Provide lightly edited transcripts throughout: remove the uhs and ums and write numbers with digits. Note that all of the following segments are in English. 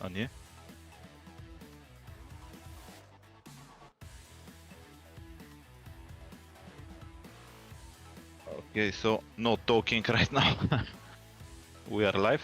A nie? Okay, so no talking right now. We are live.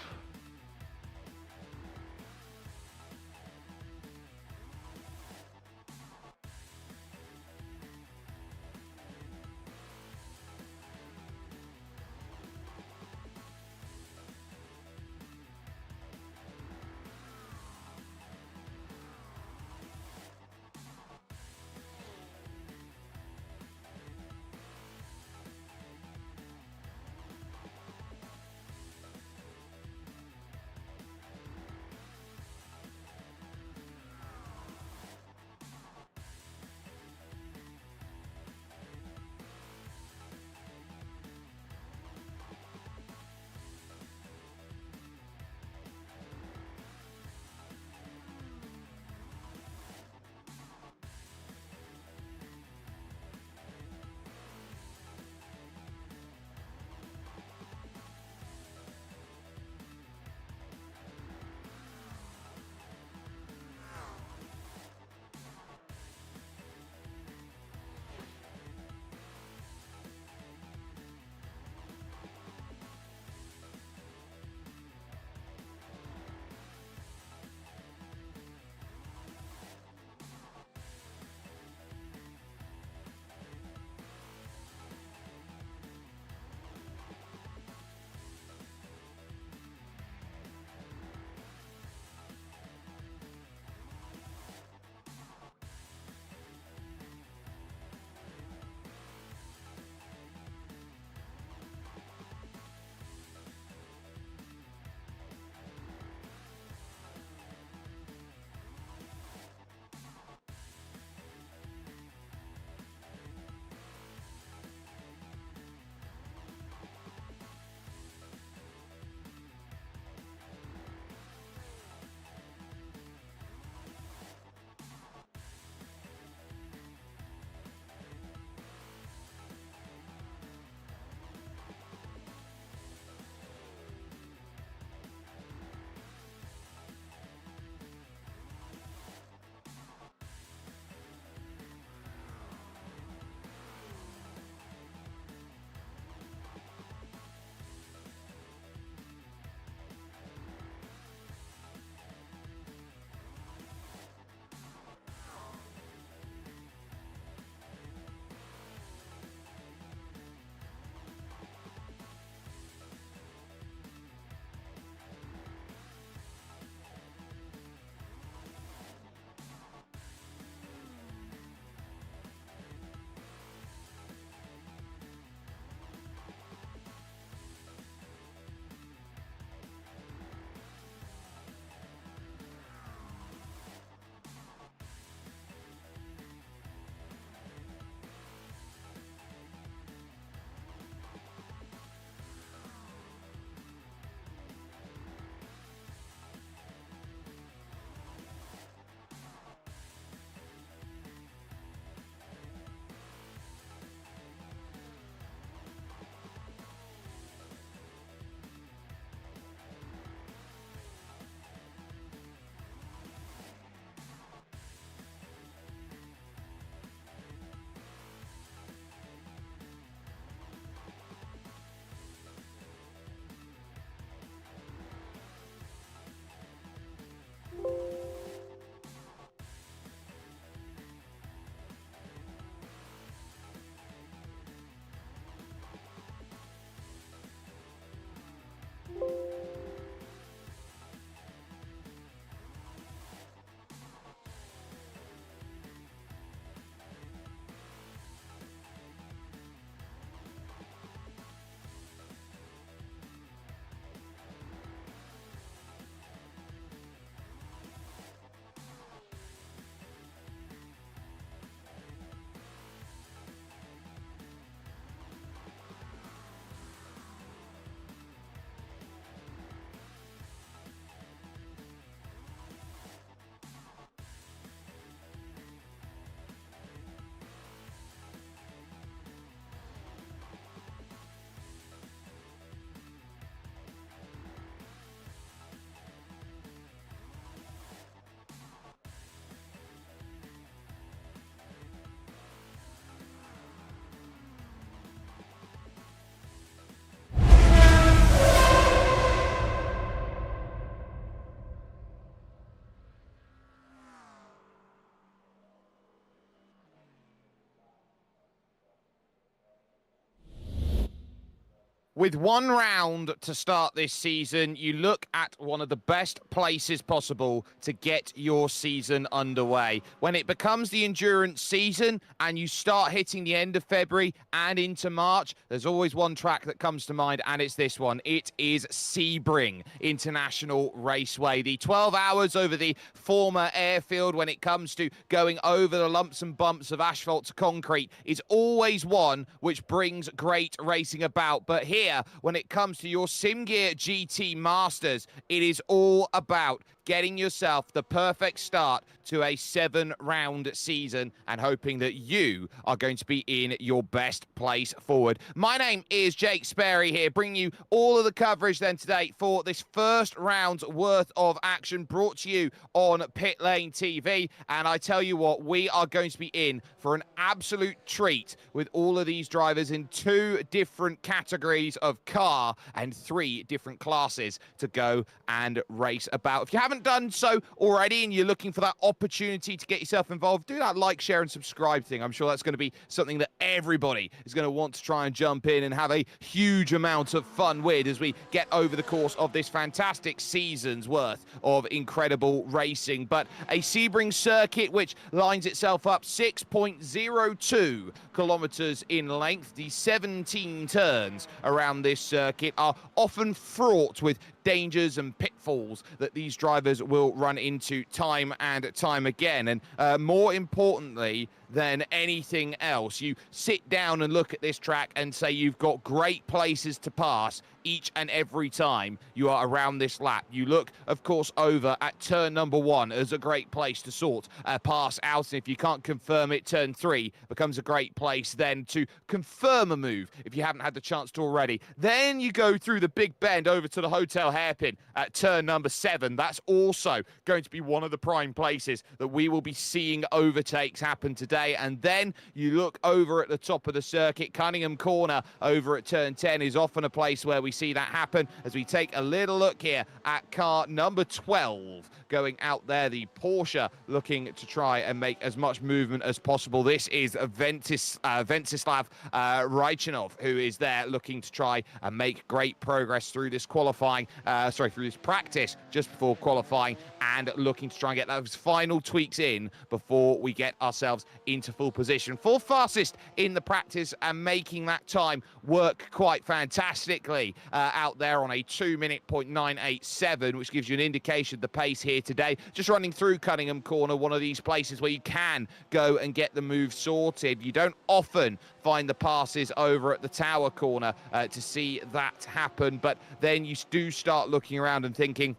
With one round to start this season, you look at one of the best places possible to get your season underway. When it becomes the endurance season and you start hitting the end of February and into March, there's always one track that comes to mind, and it's this one. It is Sebring International Raceway. The 12 hours over the former airfield when it comes to going over the lumps and bumps of asphalt to concrete is always one which brings great racing about. But here, when it comes to your SimGear GT Masters, it is all about getting yourself the perfect start to a 7-round season and hoping that you are going to be in your best place forward. My name is Jake Sperry here, bringing you all of the coverage then today for this first round's worth of action brought to you on Pitlane.TV. And I tell you what, we are going to be in for an absolute treat with all of these drivers in 2 different categories of car and 3 different classes to go and race about. If you haven't done so already and you're looking for that opportunity to get yourself involved, do that like, share and subscribe thing. I'm sure that's going to be something that everybody is going to want to try and jump in and have a huge amount of fun with as we get over the course of this fantastic season's worth of incredible racing. But a Sebring circuit which lines itself up 6.02 kilometers in length. The 17 turns around this circuit are often fraught with dangers and pitfalls that these drivers will run into time and time again. And more importantly than anything else, you sit down and look at this track and say you've got great places to pass each and every time you are around this lap. You look, of course, over at turn number 1 as a great place to sort pass out. And if you can't confirm it, turn 3 becomes a great place then to confirm a move if you haven't had the chance to already. Then you go through the big bend over to the hotel hairpin at turn number 7. That's also going to be one of the prime places that we will be seeing overtakes happen today. And then you look over at the top of the circuit. Cunningham Corner over at turn 10 is often a place where we see that happen as we take a little look here at car number 12 going out there, the Porsche, looking to try and make as much movement as possible. This is Ventsislav Rajchanov, who is there looking to try and make great progress through this through this practice just before qualifying, and looking to try and get those final tweaks in before we get ourselves into full position. 4th fastest in the practice and making that time work quite fantastically out there on a 2:09.87, which gives you an indication of the pace here today. Just running through Cunningham Corner, one of these places where you can go and get the move sorted. You don't often find the passes over at the Tower Corner to see that happen, but then you do start looking around and thinking,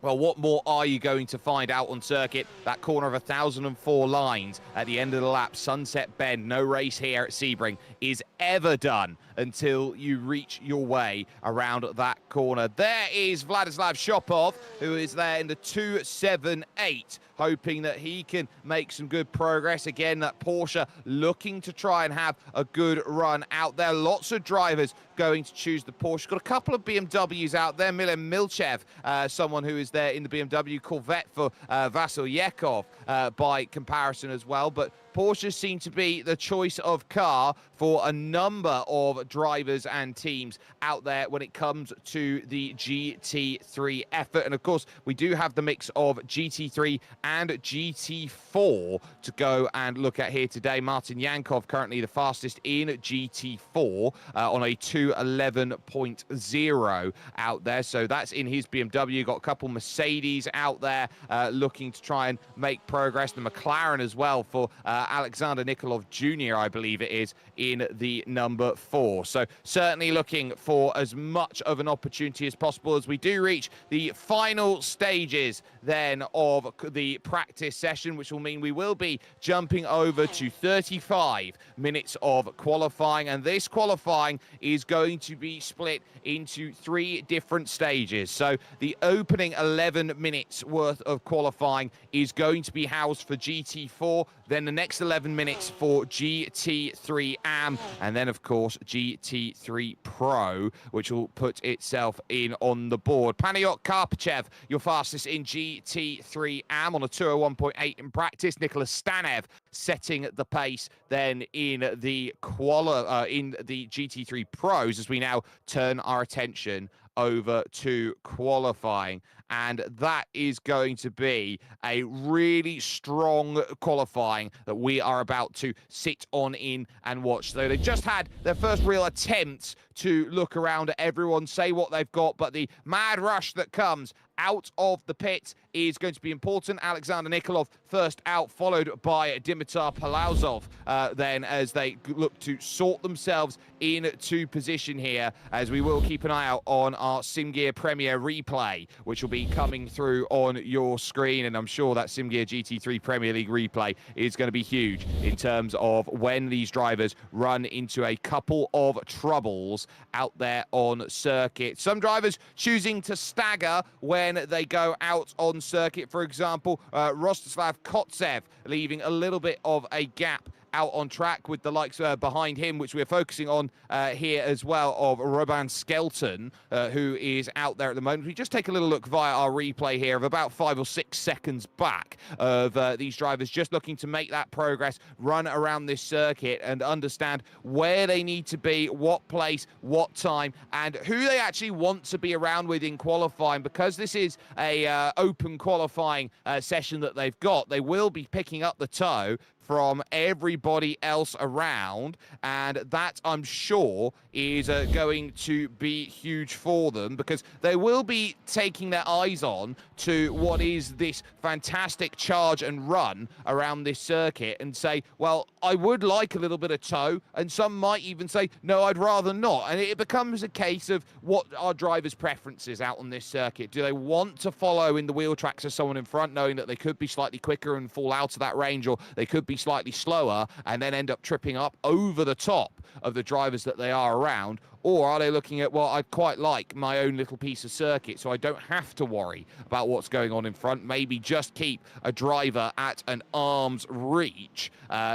well, what more are you going to find out on circuit? That corner of 1004 lines at the end of the lap, Sunset Bend, no race here at Sebring is ever done until you reach your way around that corner. There is Vladislav Shopov, who is there in the 278, hoping that he can make some good progress. Again, that Porsche looking to try and have a good run out there. Lots of drivers going to choose the Porsche. Got a couple of BMWs out there. Milan Milchev, someone who is there in the BMW Corvette for Vasilyekov by comparison as well. But Porsche seem to be the choice of car for a number of drivers and teams out there when it comes to the GT3 effort. And of course, we do have the mix of GT3 and GT4 to go and look at here today. Martin Yankov currently the fastest in GT4 on a 2:11.0 out there. So that's in his BMW. Got a couple Mercedes out there looking to try and make progress. The McLaren as well for Alexander Nikolov Jr., I believe it is, in the number 4. So certainly looking for as much of an opportunity as possible as we do reach the final stages then of the practice session, which will mean we will be jumping over to 35 minutes of qualifying. And this qualifying is going to be split into 3 different stages. So the opening 11 minutes worth of qualifying is going to be housed for GT4. Then the next next 11 minutes for GT3 AM, and then, of course, GT3 Pro, which will put itself in on the board. Panayot Karpachev, your fastest in GT3 AM on a 201.8 in practice. Nicholas Stanev setting the pace then in the GT3 Pros, as we now turn our attention over to qualifying. And that is going to be a really strong qualifying that we are about to sit on in and watch. So they just had their first real attempts to look around at everyone, say what they've got, but the mad rush that comes out of the pit is going to be important. Alexander Nikolov first out, followed by Dimitar Palauzov then, as they look to sort themselves into position here, as we will keep an eye out on our SimGear Premier replay, which will be coming through on your screen, and I'm sure that SimGear GT3 Premier League replay is going to be huge in terms of when these drivers run into a couple of troubles out there on circuit. Some drivers choosing to stagger when they go out on circuit. For example, Rostislav Kotsev leaving a little bit of a gap out on track, with the likes behind him, which we're focusing on here as well, of Robin Skelton, who is out there at the moment. We just take a little look via our replay here of about 5 or 6 seconds back of these drivers just looking to make that progress, run around this circuit and understand where they need to be, what place, what time, and who they actually want to be around with in qualifying. Because this is a open qualifying session that they've got, they will be picking up the tow from everybody else around, and that, I'm sure, is going to be huge for them, because they will be taking their eyes on to what is this fantastic charge and run around this circuit and say, well, I would like a little bit of tow, and some might even say, no, I'd rather not. And it becomes a case of what are drivers' preferences out on this circuit. Do they want to follow in the wheel tracks of someone in front, knowing that they could be slightly quicker and fall out of that range, or they could be slightly slower and then end up tripping up over the top of the drivers that they are around? Or are they looking at, well, I quite like my own little piece of circuit, so I don't have to worry about what's going on in front, maybe just keep a driver at an arm's reach.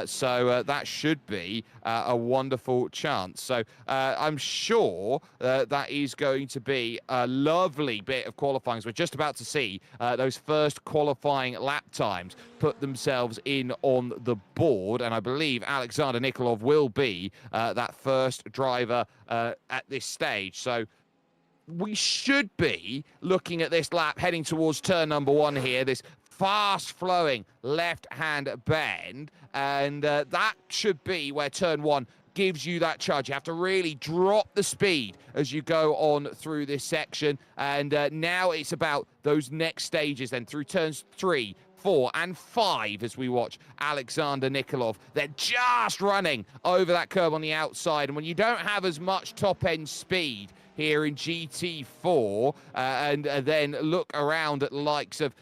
So that should be a wonderful chance. So I'm sure that is going to be a lovely bit of qualifying. So we're just about to see those first qualifying lap times put themselves in on the board, and I believe Alexander Nikolov will be that first driver at this stage. So we should be looking at this lap heading towards turn number 1 here, this fast-flowing left-hand bend, and that should be where turn 1 gives you that charge. You have to really drop the speed as you go on through this section, and now it's about those next stages then through turns 3, 4 and 5 as we watch Alexander Nikolov. They're just running over that curb on the outside, and when you don't have as much top-end speed here in GT4, and then look around at the likes of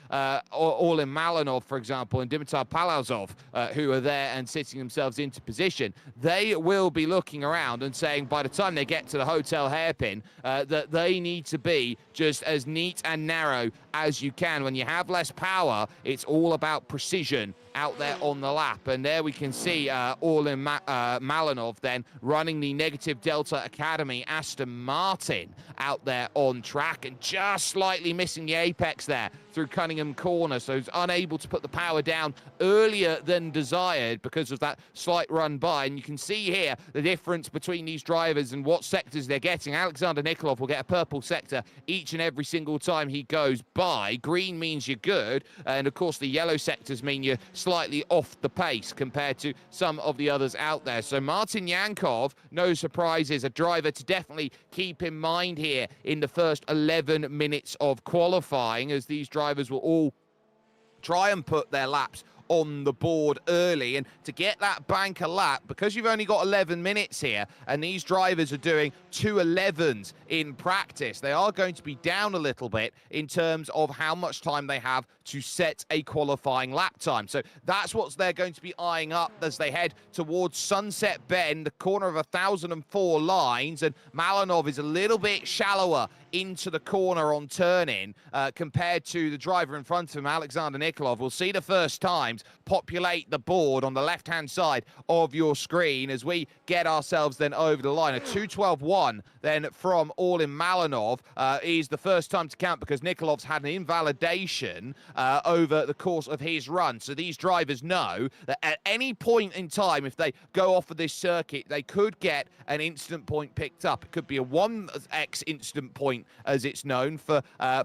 Orlin Malinov, for example, and Dimitar Palauzov, who are there and sitting themselves into position, they will be looking around and saying, by the time they get to the hotel hairpin, that they need to be just as neat and narrow as you can. When you have less power, it's all about precision out there on the lap. And there we can see Orlin Malinov then running the Negative Delta Academy Aston Martin out there on track, and just slightly missing the apex there through Cunningham Corner, so he's unable to put the power down earlier than desired because of that slight run by. And you can see here the difference between these drivers and what sectors they're getting. Alexander Nikolov will get a purple sector each and every single time he goes by. Green means you're good, and of course the yellow sectors mean you're slightly off the pace compared to some of the others out there. So Martin Yankov, no surprises, a driver to definitely keep in mind here in the first 11 minutes of qualifying, as these drivers will all try and put their laps on the board early. And to get that banker lap, because you've only got 11 minutes here and these drivers are doing 2:11s in practice. They are going to be down a little bit in terms of how much time they have to set a qualifying lap time. So that's what they're going to be eyeing up as they head towards Sunset Bend, the corner of 1004 lines, and Malinov is a little bit shallower into the corner on turn-in compared to the driver in front of him, Alexander Nikolov. We'll see the first times populate the board on the left-hand side of your screen as we get ourselves then over the line. A 2:12.1 then from Orlin Malinov is the first time to count because Nikolov's had an invalidation over the course of his run. So these drivers know that at any point in time, if they go off of this circuit, they could get an instant point picked up. It could be a 1x instant point, as it's known, for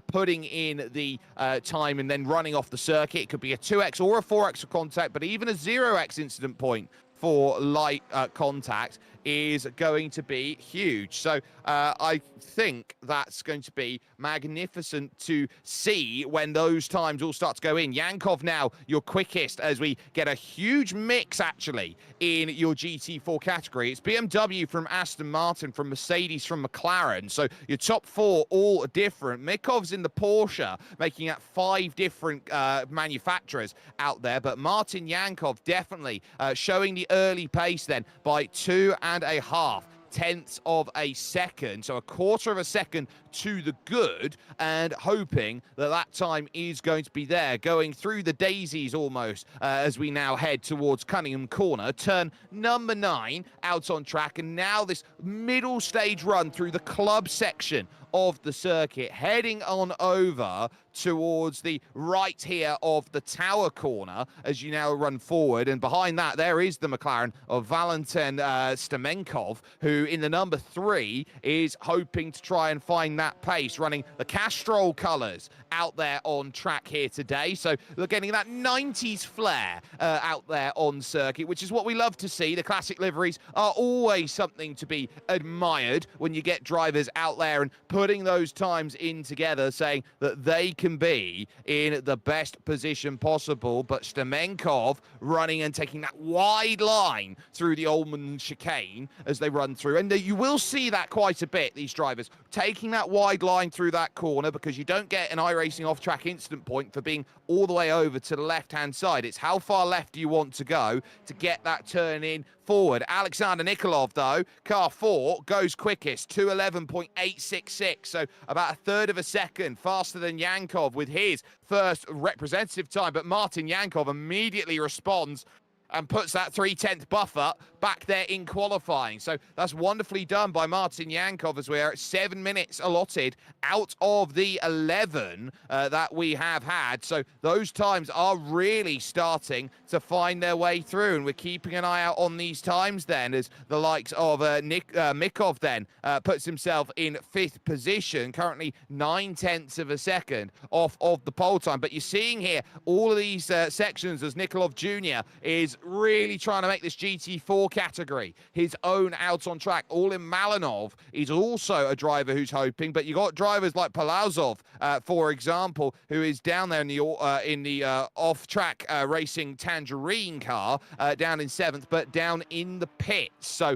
putting in the time and then running off the circuit. It could be a 2x or a 4x for contact, but even a 0x incident point for light contact is going to be huge. So I think that's going to be magnificent to see when those times all start to go in. Yankov now your quickest as we get a huge mix actually in your GT4 category. It's BMW from Aston Martin, from Mercedes, from McLaren. So your top four all different. Mikov's in the Porsche, making it 5 different manufacturers out there. But Martin Yankov definitely showing the early pace then by 2.5 tenths of a second, so a quarter of a second to the good, and hoping that that time is going to be there, going through the daisies almost as we now head towards Cunningham Corner, turn number 9 out on track, and now this middle stage run through the club section of the circuit, heading on over towards the right here of the tower corner as you now run forward. And behind that, there is the McLaren of Valentin Stamenkov, who in the number 3 is hoping to try and find that pace, running the Castrol colours out there on track here today. So they're getting that 90s flair out there on circuit, which is what we love to see. The classic liveries are always something to be admired when you get drivers out there and putting those times in together, saying that they can be in the best position possible. But Stamenkov running and taking that wide line through the Ullman chicane as they run through. And you will see that quite a bit, these drivers taking that wide line through that corner, because you don't get an iRacing off-track instant point for being all the way over to the left-hand side. It's how far left do you want to go to get that turn in forward. Alexander Nikolov, though, car 4, goes quickest, 2:11.866, so about a third of a second faster than Yankov with his first representative time. But Martin Yankov immediately responds and puts that 3/10 buffer back there in qualifying. So that's wonderfully done by Martin Yankov as we're at 7 minutes allotted out of the 11 that we have had. So those times are really starting to find their way through, and we're keeping an eye out on these times then as the likes of Mikov then puts himself in 5th position, currently 9/10 of a second off of the pole time. But you're seeing here all of these sections as Nikolov Jr. is really trying to make this GT4 category his own out on track. Orlin Malinov is also a driver who's hoping, but you got drivers like Palazov, for example, who is down there in the off-track racing Tangerine car, down in 7th, but down in the pits. So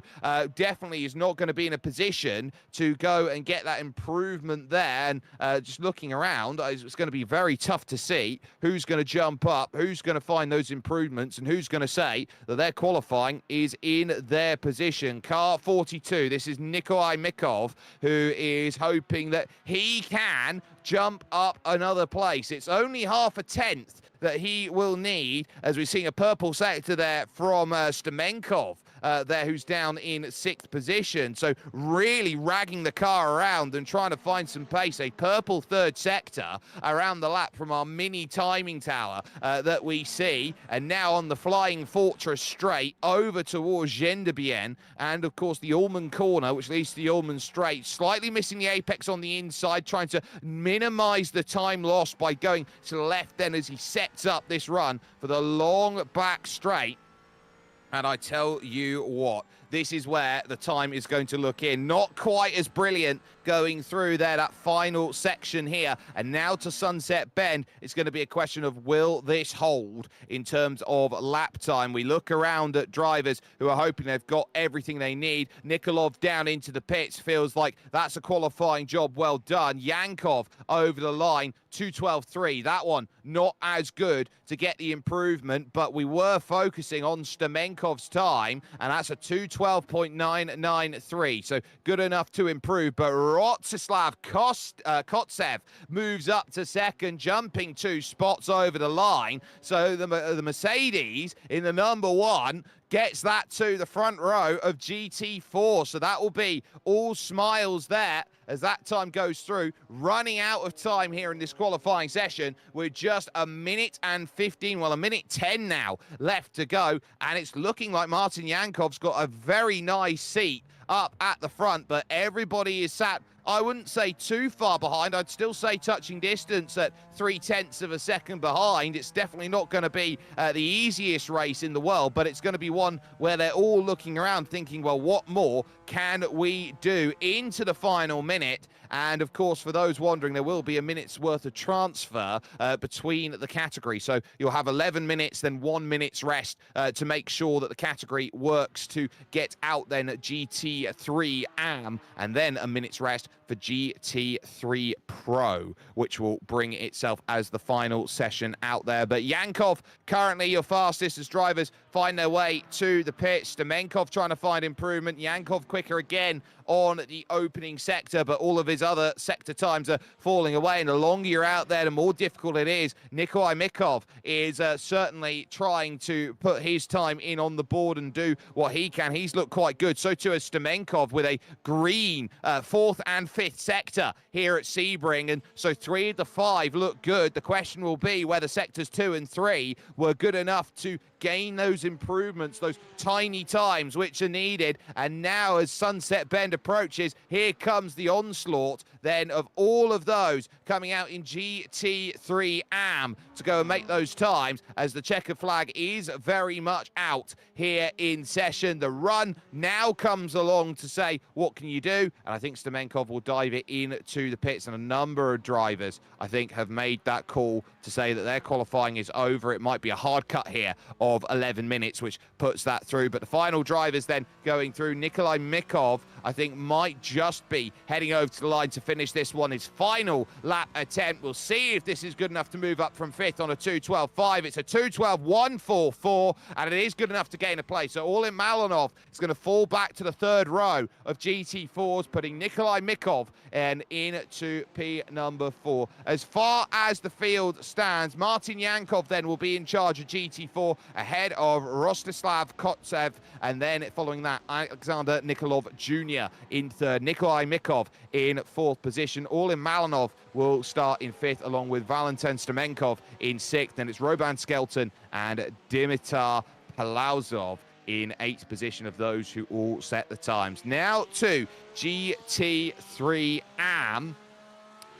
definitely is not going to be in a position to go and get that improvement there. And just looking around, it's going to be very tough to see who's going to jump up, who's going to find those improvements, and who's going to say that their qualifying is in their position. Car 42, this is Nikolai Mikov, who is hoping that he can jump up another place. It's only half a tenth that he will need, as we've seen a purple sector there from Stamenkov there, who's down in 6th position. So really ragging the car around and trying to find some pace. A purple 3rd sector around the lap from our mini timing tower that we see. And now on the Flying Fortress straight over towards Genderbien, and of course the Ullman corner, which leads to the Ullman straight. Slightly missing the apex on the inside, trying to minimize the time lost by going to the left then as he sets up this run for the long back straight. And I tell you what, this is where the time is going to look in. Not quite as brilliant going through there, that final section here. And now to Sunset Bend, it's going to be a question of will this hold in terms of lap time. We look around at drivers who are hoping they've got everything they need. Nikolov down into the pits, feels like that's a qualifying job well done. Yankov over the line, 2:12.3. That one not as good to get the improvement, but we were focusing on Stemenkov's time, and that's a 2:12.993. So good enough to improve, but Rostislav Kotsev moves up to second, jumping 2 spots over the line. So the Mercedes in the number 1 gets that to the front row of GT4. So that will be all smiles there as that time goes through. Running out of time here in this qualifying session with just a minute and 15, well, a minute 10 now left to go. And it's looking like Martin Yankov's got a very nice seat up at the front, but everybody is sat, I wouldn't say too far behind. I'd still say touching distance at 0.3 of a second behind. It's definitely not going to be the easiest race in the world, but it's going to be one where they're all looking around thinking, well, what more can we do into the final minute? And of course, for those wondering, there will be a minute's worth of transfer between the categories. So you'll have 11 minutes, then 1 minute's rest to make sure that the category works to get out then GT3 AM, and then a minute's rest for GT3 Pro, which will bring itself as the final session out there. But Yankov, currently your fastest as drivers find their way to the pit. Stemenkov trying to find improvement. Yankov quicker again on the opening sector, but all of his other sector times are falling away, and the longer you're out there, the more difficult it is. Nikolai Mikov is certainly trying to put his time in on the board and do what he can. He's looked quite good. So too has Stemenkov with a green 4th and 5th sector here at Sebring, and so 3 of the 5 look good. The question will be whether sectors 2 and 3 were good enough to gain those improvements, those tiny times which are needed. And now as Sunset Bend approaches, here comes the onslaught then of all of those coming out in GT3 AM to go and make those times, as the checkered flag is very much out here in session. The run now comes along to say, what can you do? And I think Stemenkov will dive it into the pits, and a number of drivers, I think, have made that call to say that their qualifying is over. It might be a hard cut here of 11 minutes, which puts that through. But the final drivers then going through, Nikolai Mikov, I think, might just be heading over to the line to finish this one. His final lap attempt. We'll see if this is good enough to move up from 5th on a 2:12.5. It's a 2:12.144, and it is good enough to gain a place. So Orlin Malinov is going to fall back to the 3rd row of GT4s, putting Nikolai Mikov into P number 4. As far as the field stands, Martin Yankov then will be in charge of GT4 ahead of Rostislav Kotsev, and then following that, Alexander Nikolov Jr. in 3rd. Nikolai Mikov in 4th position. Orlin Malinov will start in 5th, along with Valentin Stemenkov in 6th. Then it's Roban Skelton and Dimitar Palauzov in 8th position of those who all set the times. Now to GT3 AM.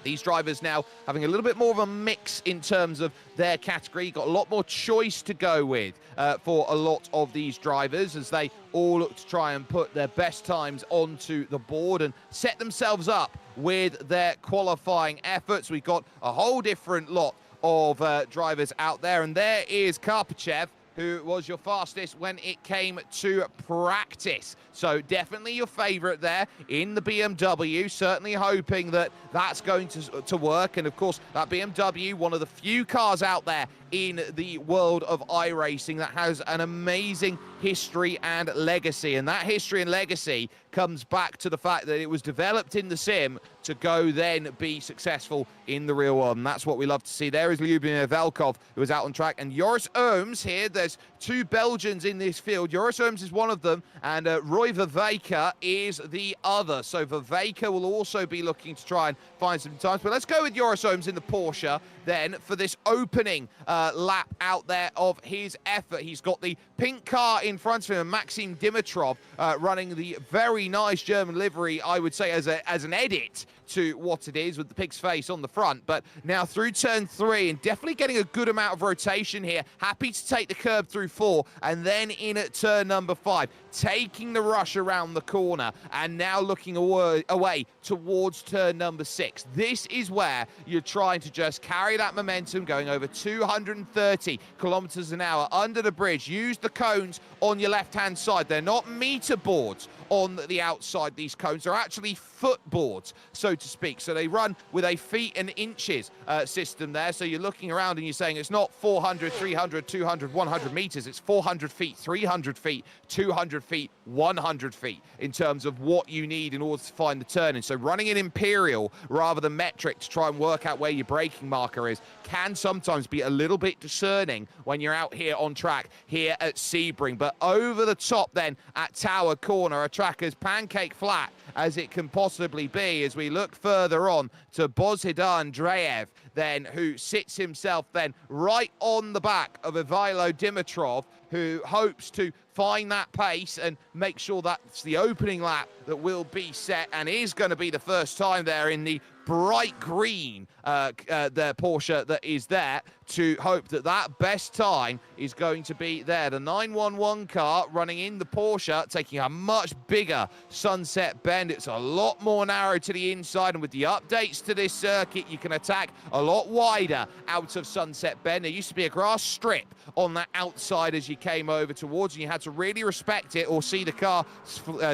These drivers now having a little bit more of a mix in terms of their category. Got a lot more choice to go with for a lot of these drivers, as they all look to try and put their best times onto the board and set themselves up with their qualifying efforts. We've got a whole different lot of drivers out there, and there is Karpachev, who was your fastest when it came to practice. So definitely your favorite there in the BMW, certainly hoping that that's going to work. And of course, that BMW, one of the few cars out there in the world of iRacing that has an amazing history and legacy. And that history and legacy comes back to the fact that it was developed in the sim to go then be successful in the real world. And that's what we love to see. There is Lyubimir Velkov, who is out on track. And Joris Ooms here. There's 2 Belgians in this field. Joris Ooms is one of them, and Roy Verweyke is the other. So Verweyke will also be looking to try and find some times. But let's go with Joris Ooms in the Porsche. then for this opening lap out there of his effort. He's got the pink car in front of him, and Maxim Dimitrov running the very nice German livery, I would say, as an edit to what it is, with the pig's face on the front. But now through turn 3, and definitely getting a good amount of rotation here. Happy to take the curb through 4, and then in at turn number 5, taking the rush around the corner, and now looking away towards turn number 6. This is where you're trying to just carry that momentum, going over 230 kilometers an hour under the bridge. Use the cones on your left-hand side. They're not meter boards on the outside. These cones are actually footboards, so to speak. So they run with a feet and inches system there. So you're looking around and you're saying it's not 400, 300, 200, 100 meters. It's 400 feet, 300 feet, 200 feet, 100 feet in terms of what you need in order to find the turning. So running an imperial rather than metric to try and work out where your braking marker is can sometimes be a little bit discerning when you're out here on track here at Sebring. But over the top then at Tower Corner, a track as pancake flat as it can possibly be, as we look further on to Bozhidar Andreev then, who sits himself then right on the back of Ivailo Dimitrov, who hopes to find that pace and make sure that's the opening lap that will be set, and is going to be the first time there in the bright green the Porsche that is there, to hope that that best time is going to be there. The 911 car running in the Porsche, taking a much bigger sunset bend. It's a lot more narrow to the inside, and with the updates to this circuit, you can attack a lot wider out of sunset bend. There used to be a grass strip on that outside as you came over towards, and you had to really respect it or see the car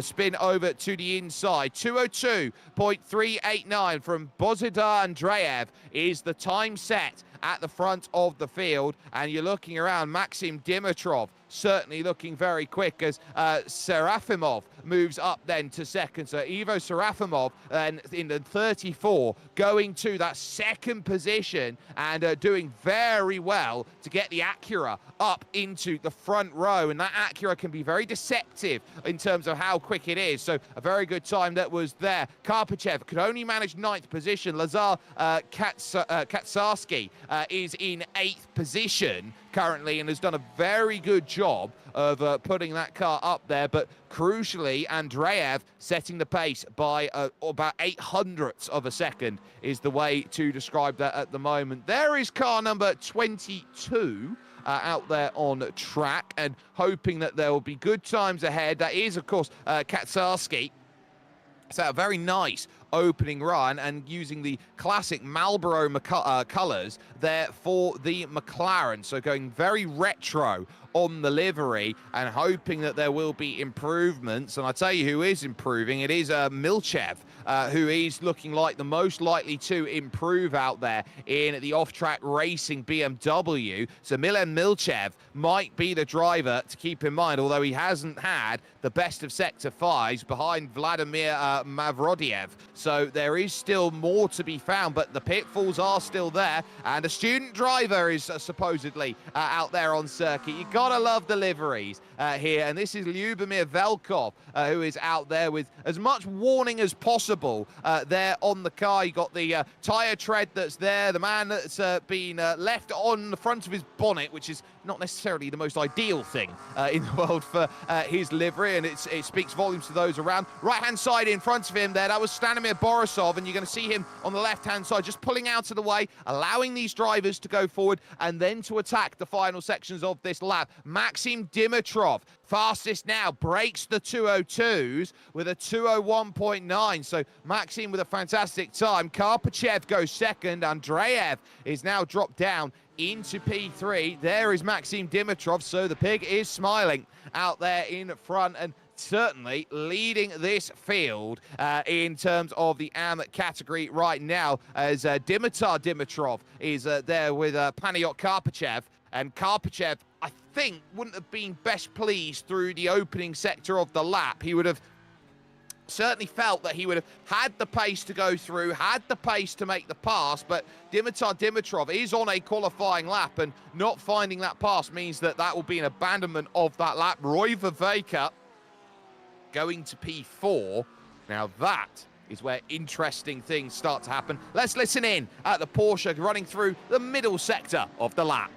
spin over to the inside. 202.389 from Bozhidar Andreev is the time set at the front of the field, and you're looking around. Maxim Dimitrov certainly looking very quick as Serafimov moves up then to second. So Ivo Serafimov then in the 34 going to that second position and doing very well to get the Acura up into the front row, and that Acura can be very deceptive in terms of how quick it is. So a very good time that was there. Karpachev could only manage 9th position. Lazar Katsarski is in 8th position currently, and has done a very good job of putting that car up there. But crucially, Andreev setting the pace by about 800ths of a second is the way to describe that at the moment. There is car number 22 out there on track, and hoping that there will be good times ahead. That is, of course, Katsarski. So a very nice opening run, and using the classic Marlboro colours there for the McLaren. So going very retro on the livery, and hoping that there will be improvements. And I tell you who is improving, it is Milchev, who is looking like the most likely to improve out there in the off-track racing BMW. So Milan Milchev might be the driver to keep in mind, although he hasn't had the best of Sector 5s behind Vladimir Mavrodiev. So there is still more to be found, but the pitfalls are still there, and a student driver is supposedly out there on circuit. You gotta love the liveries here, and this is Lyubomir Velkov, who is out there with as much warning as possible there on the car. You got the tyre tread that's there, the man that's been left on the front of his bonnet, which is not necessarily the most ideal thing in the world for his livery, and it speaks volumes to those around. Right-hand side in front of him there, that was Stanimir Borisov, and you're going to see him on the left-hand side just pulling out of the way, allowing these drivers to go forward and then to attack the final sections of this lap. Maxim Dimitrov, fastest now, breaks the 202s with a 201.9. So Maxim with a fantastic time. Karpachev goes second. Andreev is now dropped down into P3. There is Maxim Dimitrov, so the pig is smiling out there in front, and certainly leading this field in terms of the AM category right now, as Dimitar Dimitrov is there with Panayot Karpachev. And Karpachev, I think, wouldn't have been best pleased through the opening sector of the lap. He would have certainly felt that he would have had the pace to go through, had the pace to make the pass, but Dimitar Dimitrov is on a qualifying lap, and not finding that pass means that that will be an abandonment of that lap. Roy Vaveka going to P4. Now that is where interesting things start to happen. Let's listen in at the Porsche running through the middle sector of the lap.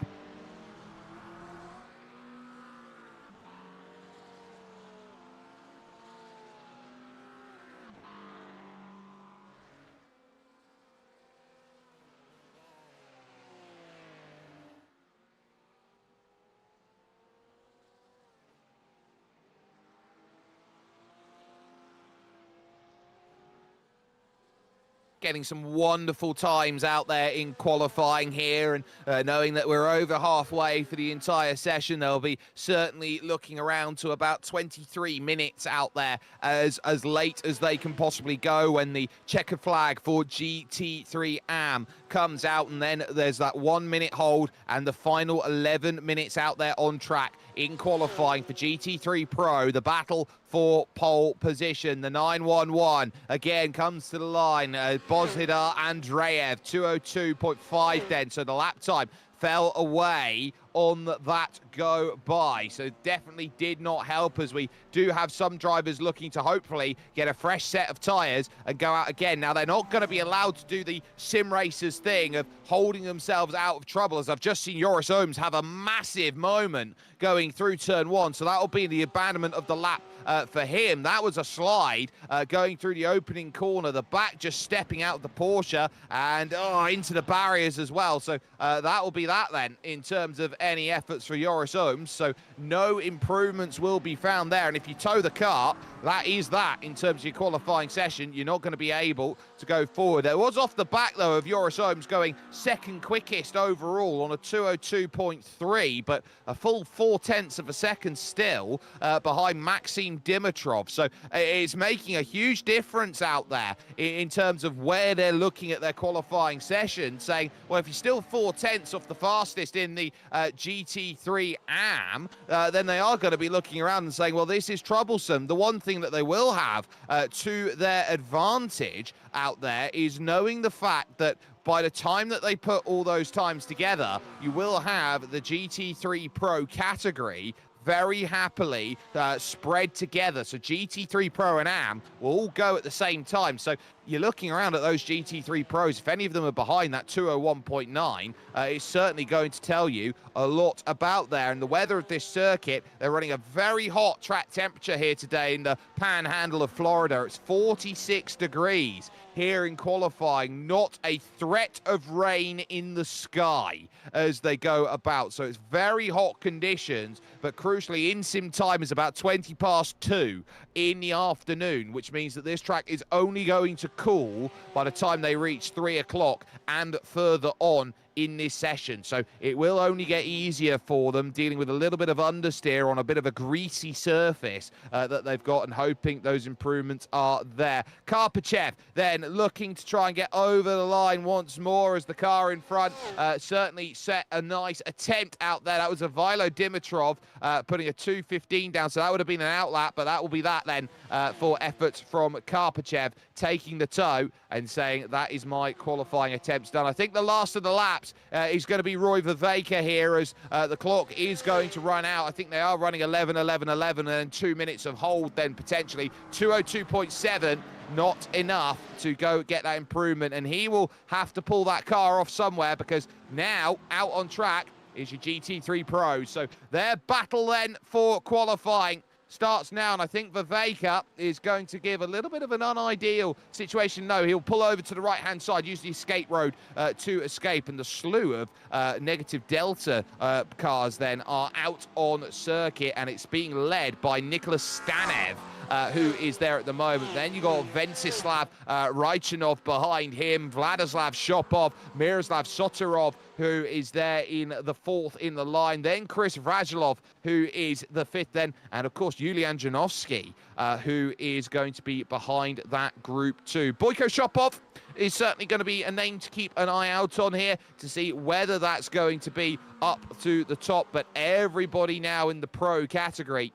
Getting some wonderful times out there in qualifying here, and knowing that we're over halfway for the entire session, they'll be certainly looking around to about 23 minutes out there as late as they can possibly go when the checkered flag for GT3 AM comes out, and then there's that 1 minute hold and the final 11 minutes out there on track in qualifying for GT3 Pro, the battle for pole position. The 911 again comes to the line. Bozhidar Andreev, 202.5 then, so the lap time fell away on that go by, so definitely did not help, as we do have some drivers looking to hopefully get a fresh set of tyres and go out again. Now, they're not going to be allowed to do the sim racers thing of holding themselves out of trouble, as I've just seen Joris Ohms have a massive moment going through turn one, so that will be the abandonment of the lap for him. That was a slide going through the opening corner, the back just stepping out of the Porsche and into the barriers as well, so that will be that then in terms of any efforts for Joris Ohms. So no improvements will be found there, and if you tow the car, that is that in terms of your qualifying session. You're not going to be able to go forward. There was off the back though of Joris Ohms going second quickest overall on a 202.3, but a full 0.4 of a second still behind Maxim Dimitrov. So it's making a huge difference out there in terms of where they're looking at their qualifying session, saying, well, if you're still 0.4 off the fastest in the GT3 AM, then they are going to be looking around and saying, well, this is troublesome. The one thing that they will have to their advantage out there is knowing the fact that by the time that they put all those times together, you will have the GT3 Pro category very happily spread together. So GT3 Pro and AM will all go at the same time. So you're looking around at those GT3 Pros. If any of them are behind that 201.9, it's certainly going to tell you a lot about there. And the weather of this circuit, they're running a very hot track temperature here today in the panhandle of Florida. It's 46 degrees here in qualifying, not a threat of rain in the sky as they go about. So it's very hot conditions, but crucially in sim time is about 20 past 2 in the afternoon, which means that this track is only going to cool by the time they reach 3 o'clock and further on in this session. So it will only get easier for them, dealing with a little bit of understeer on a bit of a greasy surface that they've got, and hoping those improvements are there. Karpachev then looking to try and get over the line once more as the car in front certainly set a nice attempt out there. That was a Vilo Dimitrov putting a 2:15 down, so that would have been an outlap, but that will be that then for efforts from Karpachev, taking the tow and saying that is my qualifying attempts done. I think the last of the laps is going to be Roy Viveka here, as the clock is going to run out. I think they are running 11, 11, 11, and then 2 minutes of hold then potentially. 202.7, not enough to go get that improvement, and he will have to pull that car off somewhere, because now out on track is your GT3 Pro. So their battle then for qualifying starts now, and I think Viveka is going to give a little bit of an unideal situation. No, he'll pull over to the right-hand side, use the escape road to escape, and the slew of negative delta cars then are out on circuit, and it's being led by Nicholas Stanev, who is there at the moment. Then you got Ventsislav Raichanov behind him, Vladislav Shopov, Miroslav Sotorov, who is there in the fourth in the line. Then Chris Vrajilov, who is the fifth then. And, of course, Yulian Janovsky, who is going to be behind that group too. Boyko Shopov is certainly going to be a name to keep an eye out on here to see whether that's going to be up to the top. But everybody now in the pro category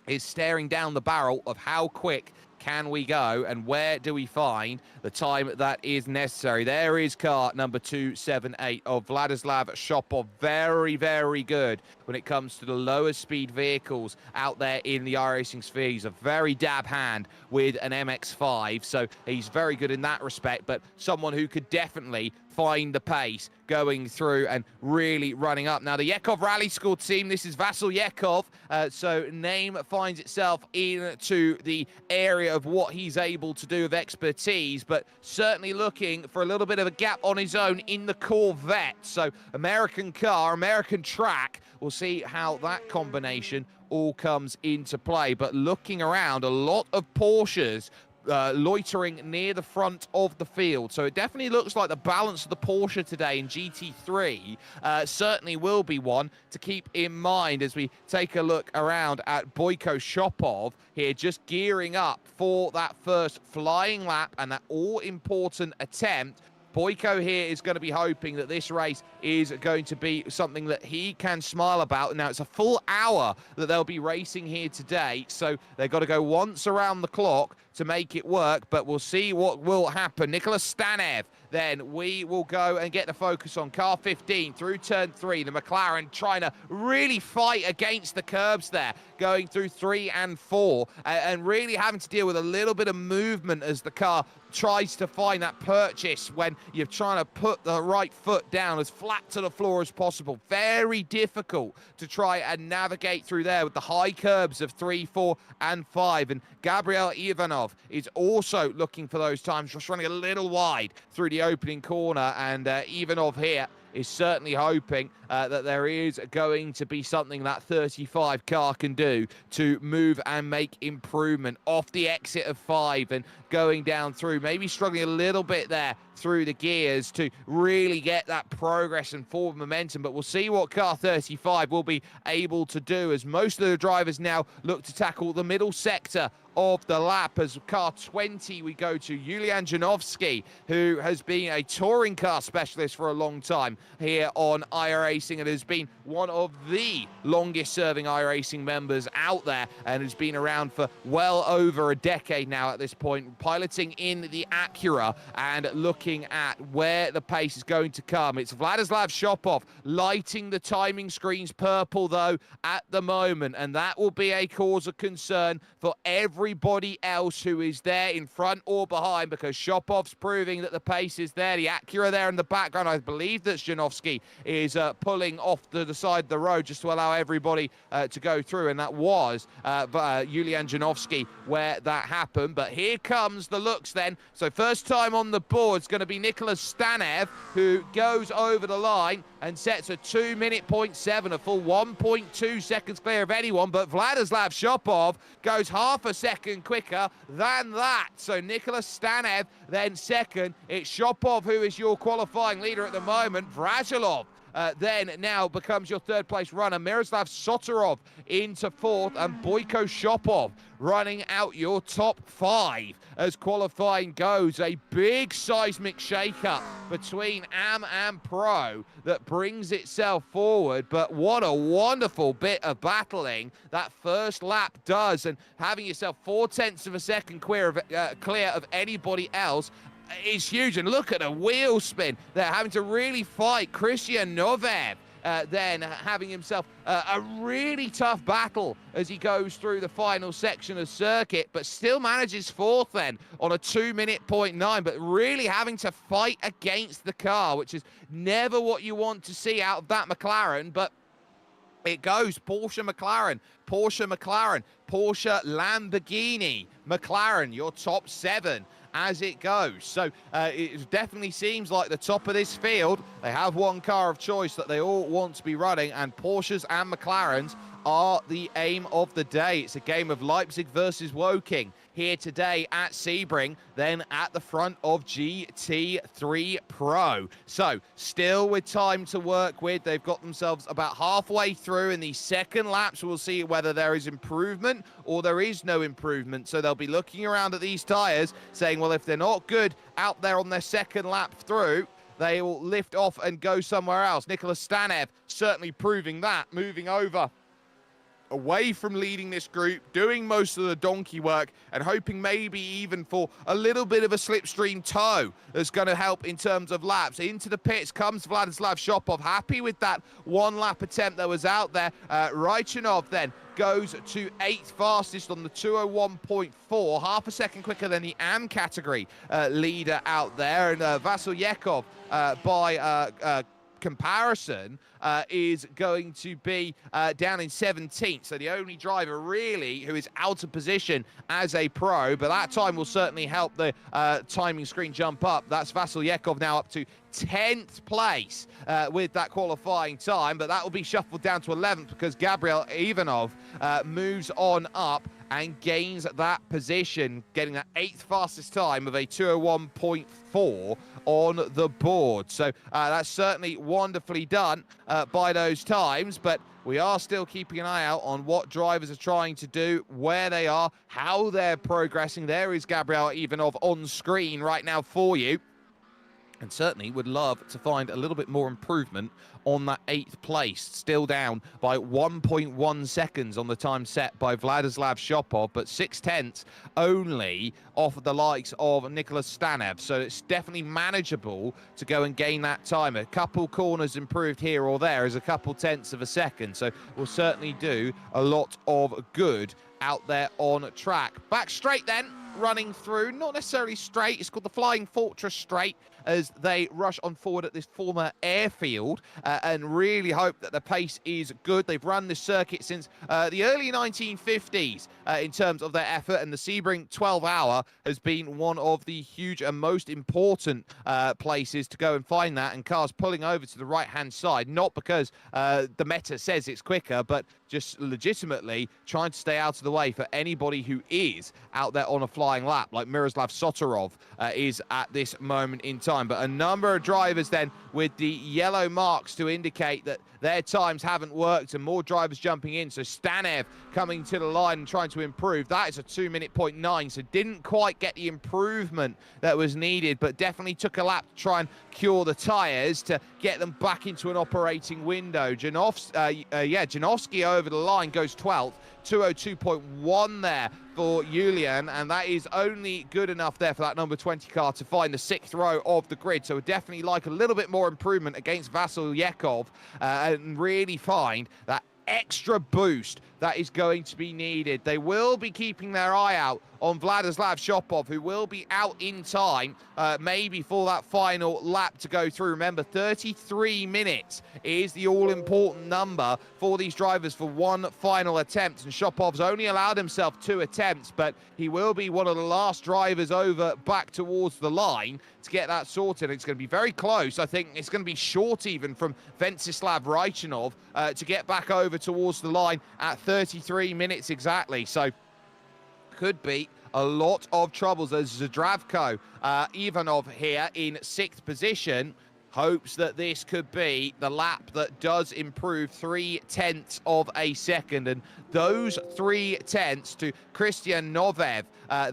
is staring down the barrel of how quick can we go, and where do we find the time that is necessary? There is car number 278 of Vladislav Shopov. Very, very good when it comes to the lower speed vehicles out there in the iRacing sphere. He's a very dab hand with an MX-5, so he's very good in that respect, but someone who could definitely find the pace going through and really running up. Now, the Yekov Rally School team, this is Vasil Yekov, so name finds itself into the area of what he's able to do with expertise, but certainly looking for a little bit of a gap on his own in the Corvette. So American car, American track, we'll see how that combination all comes into play. But looking around, a lot of Porsches loitering near the front of the field. So it definitely looks like the balance of the Porsche today in GT3 certainly will be one to keep in mind as we take a look around at Boyko Shopov here, just gearing up for that first flying lap and that all-important attempt. Boyko here is going to be hoping that this race is going to be something that he can smile about. Now, it's a full hour that they'll be racing here today, so they've got to go once around the clock to make it work, but we'll see what will happen. Nicholas Stanev, then we will go and get the focus on car 15 through turn 3. The McLaren trying to really fight against the curbs there, going through 3 and 4, and really having to deal with a little bit of movement as the car tries to find that purchase when you're trying to put the right foot down as flat to the floor as possible. Very difficult to try and navigate through there with the high curbs of 3, 4, and 5. And Gabriel Ivanov is also looking for those times, just running a little wide through the opening corner, and Ivanov here is certainly hoping that there is going to be something that 35 car can do to move and make improvement off the exit of 5 and going down through, maybe struggling a little bit there through the gears to really get that progress and forward momentum. But we'll see what car 35 will be able to do as most of the drivers now look to tackle the middle sector of the lap. As car 20 we go to Yulian Janovsky, who has been a touring car specialist for a long time here on iRacing and has been one of the longest serving iRacing members out there and has been around for well over a decade now at this point, piloting in the Acura and looking at where the pace is going to come. It's Vladislav Shopov lighting the timing screens purple though at the moment, and that will be a cause of concern for everybody else who is there in front or behind, because Shopov's proving that the pace is there. The Acura there in the background, I believe that Janovsky is pulling off to the side of the road just to allow everybody to go through, and that was Yulian Janovsky where that happened. But here comes the looks then. So first time on the board is going to be Nicholas Stanev, who goes over the line and sets a 2:07, a full 1.2 seconds clear of anyone. But Vladislav Shopov goes half a second quicker than that. So Nicholas Stanev then second. It's Shopov who is your qualifying leader at the moment. Vrasilov then now becomes your third place runner. Miroslav Sotorov into fourth, and Boyko Shopov running out your top 5 as qualifying goes. A big seismic shake-up between AM and Pro that brings itself forward, but what a wonderful bit of battling that first lap does, and having yourself 0.4 of a second clear of anybody else is huge. And look at a wheel spin. They're having to really fight Christian Novev. Then having himself a really tough battle as he goes through the final section of circuit, but still manages fourth then on a 2:09, but really having to fight against the car, which is never what you want to see out of that McLaren. But it goes Porsche McLaren, Porsche McLaren, Porsche Lamborghini McLaren, your top 7 as it goes. So it definitely seems like the top of this field, they have one car of choice that they all want to be running, and Porsches and McLarens are the aim of the day. It's a game of Leipzig versus Woking here today at Sebring, then at the front of GT3 Pro. So still with time to work with. They've got themselves about halfway through in the second lap, so we'll see whether there is improvement or there is no improvement. So they'll be looking around at these tyres saying, well, if they're not good out there on their second lap through, they will lift off and go somewhere else. Nicholas Stanev certainly proving that, moving over away from leading this group, doing most of the donkey work, and hoping maybe even for a little bit of a slipstream tow that's going to help in terms of laps. Into the pits comes Vladislav Shopov, happy with that one lap attempt that was out there. Raichanov then goes to 8th fastest on the 201.4, half a second quicker than the AM category leader out there. And Vasilyekov, by comparison, is going to be down in 17th. So the only driver really who is out of position as a pro, but that time will certainly help the timing screen jump up. That's Vasilyekov now up to 10th place with that qualifying time, but that will be shuffled down to 11th because Gabriel Ivanov moves on up and gains that position, getting that 8th fastest time of a 201.4 on the board. So that's certainly wonderfully done by those times, but we are still keeping an eye out on what drivers are trying to do, where they are, how they're progressing. There is Gabriel Ivanov on screen right now for you. And certainly would love to find a little bit more improvement on that 8th place, still down by 1.1 seconds on the time set by Vladislav Shopov, but 6/10 only off of the likes of Nicholas Stanev. So it's definitely manageable to go and gain that time. A couple corners improved here or there is a couple tenths of a second. So we'll certainly do a lot of good out there on track. Back straight then, running through, not necessarily straight, it's called the Flying Fortress Straight, as they rush on forward at this former airfield and really hope that the pace is good. They've run this circuit since the early 1950s in terms of their effort, and the Sebring 12-hour has been one of the huge and most important places to go and find that, and cars pulling over to the right-hand side, not because the meta says it's quicker, but just legitimately trying to stay out of the way for anybody who is out there on a flying lap, like Miroslav Sotorov is at this moment in time. But a number of drivers then with the yellow marks to indicate that their times haven't worked, and more drivers jumping in. So Stanev coming to the line and trying to improve. That is a 2:09, so didn't quite get the improvement that was needed, but definitely took a lap to try and cure the tyres to get them back into an operating window. Janowski over the line goes 12th, 202.1 there for Julian, and that is only good enough there for that number 20 car to find the 6th row of the grid. So definitely like a little bit more improvement against Vasilyekov and really find that extra boost that is going to be needed. They will be keeping their eye out on Vladislav Shopov, who will be out in time, maybe for that final lap to go through. Remember, 33 minutes is the all-important number for these drivers for one final attempt, and Shopov's only allowed himself 2 attempts, but he will be one of the last drivers over back towards the line to get that sorted. It's going to be very close. I think it's going to be short even from Ventsislav Raichanov to get back over towards the line at 33 minutes exactly. So could be a lot of troubles as Zdravko Ivanov here in 6th position hopes that this could be the lap that does improve 0.3 of a second, and those 0.3 to Christian Novev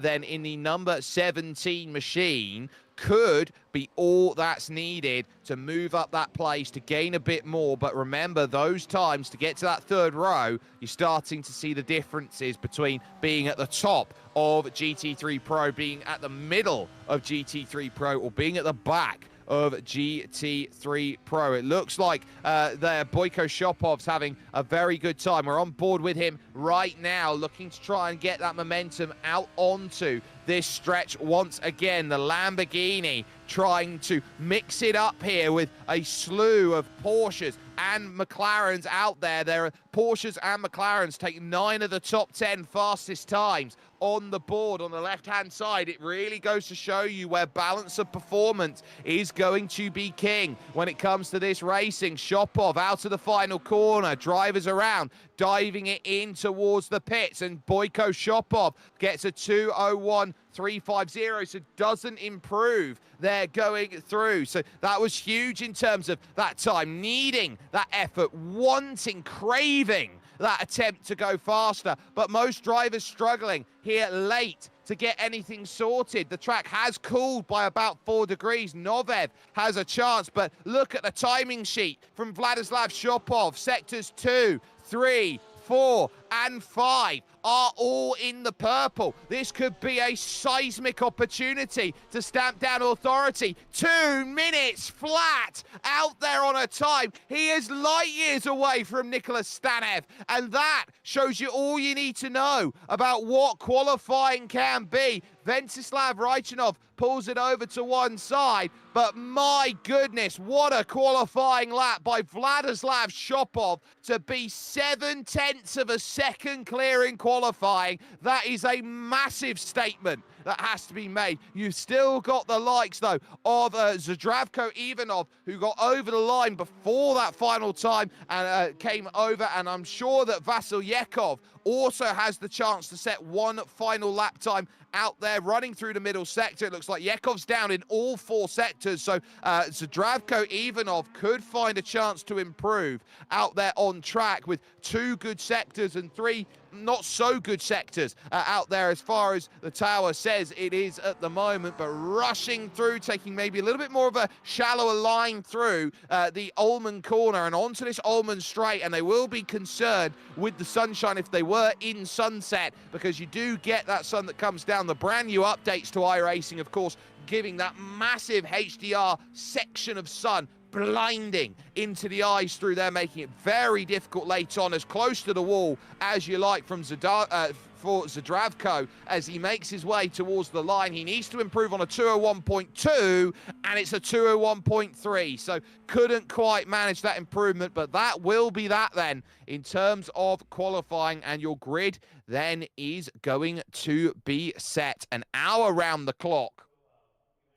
then in the number 17 machine could be all that's needed to move up that place, to gain a bit more. But remember, those times to get to that 3rd row, you're starting to see the differences between being at the top of GT3 Pro, being at the middle of GT3 Pro, or being at the back of GT3 Pro. It looks like there Boyko Shopov's having a very good time. We're on board with him right now, looking to try and get that momentum out onto this stretch once again. The Lamborghini trying to mix it up here with a slew of Porsches and McLarens out there. There are Porsches and McLarens taking 9 of the top 10 fastest times on the board on the left-hand side. It really goes to show you where balance of performance is going to be king when it comes to this racing. Shopov out of the final corner, drivers around, diving it in towards the pits, and Boyko Shopov gets a 2:01.350, so doesn't improve there going through. So that was huge in terms of that time, needing that effort, wanting, craving that attempt to go faster, but most drivers struggling here late to get anything sorted. The track has cooled by about 4 degrees. Novev has a chance, but look at the timing sheet from Vladislav Shopov. Sectors 2, 3, 4, and 5 are all in the purple. This could be a seismic opportunity to stamp down authority. 2 minutes flat out there on a time. He is light years away from Nicholas Stanev, and that shows you all you need to know about what qualifying can be. Ventsislav Raichanov pulls it over to one side, but my goodness, what a qualifying lap by Vladislav Shopov to be 7/10 of a second clear in qualifying. That is a massive statement that has to be made. You've still got the likes, though, of Zdravko Ivanov, who got over the line before that final time and came over, and I'm sure that Vasilyekov also has the chance to set one final lap time out there running through the middle sector. It looks like Yekov's down in all 4 sectors, so Zdravko Ivanov could find a chance to improve out there on track with 2 good sectors and 3 not so good sectors out there as far as the tower says it is at the moment, but rushing through, taking maybe a little bit more of a shallower line through the Ullman corner and onto this Ullman straight, and they will be concerned with the sunshine if they were in sunset, because you do get that sun that comes down. The brand new updates to iRacing, of course, giving that massive HDR section of sun blinding into the eyes through there, making it very difficult late on, as close to the wall as you like from for Zdravko as he makes his way towards the line. He needs to improve on a 201.2, and it's a 201.3, so couldn't quite manage that improvement, but that will be that then in terms of qualifying, and your grid then is going to be set. An hour round the clock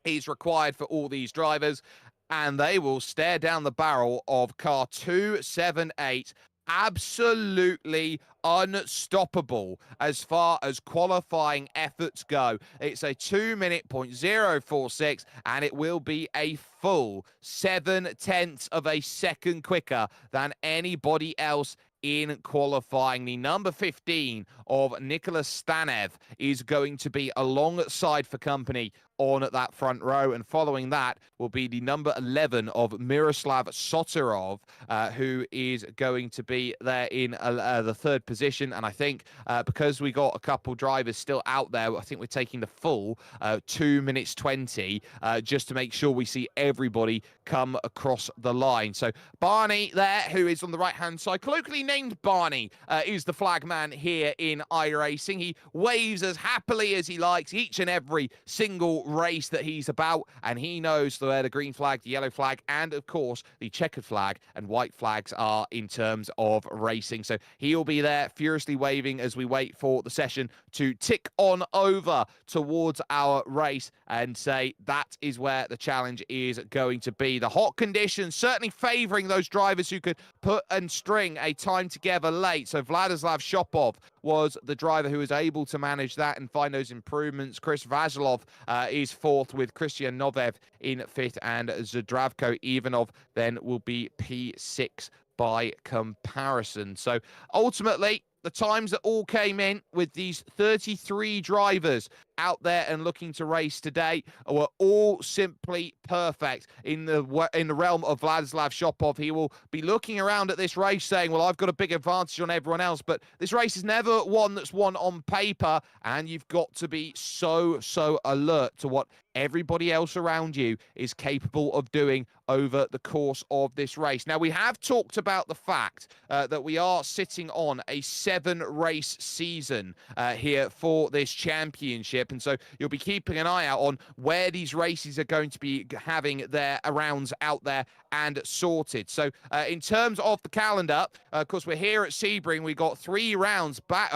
is required for all these drivers, and they will stare down the barrel of car 278. Absolutely unstoppable as far as qualifying efforts go. It's a 2:0.46, and it will be a full 7/10 of a second quicker than anybody else in qualifying. The number 15 of Nicholas Stanev is going to be alongside for company on that front row, and following that will be the number 11 of Miroslav Soterov, who is going to be there in the 3rd position. And I think because we got a couple drivers still out there, I think we're taking the full 2:20 just to make sure we see everybody come across the line. So Barney there, who is on the right-hand side, colloquially named Barney, is the flag man here in iRacing. He waves as happily as he likes each and every single race that he's about, and he knows where the green flag, the yellow flag, and of course the checkered flag and white flags are in terms of racing. So he'll be there furiously waving as we wait for the session to tick on over towards our race and say that is where the challenge is going to be. The hot conditions certainly favoring those drivers who could put and string a time together late. So Vladislav Shopov was the driver who was able to manage that and find those improvements. Chris Vasilov is 4th, with Christian Novev in 5th, and Zdravko Ivanov then will be P6 by comparison. So ultimately, the times that all came in with these 33 drivers out there and looking to race today were all simply perfect in the realm of Vladislav Shopov. He will be looking around at this race saying, well, I've got a big advantage on everyone else, but this race is never one that's won on paper, and you've got to be so alert to what everybody else around you is capable of doing over the course of this race. Now, we have talked about the fact that we are sitting on a 7-race season here for this championship, and so you'll be keeping an eye out on where these races are going to be having their rounds out there and sorted. So in terms of the calendar, of course, we're here at Sebring. We got 4 rounds, back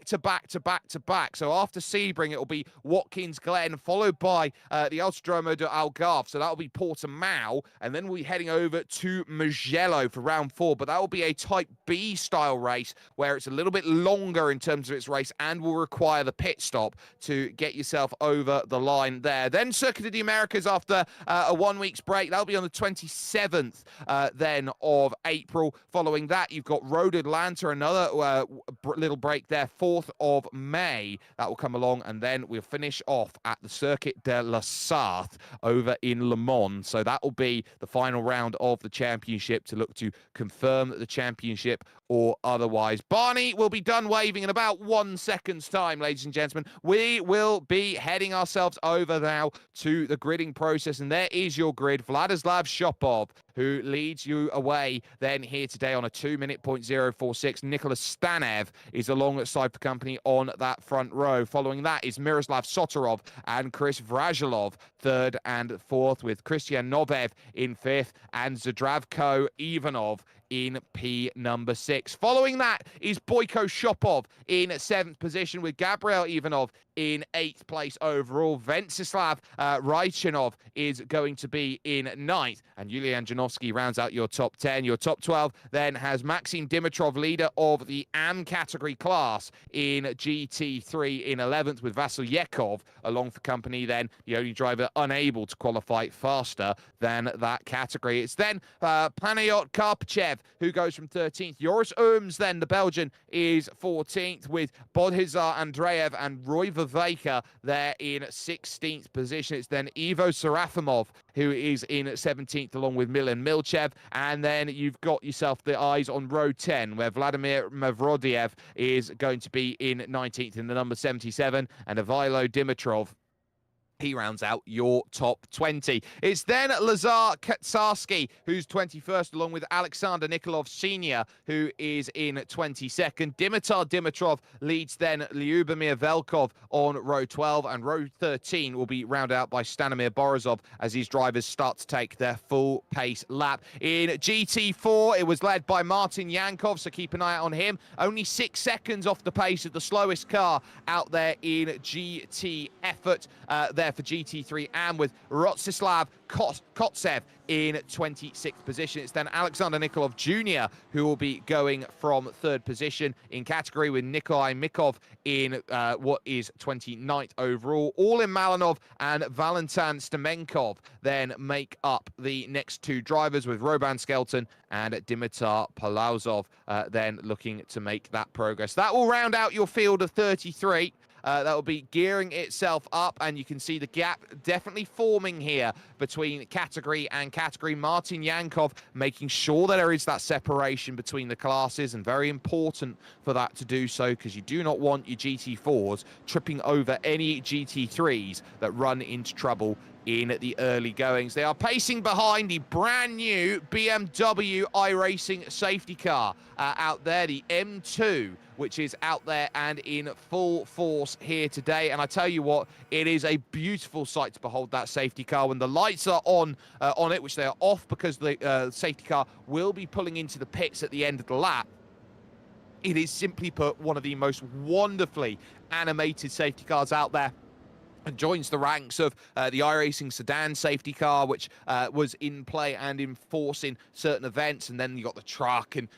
to back. So after Sebring, it'll be Watkins Glen, followed by the Autodromo de Algarve. So that'll be Portimao, and then we'll be heading over to Mugello for round 4. But that will be a Type B style race where it's a little bit longer in terms of its race and will require the pit stop to get yourself over the line there. Then Circuit of the Americas after a 1 week's break. That'll be on the 27th then of April. Following that, you've got Road Atlanta, another little break there, 4th of May. That will come along, and then we'll finish off at the Circuit de la Sarthe over in Le Mans. So that will be the final round of the championship to look to confirm the championship or otherwise. Barney will be done waving in about 1 second's time, ladies and gentlemen. We will be heading ourselves over now to the gridding process, and there is your grid. Vladislav Shopov, who leads you away then here today on a 2-minute .046. Nicholas Stanev is alongside the company on that front row. Following that is Miroslav Sotorov and Chris Vrajilov, third and fourth, with Christian Novev in fifth and Zdravko Ivanov in P number 6. Following that is Boyko Shopov in 7th position, with Gabriel Ivanov in 8th place overall. Ventsislav Raichinov is going to be in 9th, and Yulian Janovsky rounds out your top 10. Your top 12 then has Maxim Dimitrov, leader of the AM category class, in GT3 in 11th, with Vasil Yekov along for company, then the only driver unable to qualify faster than that category. It's then Panayot Karpachev who goes from 13th. Joris Ooms, then, the Belgian, is 14th, with Bodhizar Andreev and Roy Viveka there in 16th position. It's then Ivo Serafimov who is in 17th, along with Milan Milchev. And then you've got yourself the eyes on row 10, where Vladimir Mavrodiev is going to be in 19th in the number 77, and Ivilo Dimitrov, he rounds out your top 20. It's then Lazar Katsarski, who's 21st, along with Alexander Nikolov Sr., who is in 22nd. Dimitar Dimitrov leads then Lyubomir Velkov on row 12, and row 13 will be rounded out by Stanimir Borisov as these drivers start to take their full pace lap. In GT4, it was led by Martin Yankov, so keep an eye out on him. Only 6 seconds off the pace of the slowest car out there in GT effort there for GT3 AM, with Rostislav Kotsev in 26th position. It's then Alexander Nikolov Jr. who will be going from 3rd position in category, with Nikolai Mikov in what is 29th overall. Orlin Malinov and Valentin Stemenkov then make up the next 2 drivers, with Roban Skelton and Dimitar Palauzov then looking to make that progress. That will round out your field of 33. That will be gearing itself up, and you can see the gap definitely forming here between category and category. Martin Yankov making sure that there is that separation between the classes, and very important for that to do so, because you do not want your GT4s tripping over any GT3s that run into trouble in the early goings. They are pacing behind the brand new BMW iRacing safety car out there, the M2, which is out there and in full force here today. And I tell you what, it is a beautiful sight to behold that safety car when the lights are on it, which they are off because the safety car will be pulling into the pits at the end of the lap. It is, simply put, one of the most wonderfully animated safety cars out there, and joins the ranks of the iRacing sedan safety car, which was in play and in force in certain events. And then you got the truck and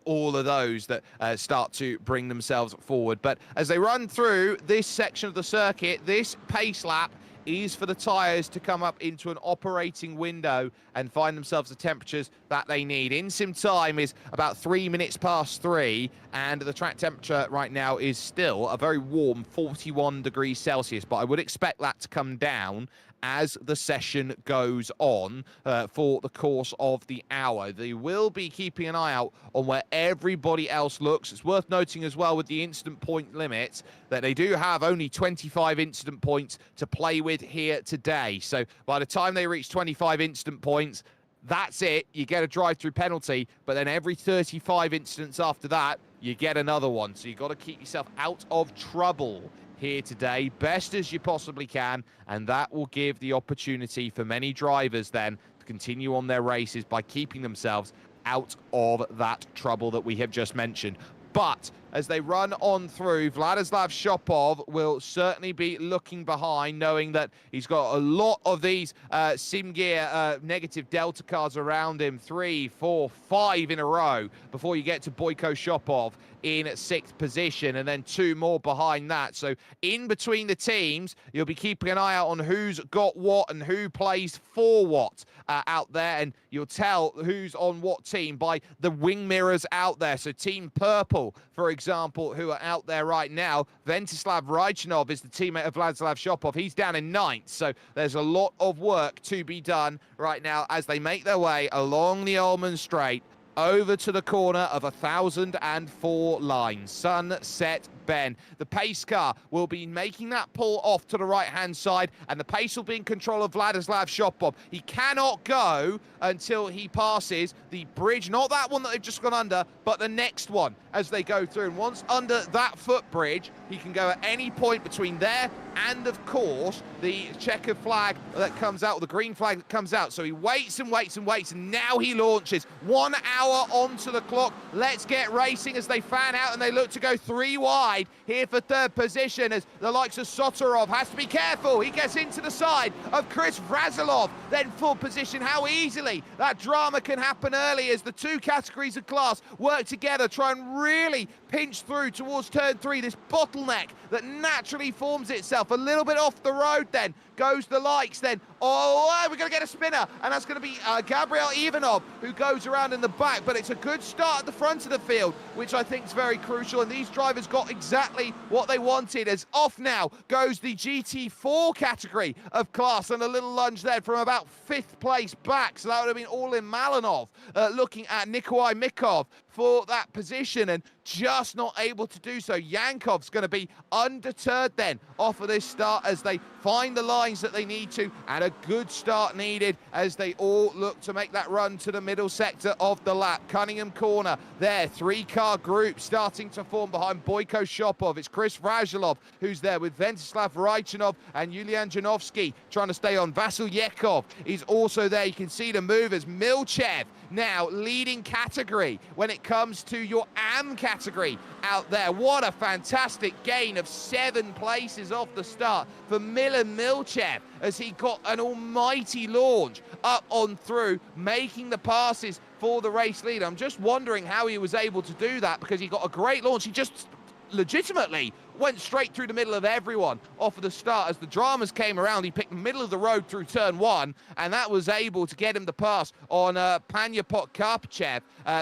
all of those that start to bring themselves forward. But as they run through this section of the circuit, this pace lap is for the tyres to come up into an operating window and find themselves the temperatures that they need. In-sim time is about 3 minutes past 3, and the track temperature right now is still a very warm 41 degrees Celsius, but I would expect that to come down as the session goes on for the course of the hour. They will be keeping an eye out on where everybody else looks. It's worth noting as well, with the incident point limit, that they do have only 25 incident points to play with here today. So by the time they reach 25 incident points, that's it. You get a drive-through penalty, but then every 35 incidents after that, you get another one. So you've got to keep yourself out of trouble here today, best as you possibly can, and that will give the opportunity for many drivers then to continue on their races by keeping themselves out of that trouble that we have just mentioned. But as they run on through, Vladislav Shopov will certainly be looking behind, knowing that he's got a lot of these simgear negative delta cars around him, 3, 4, 5 in a row before you get to Boyko Shopov in 6th position, and then 2 more behind that. So in between the teams, you'll be keeping an eye out on who's got what and who plays for what out there, and you'll tell who's on what team by the wing mirrors out there. So Team Purple, for example, who are out there right now, Ventislav Raichinov is the teammate of Vladislav Shopov. He's down in 9th, so there's a lot of work to be done right now as they make their way along the Ullman Straight over to the corner of 1004 line, Sunset Bend. The pace car will be making that pull off to the right-hand side, and the pace will be in control of Vladislav Shopov. He cannot go until he passes the bridge, not that one that they've just gone under, but the next one as they go through. And once under that footbridge, he can go at any point between there and, of course, the checkered flag that comes out, or the green flag that comes out. So he waits and waits and waits, and now he launches. 1 hour onto the clock. Let's get racing as they fan out and they look to go 3 wide here for third position, as the likes of Sotorov has to be careful. He gets into the side of Chris Vrazilov, then full position. How easily that drama can happen early as the two categories of class work together, try and really pinch through towards turn 3, this bottleneck that naturally forms itself. A little bit off the road then goes the likes then. Oh, we're going to get a spinner, and that's going to be Gabriel Ivanov who goes around in the back, but it's a good start at the front of the field, which I think is very crucial, and these drivers got exactly what they wanted, as off now goes the GT4 category of class, and a little lunge there from about 5th place back, so that would have been all in Malinov, looking at Nikolai Mikov for that position, and just not able to do so. Yankov's going to be undeterred then off of this start as they find the lines that they need to, and a good start needed as they all look to make that run to the middle sector of the lap. Cunningham corner there, 3-car group starting to form behind Boyko Shopov. It's Chris Vrazilov who's there with Ventislav Raychanov and Yulian Janovsky trying to stay on. Vasil Yekov is also there. You can see the movers. Milchev now leading category when it comes to your AM category out there. What a fantastic gain of 7 places off the start for Milan Milchev as he got an almighty launch up on through, making the passes for the race leader. I'm just wondering how he was able to do that, because he got a great launch. He just legitimately went straight through the middle of everyone off of the start. As the dramas came around, he picked the middle of the road through turn 1, and that was able to get him the pass on Panyapot Karpachev,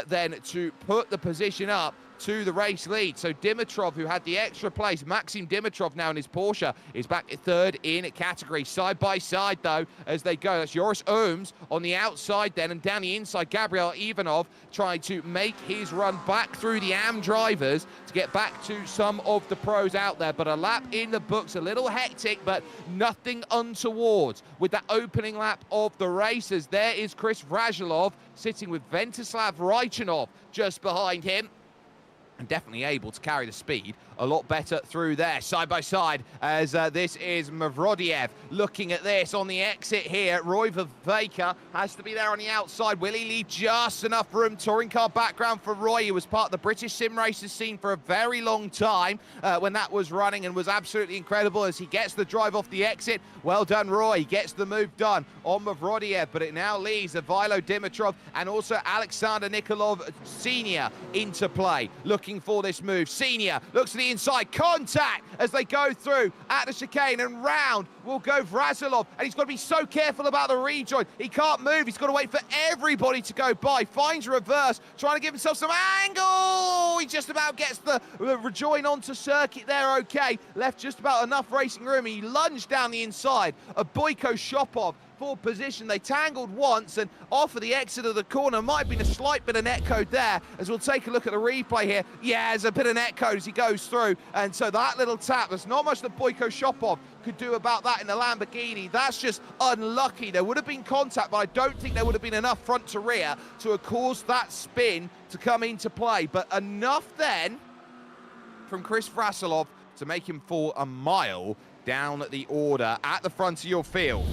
then to put the position up to the race lead. So Dimitrov, who had the extra place, Maxim Dimitrov now in his Porsche, is back at 3rd in category. Side by side, though, as they go. That's Joris Ohms on the outside then, and down the inside, Gabriel Ivanov trying to make his run back through the AM drivers to get back to some of the pros out there. But a lap in the books, a little hectic, but nothing untoward with that opening lap of the races. There is Chris Vrazilov sitting with Ventislav Raychanov just behind him, and definitely able to carry the speed a lot better through there. Side by side, as this is Mavrodiev looking at this on the exit here. Roy Vaveka has to be there on the outside. Will he leave just enough room? Touring car background for Roy. He was part of the British sim racers scene for a very long time when that was running, and was absolutely incredible as he gets the drive off the exit. Well done, Roy. He gets the move done on Mavrodiev, but it now leaves Ivilo Dimitrov and also Alexander Nikolov Sr. into play, looking for this move. Senior looks at the inside, contact as they go through at the chicane, and round will go Vrazilov, and he's got to be so careful about the rejoin. He can't move. He's got to wait for everybody to go by. Finds reverse, trying to give himself some angle. He just about gets the rejoin onto circuit there. Okay, left just about enough racing room. He lunged down the inside of Boyko Shopov for position. They tangled once, and off of the exit of the corner. Might have been a slight bit of net code there, as we'll take a look at the replay here. Yeah, there's a bit of net code as he goes through, and so that little tap, there's not much that Boyko Shopov could do about that in the Lamborghini. That's just unlucky. There would have been contact, but I don't think there would have been enough front to rear to have caused that spin to come into play. But enough then from Chris Vrazilov to make him fall a mile down the order at the front of your field.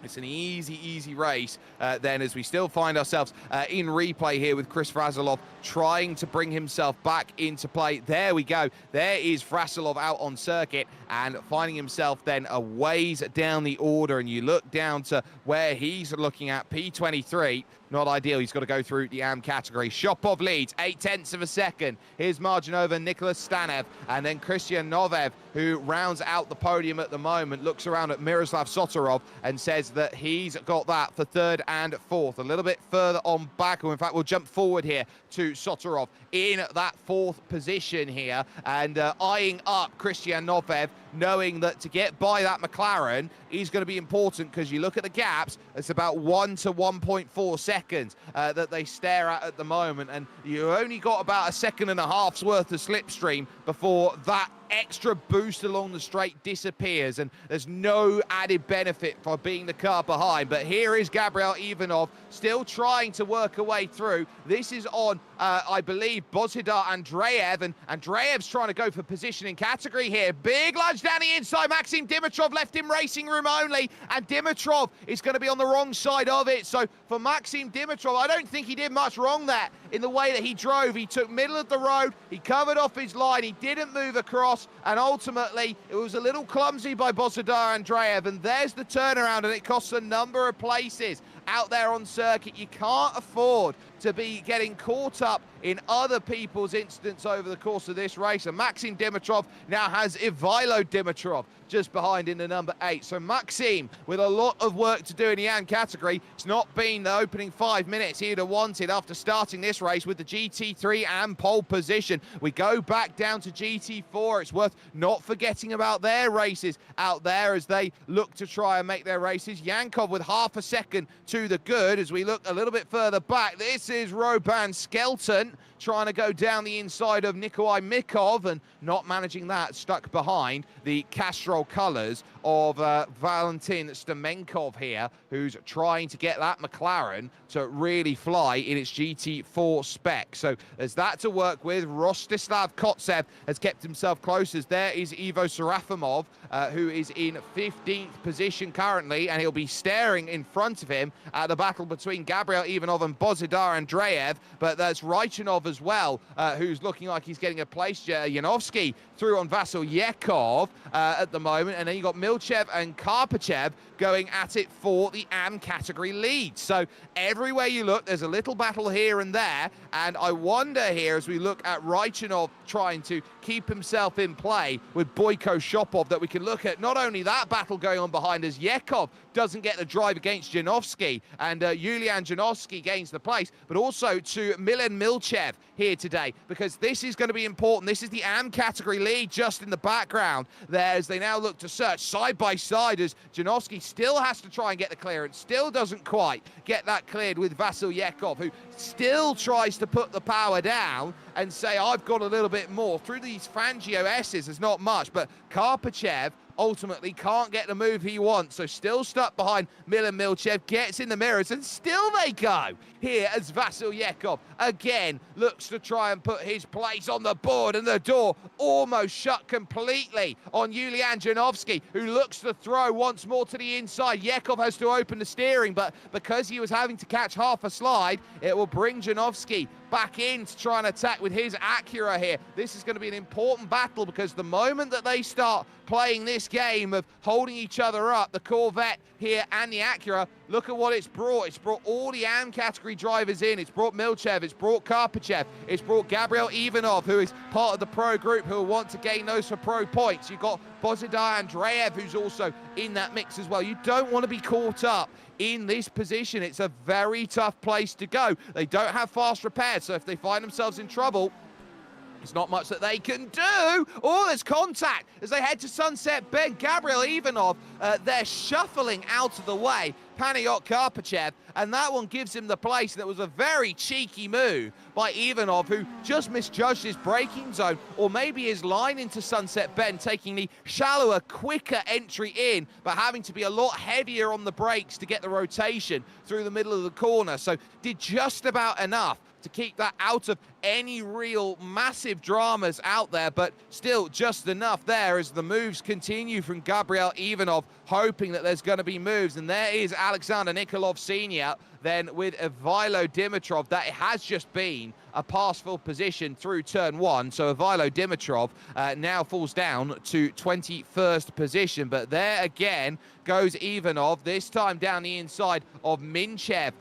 It's an easy race then, as we still find ourselves in replay here with Chris Vrazilov trying to bring himself back into play. There we go. There is Vrazilov out on circuit and finding himself then a ways down the order, and you look down to where he's looking at P23. Not ideal. He's got to go through the AM category. Shopov leads 0.8 of a second. Here's margin over Nicholas Stanev, and then Christian Novev, who rounds out the podium at the moment, looks around at Miroslav Sotorov and says that he's got that for 3rd and 4th. A little bit further on back, or in fact we'll jump forward here to Sotorov in that 4th position here, and eyeing up Christian Novev knowing that to get by that McLaren is going to be important, because you look at the gaps, it's about 1 to 1.4 seconds that they stare at the moment, and you only got about a second and a half's worth of slipstream before that extra boost along the straight disappears, and there's no added benefit for being the car behind. But here is Gabriel Ivanov still trying to work a way through. This is on, I believe, Bozhidar Andreev, and Andreev's trying to go for positioning category here. Big lunge down the inside. Maxim Dimitrov left him racing room only, and Dimitrov is going to be on the wrong side of it. So for Maxim Dimitrov, I don't think he did much wrong there in the way that he drove. He took middle of the road, he covered off his line, he didn't move across, and ultimately it was a little clumsy by Bozhidar Andreev, and there's the turnaround, and it costs a number of places out there on circuit. You can't afford to be getting caught up in other people's incidents over the course of this race. And Maxim Dimitrov now has Ivailo Dimitrov just behind in the number 8. So Maxim with a lot of work to do in the AM category. It's not been the opening 5 minutes he'd have wanted after starting this race with the GT3 AM pole position. We go back down to GT4. It's worth not forgetting about their races out there as they look to try and make their races. Yankov with half a second to the good. As we look a little bit further back, this is Roban Skelton trying to go down the inside of Nikolai Mikov, and not managing that, stuck behind the Castrol colours of Valentin Stamenkov here, who's trying to get that McLaren to really fly in its GT4 spec. So there's that to work with. Rostislav Kotsev has kept himself close, as there is Ivo Serafimov, who is in 15th position currently, and he'll be staring in front of him at the battle between Gabriel Ivanov and Bozhidar Andreev. But there's Raichanov as well, who's looking like he's getting a place. Yanovsky through on Vasil Yekov at the moment, and then you got Milchev and Karpachev going at it for the AM category lead. So everywhere you look, there's a little battle here and there, and I wonder here, as we look at Raichanov trying to keep himself in play with Boyko Shopov, that we can look at not only that battle going on behind as Yekov doesn't get the drive against Janovsky, and Yulian Janovsky gains the place, but also to Milan Milchev here today, because this is going to be important. This is the AM category lead just in the background there, as they now look to search side by side, as Janovsky still has to try and get the clearance, still doesn't quite get that cleared with Vasil Yekov, who still tries to put the power down and say, I've got a little bit more. Through these Fangio S's, there's not much, but Karpachev ultimately can't get the move he wants, so still stuck behind Milan Milchev, gets in the mirrors, and still they go here as Vasil Yekov again looks to try and put his place on the board, and the door almost shut completely on Yulian Janovsky, who looks to throw once more to the inside. Yekov has to open the steering, but because he was having to catch half a slide, it will bring Janovsky back in to try and attack with his Acura here. This is going to be an important battle, because the moment that they start playing this game of holding each other up, the Corvette here and the Acura, look at what it's brought. It's brought all the AM category drivers in. It's brought Milchev, it's brought Karpachev, it's brought Gabriel Ivanov, who is part of the pro group, who will want to gain those for pro points. You've got Bozhidar Andreev, who's also in that mix as well. You don't want to be caught up in this position. It's a very tough place to go. They don't have fast repairs, so if they find themselves in trouble, it's not much that they can do. Oh, there's contact as they head to Sunset Bend. Gabriel Ivanov, they're shuffling out of the way, Panayot Karpachev, and that one gives him the place. And it was a very cheeky move by Ivanov, who just misjudged his braking zone, or maybe his line into Sunset Bend, taking the shallower, quicker entry in, but having to be a lot heavier on the brakes to get the rotation through the middle of the corner. So did just about enough to keep that out of any real massive dramas out there, but still just enough there as the moves continue from Gabriel Ivanov, hoping that there's going to be moves. And there is Alexander Nikolov Sr. then with Ivailo Dimitrov. That has just been a pass-full position through turn 1, so Ivailo Dimitrov now falls down to 21st position. But there again goes Ivanov, this time down the inside of Milchev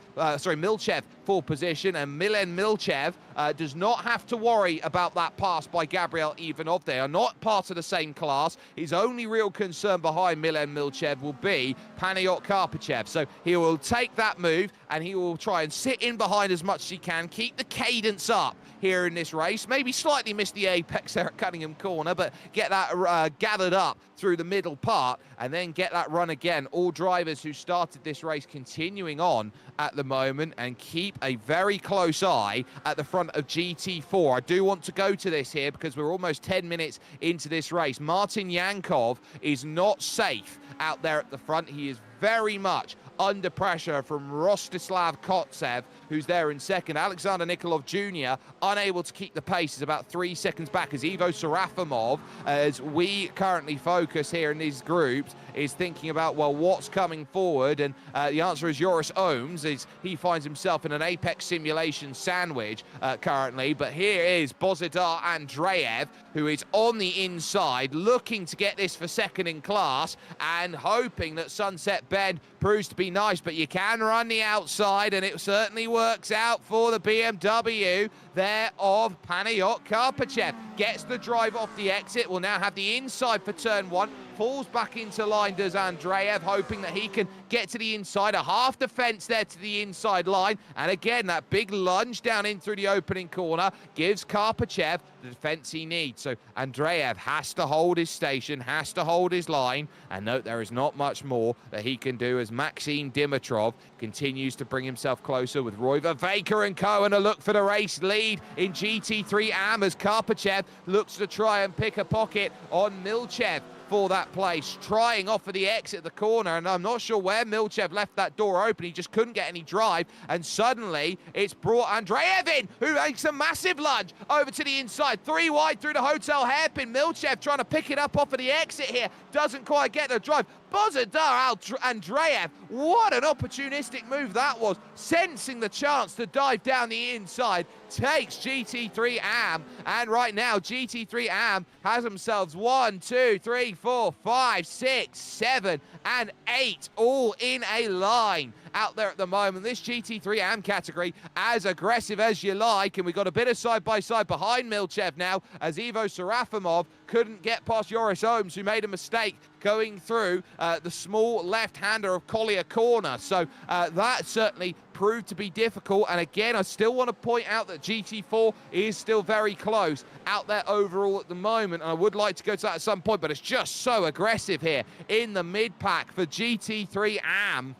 for position, and Milen Milchev does not have to worry about that pass by Gabriel Ivanov. They are not part of the same class. His only real concern behind Milen Milchev will be Panayot Karpachev. So he will take that move and he will try and sit in behind as much as he can, keep the cadence up here in this race. Maybe slightly miss the apex there at Cunningham Corner, but get that gathered up through the middle part and then get that run again. All drivers who started this race continuing on at the moment, and keep a very close eye at the front of GT4. I do want to go to this here because we're almost 10 minutes into this race. Martin Yankov is not safe out there at the front. He is very much under pressure from Rostislav Kotsev, who's there in second. Alexander Nikolov Jr. unable to keep the pace, is about 3 seconds back as Ivo Serafimov, as we currently focus here in these groups, is thinking about, well, what's coming forward? And the answer is Joris Ohms, as he finds himself in an Apex simulation sandwich currently. But here is Bozidar Andreev, who is on the inside, looking to get this for second in class and hoping that Sunset Bend proves to be nice, but you can run the outside, and it certainly works out for the BMW there of Panayot Karpachev. Gets the drive off the exit, will now have the inside for turn one, falls back into line, does Andreev, hoping that he can get to the inside. A half defense there to the inside line, and again, that big lunge down in through the opening corner gives Karpachev the defense he needs. So Andreev has to hold his station, has to hold his line, and note there is not much more that he can do as Maxim Dimitrov continues to bring himself closer with Roy Vervaker and co, and a look for the race lead in GT3 AM as Karpachev looks to try and pick a pocket on Milchev for that place, trying off of the exit of the corner, and I'm not sure where Milchev left that door open. He just couldn't get any drive, and suddenly it's brought Andreev in, who makes a massive lunge over to the inside, 3 wide through the hotel hairpin. Milchev trying to pick it up off of the exit here, doesn't quite get the drive. Bozidar Andreev, what an opportunistic move that was, sensing the chance to dive down the inside, takes GT3 AM, and right now GT3 AM has themselves 1, 2, 3, 4, 5, 6, 7, and 8 all in a line out there at the moment. This GT3 AM category, as aggressive as you like, and we've got a bit of side-by-side behind Milchev now, as Ivo Serafimov couldn't get past Joris Ohms, who made a mistake going through the small left-hander of Collier Corner. So that certainly proved to be difficult. And again, I still want to point out that GT4 is still very close out there overall at the moment. And I would like to go to that at some point, but it's just so aggressive here in the mid-pack for GT3 AM.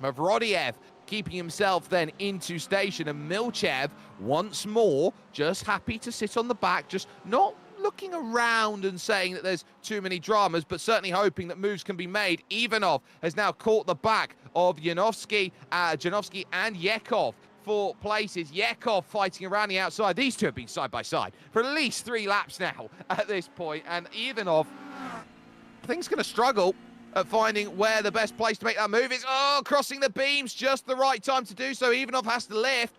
Mavrodiev keeping himself then into station, and Milchev once more just happy to sit on the back, just not looking around and saying that there's too many dramas, but certainly hoping that moves can be made. Ivanov has now caught the back of Janovsky and Yekov for places. Yekov fighting around the outside. These two have been side by side for at least 3 laps now at this point, and Ivanov, I think, is going to struggle at finding where the best place to make that move is. Oh, crossing the beams, just the right time to do so. Ivanov has to lift.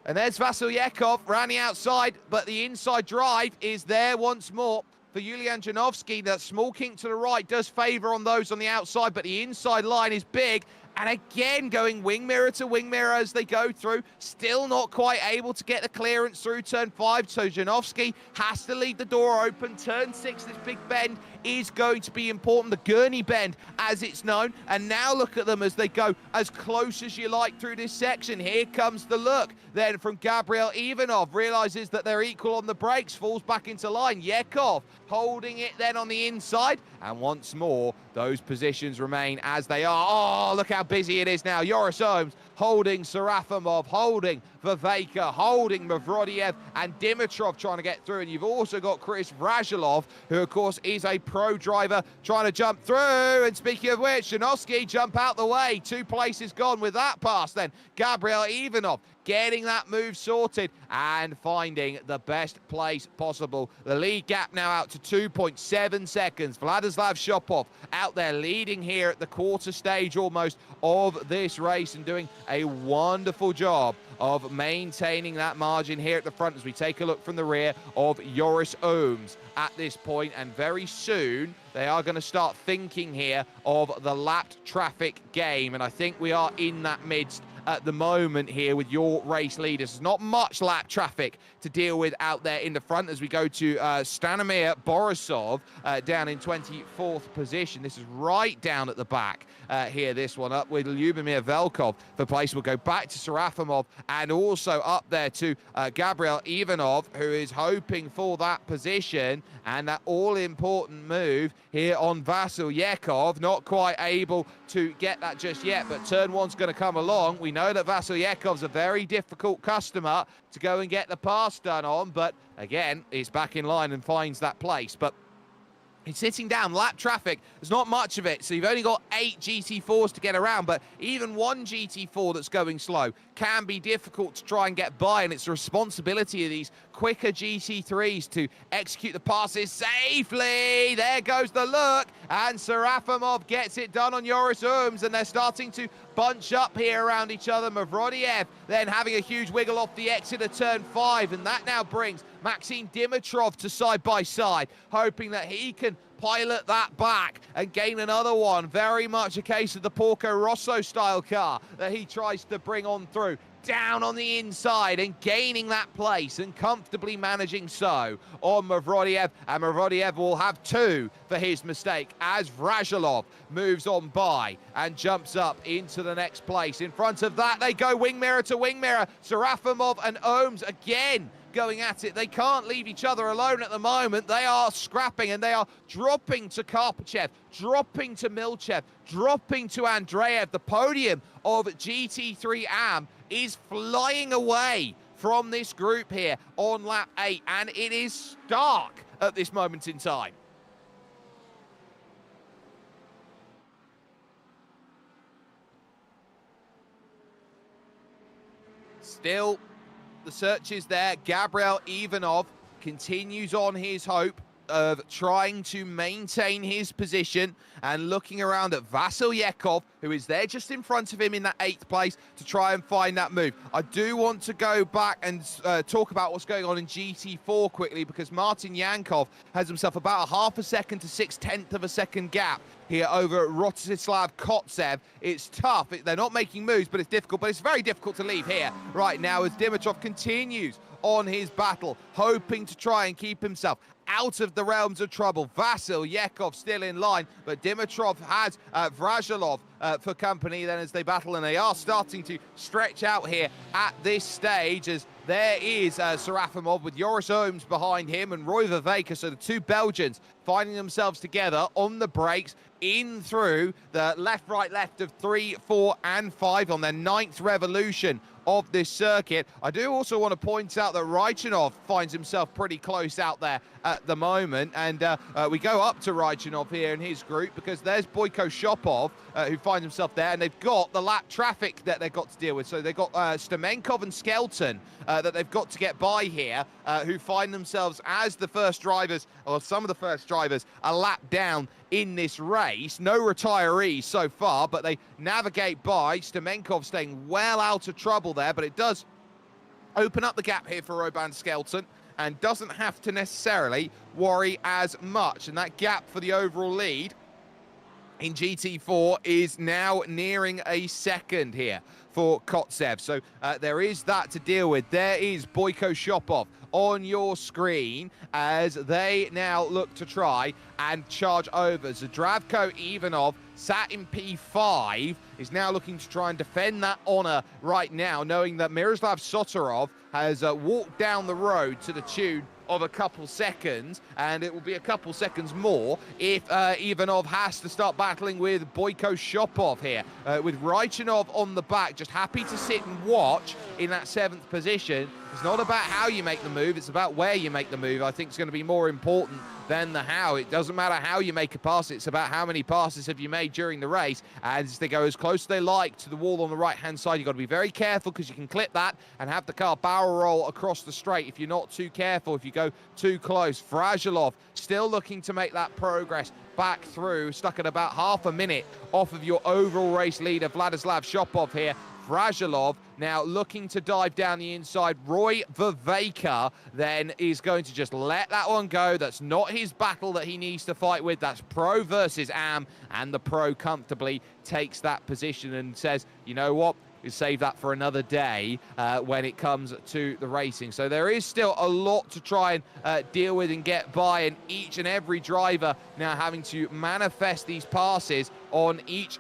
And there's Vasilyekov around the outside, but the inside drive is there once more for Yulian Janovsky. That small kink to the right does favour on those on the outside, but the inside line is big. And again, going wing mirror to wing mirror as they go through. Still not quite able to get the clearance through turn 5. So Janovsky has to leave the door open. Turn 6, this big bend is going to be important. The Gurney bend, as it's known. And now look at them as they go as close as you like through this section. Here comes the look then from Gabriel Ivanov. Realizes that they're equal on the brakes. Falls back into line. Yekov holding it then on the inside. And once more, those positions remain as they are. Oh, look how busy it is now. Joris Ohms holding Serafimov, holding Vervaker, holding Mavrodiev, and Dimitrov trying to get through. And you've also got Chris Vrazilov, who of course is a pro driver, trying to jump through. And speaking of which, Janovsky jump out the way. 2 places gone with that pass then. Gabriel Ivanov getting that move sorted and finding the best place possible. The lead gap now out to 2.7 seconds. Vladislav Shopov out there leading here at the quarter stage almost of this race, and doing a wonderful job of maintaining that margin here at the front as we take a look from the rear of Joris Ohms at this point. And very soon they are going to start thinking here of the lapped traffic game, and I think we are in that midst at the moment here with your race leaders. There's not much lap traffic to deal with out there in the front as we go to Stanimir Borisov down in 24th position. This is right down at the back here, this one up with Lyubomir Velkov for place. We'll go back to Serafimov and also up there to Gabriel Ivanov, who is hoping for that position and that all-important move here on Vasilyekov. Not quite able to get that just yet, but turn one's going to come along. We know that Vasilyekov's a very difficult customer to go and get the pass done on, but again, he's back in line and finds that place. But he's sitting down. Lap traffic, there's not much of it, so you've only got 8 GT4s to get around, but even one GT4 that's going slow can be difficult to try and get by, and it's the responsibility of these quicker GT3s to execute the passes safely. There goes the look, and Serafimov gets it done on Yoris Ooms, and they're starting to bunch up here around each other. Mavrodiev then having a huge wiggle off the exit of turn 5, and that now brings Maxim Dimitrov to side-by-side, hoping that he can pilot that back and gain another one. Very much a case of the Porco Rosso style car that he tries to bring on through. Down on the inside and gaining that place and comfortably managing so on Mavrodiev, and Mavrodiev will have 2 for his mistake as Vrazilov moves on by and jumps up into the next place. In front of that, they go wing mirror to wing mirror. Serafimov and Ooms again going at it. They can't leave each other alone at the moment. They are scrapping and they are dropping to Karpachev, dropping to Milchev, dropping to Andreev. The podium of GT3 AM is flying away from this group here on lap 8, and it is stark at this moment in time. Still, the search is there. Gabriel Ivanov continues on his hope of trying to maintain his position and looking around at Vasilyekov, who is there just in front of him in that 8th place, to try and find that move. I do want to go back and talk about what's going on in GT4 quickly, because Martin Yankov has himself about a half a second to 6/10 of a second gap here over Rostislav Kotsev. It's tough. They're not making moves, but it's difficult. But it's very difficult to leave here right now as Dimitrov continues on his battle, hoping to try and keep himself out of the realms of trouble. Vasilyekov still in line, but Dimitrov has Vrazilov for company then as they battle, and they are starting to stretch out here at this stage as there is Serafimov with Yoris Ooms behind him and Roy Viveka, so the 2 Belgians finding themselves together on the brakes in through the left, right, left of 3, 4, and 5 on their 9th revolution of this circuit. I do also want to point out that Raichanov finds himself pretty close out there at the moment, and we go up to Raichanov here in his group because there's Boyko Shopov who finds himself there, and they've got the lap traffic that they've got to deal with. So they've got Stamenkov and Skelton that they've got to get by here, who find themselves as the first drivers, or some of the first drivers, a lap down in this race. No retirees so far, but they navigate by. Stamenkov staying well out of trouble there, but it does open up the gap here for Roban Skelton and doesn't have to necessarily worry as much. And that gap for the overall lead in GT4 is now nearing a second here for Kotsev. So there is that to deal with. There is Boyko Shopov on your screen as they now look to try and charge over. Zdravko Ivanov sat in P5 is now looking to try and defend that honor right now, knowing that Miroslav Sotorov has walked down the road to the tune of a couple seconds, and it will be a couple seconds more if Ivanov has to start battling with Boyko Shopov here, with Raichanov on the back, just happy to sit and watch in that 7th position. It's not about how you make the move, it's about where you make the move. I think it's going to be more important than the how. It doesn't matter how you make a pass, it's about how many passes have you made during the race. As they go as close as they like to the wall on the right-hand side, you've got to be very careful because you can clip that and have the car barrel roll across the straight if you're not too careful, if you go too close. Vrazilov still looking to make that progress back through, stuck at about half a minute off of your overall race leader, Vladislav Shopov here. Vrazilov now looking to dive down the inside. Roy Viveka then is going to just let that one go. That's not his battle that he needs to fight with. That's Pro versus Am, and the Pro comfortably takes that position and says, you know what? save that for another day when it comes to the racing. So there is still a lot to try and deal with and get by, and each and every driver now having to manifest these passes on each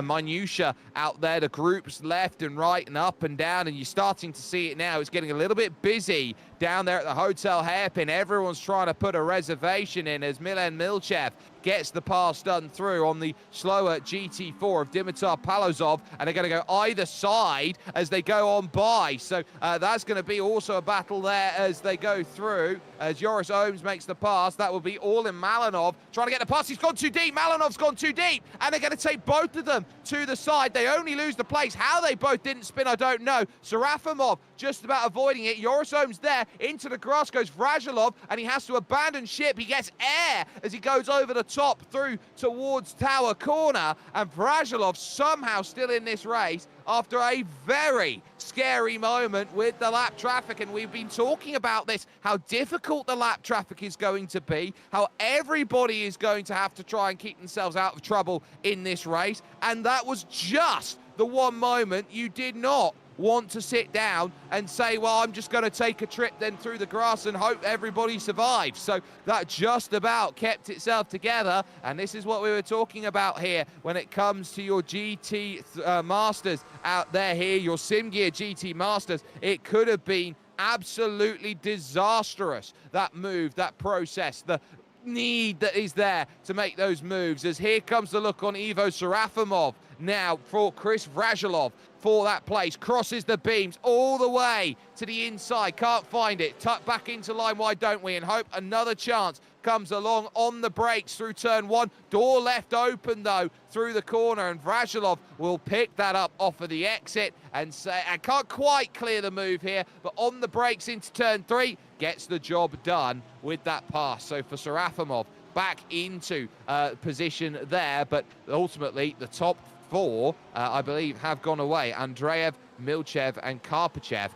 minutia out there, the groups left and right and up and down, and you're starting to see it now. It's getting a little bit busy down there at the hotel hairpin. Everyone's trying to put a reservation in as Milan Milchev gets the pass done through on the slower GT4 of Dimitar Palazov, and they're going to go either side as they go on by. So that's going to be also a battle there as they go through. As Joris Ohms makes the pass, that will be all in Malinov trying to get the pass. He's gone too deep. Malinov's gone too deep, and they're going to take both of them to the side. They only lose the place. How they both didn't spin, I don't know. Serafimov just about avoiding it. Joris Ohms there. Into the grass goes Vrajilov, and he has to abandon ship. He gets air as he goes over the top through towards Tower Corner, and Vrajilov somehow still in this race after a very scary moment with the lap traffic. And we've been talking about this, how difficult the lap traffic is going to be, how everybody is going to have to try and keep themselves out of trouble in this race, and that was just the one moment you did not want to sit down and say, well, I'm just going to take a trip then through the grass and hope everybody survives. So that just about kept itself together, and this is what we were talking about here when it comes to your GT Masters out there here, your SimGear GT Masters. It could have been absolutely disastrous, that move, that process, the need that is there to make those moves, as here comes the look on Ivo Serafimov now for Chris Vrajilov for that place, crosses the beams all the way to the inside, can't find it, tuck back into line, why don't we, and hope another chance comes along on the brakes through turn one. Door left open though through the corner, and Vrajilov will pick that up off of the exit and say, I can't quite clear the move here, but on the brakes into turn three, gets the job done with that pass. So for Serafimov, back into position there, but ultimately the top four, I believe, have gone away. Andreev, Milchev and Karpachev,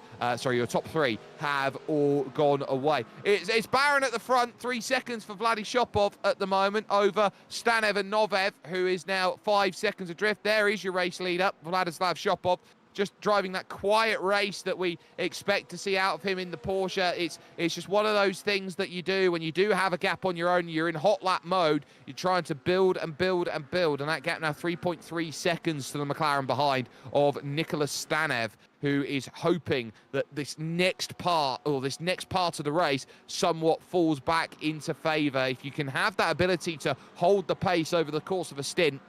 your top three have all gone away. It's barren at the front, 3 seconds for Vladishopov at the moment over Stanev and Novev, who is now 5 seconds adrift. There is your race lead up, Vladislav Shopov, just driving that quiet race that we expect to see out of him in the Porsche. It's just one of those things that you do when you do have a gap on your own. You're in hot lap mode. You're trying to build and build and build, and that gap now 3.3 seconds to the McLaren behind of Nicholas Stanev, who is hoping that this next part of the race somewhat falls back into favour. If you can have that ability to hold the pace over the course of a stint,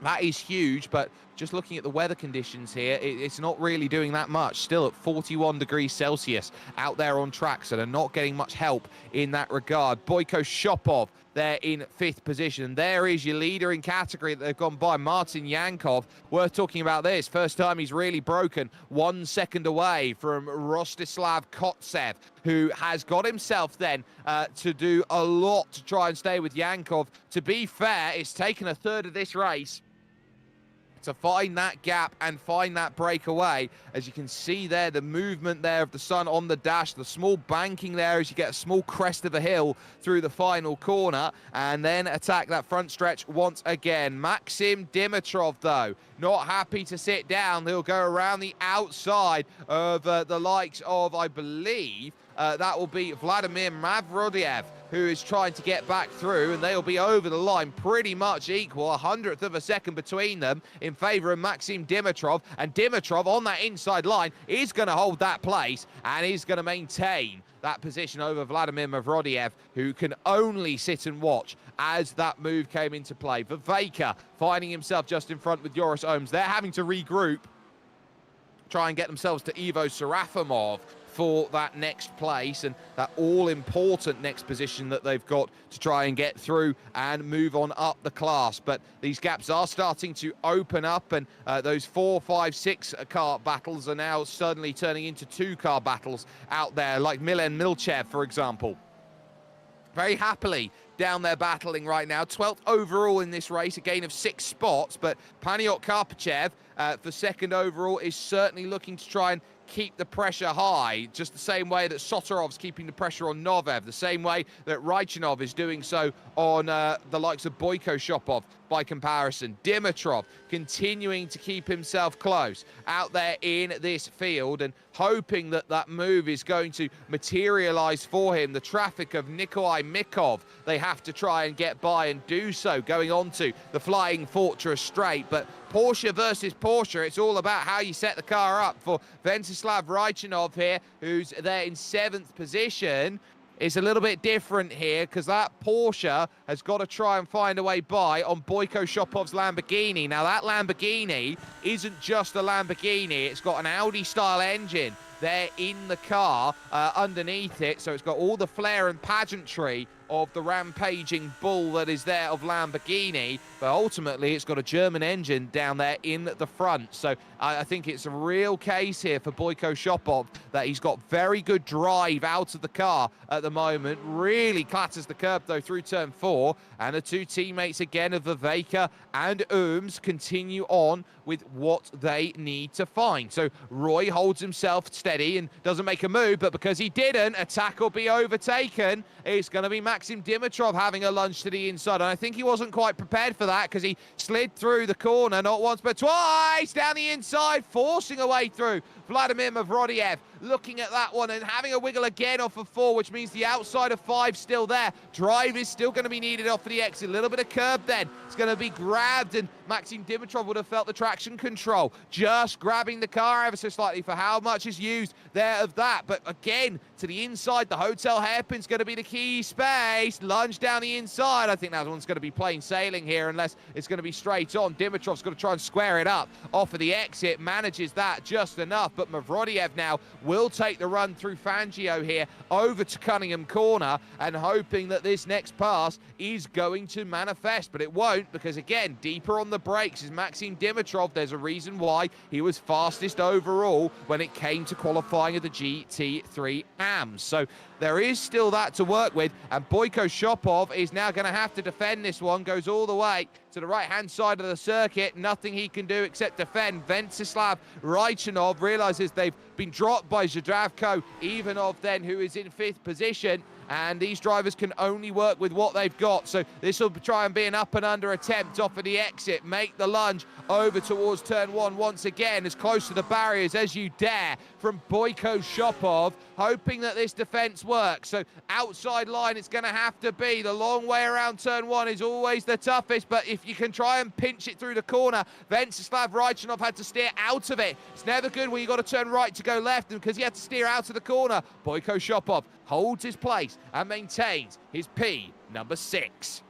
that is huge, but just looking at the weather conditions here, it's not really doing that much. Still at 41 degrees Celsius out there on track, so they're not getting much help in that regard. Boyko Shopov there in 5th position. There is your leader in category that they've gone by, Martin Yankov. Worth talking about this. First time he's really broken, 1 second away from Rostislav Kotsev, who has got himself then to do a lot to try and stay with Yankov. To be fair, it's taken a third of this race to find that gap and find that breakaway. As you can see there, the movement there of the sun on the dash, the small banking there as you get a small crest of a hill through the final corner, and then attack that front stretch once again. Maxim Dimitrov, though, not happy to sit down. He'll go around the outside of the likes of, I believe, that will be Vladimir Mavrodiev, who is trying to get back through, and they'll be over the line pretty much equal, 100th of a second between them in favour of Maxim Dimitrov, and Dimitrov on that inside line is going to hold that place and is going to maintain that position over Vladimir Mavrodiev, who can only sit and watch as that move came into play. Viveka finding himself just in front with Joris Ohms. They're having to regroup, try and get themselves to Ivo Serafimov for that next place and that all-important next position that they've got to try and get through and move on up the class. But these gaps are starting to open up, and those 4, 5, 6 car battles are now suddenly turning into 2-car battles out there, like Milan Milchev, for example. Very happily down there battling right now. 12th overall in this race, a gain of 6 spots, but Paniot Karpachev for 2nd overall is certainly looking to try and keep the pressure high, just the same way that Sotorov's keeping the pressure on Novev, the same way that Raichinov is doing so on the likes of Boyko Shopov. by comparison. Dimitrov continuing to keep himself close out there in this field and hoping that that move is going to materialize for him. The traffic of Nikolai Mikov, they have to try and get by and do so going on to the Flying Fortress straight. But Porsche versus Porsche, it's all about how you set the car up. For Ventsislav Raichanov here, who's there in 7th position, it's a little bit different here because that Porsche has got to try and find a way by on Boyko Shopov's Lamborghini. Now, that Lamborghini isn't just a Lamborghini. It's got an Audi-style engine there in the car underneath it. So it's got all the flair and pageantry of the rampaging bull that is there of Lamborghini, but ultimately it's got a German engine down there in the front. So I think it's a real case here for Boyko Shopov that he's got very good drive out of the car at the moment. Really clatters the curb though through turn 4, and the two teammates again of Viveka and Ooms continue on with what they need to find. So Roy holds himself steady and doesn't make a move, but because he didn't, attack will be overtaken. It's going to be Maxim Dimitrov having a lunge to the inside, and I think he wasn't quite prepared for that because he slid through the corner not once but twice down the inside, forcing a way through. Vladimir Mavrodiev looking at that one and having a wiggle again off of 4, which means the outside of 5 still there. Drive is still going to be needed off of the exit. A little bit of curb then. It's going to be grabbed, and Maxim Dimitrov would have felt the traction control. Just grabbing the car ever so slightly for how much is used there of that. But again, to the inside, the hotel hairpin's going to be the key space. Lunge down the inside. I think that one's going to be plain sailing here unless it's going to be straight on. Dimitrov's got to try and square it up off of the exit. Manages that just enough, but Mavrodiev now will take the run through Fangio here over to Cunningham Corner and hoping that this next pass is going to manifest, but it won't because, again, deeper on the brakes is Maxim Dimitrov. There's a reason why he was fastest overall when it came to qualifying of the GT3 AM. So there is still that to work with, and Boyko Shopov is now going to have to defend this one. Goes all the way to the right-hand side of the circuit. Nothing he can do except defend. Ventsislav Raichanov realizes they've been dropped by Zdravko Ivanov then, who is in 5th position. And these drivers can only work with what they've got. So this will try and be an up and under attempt off of the exit. Make the lunge over towards turn 1 once again, as close to the barriers as you dare from Boyko Shopov, hoping that this defense works. So outside line it's going to have to be. The long way around turn 1 is always the toughest, but if you can try and pinch it through the corner, Ventsislav Raichanov had to steer out of it. It's never good when you've got to turn right to go left, and because he had to steer out of the corner, Boyko Shopov holds his place and maintains his P number 6.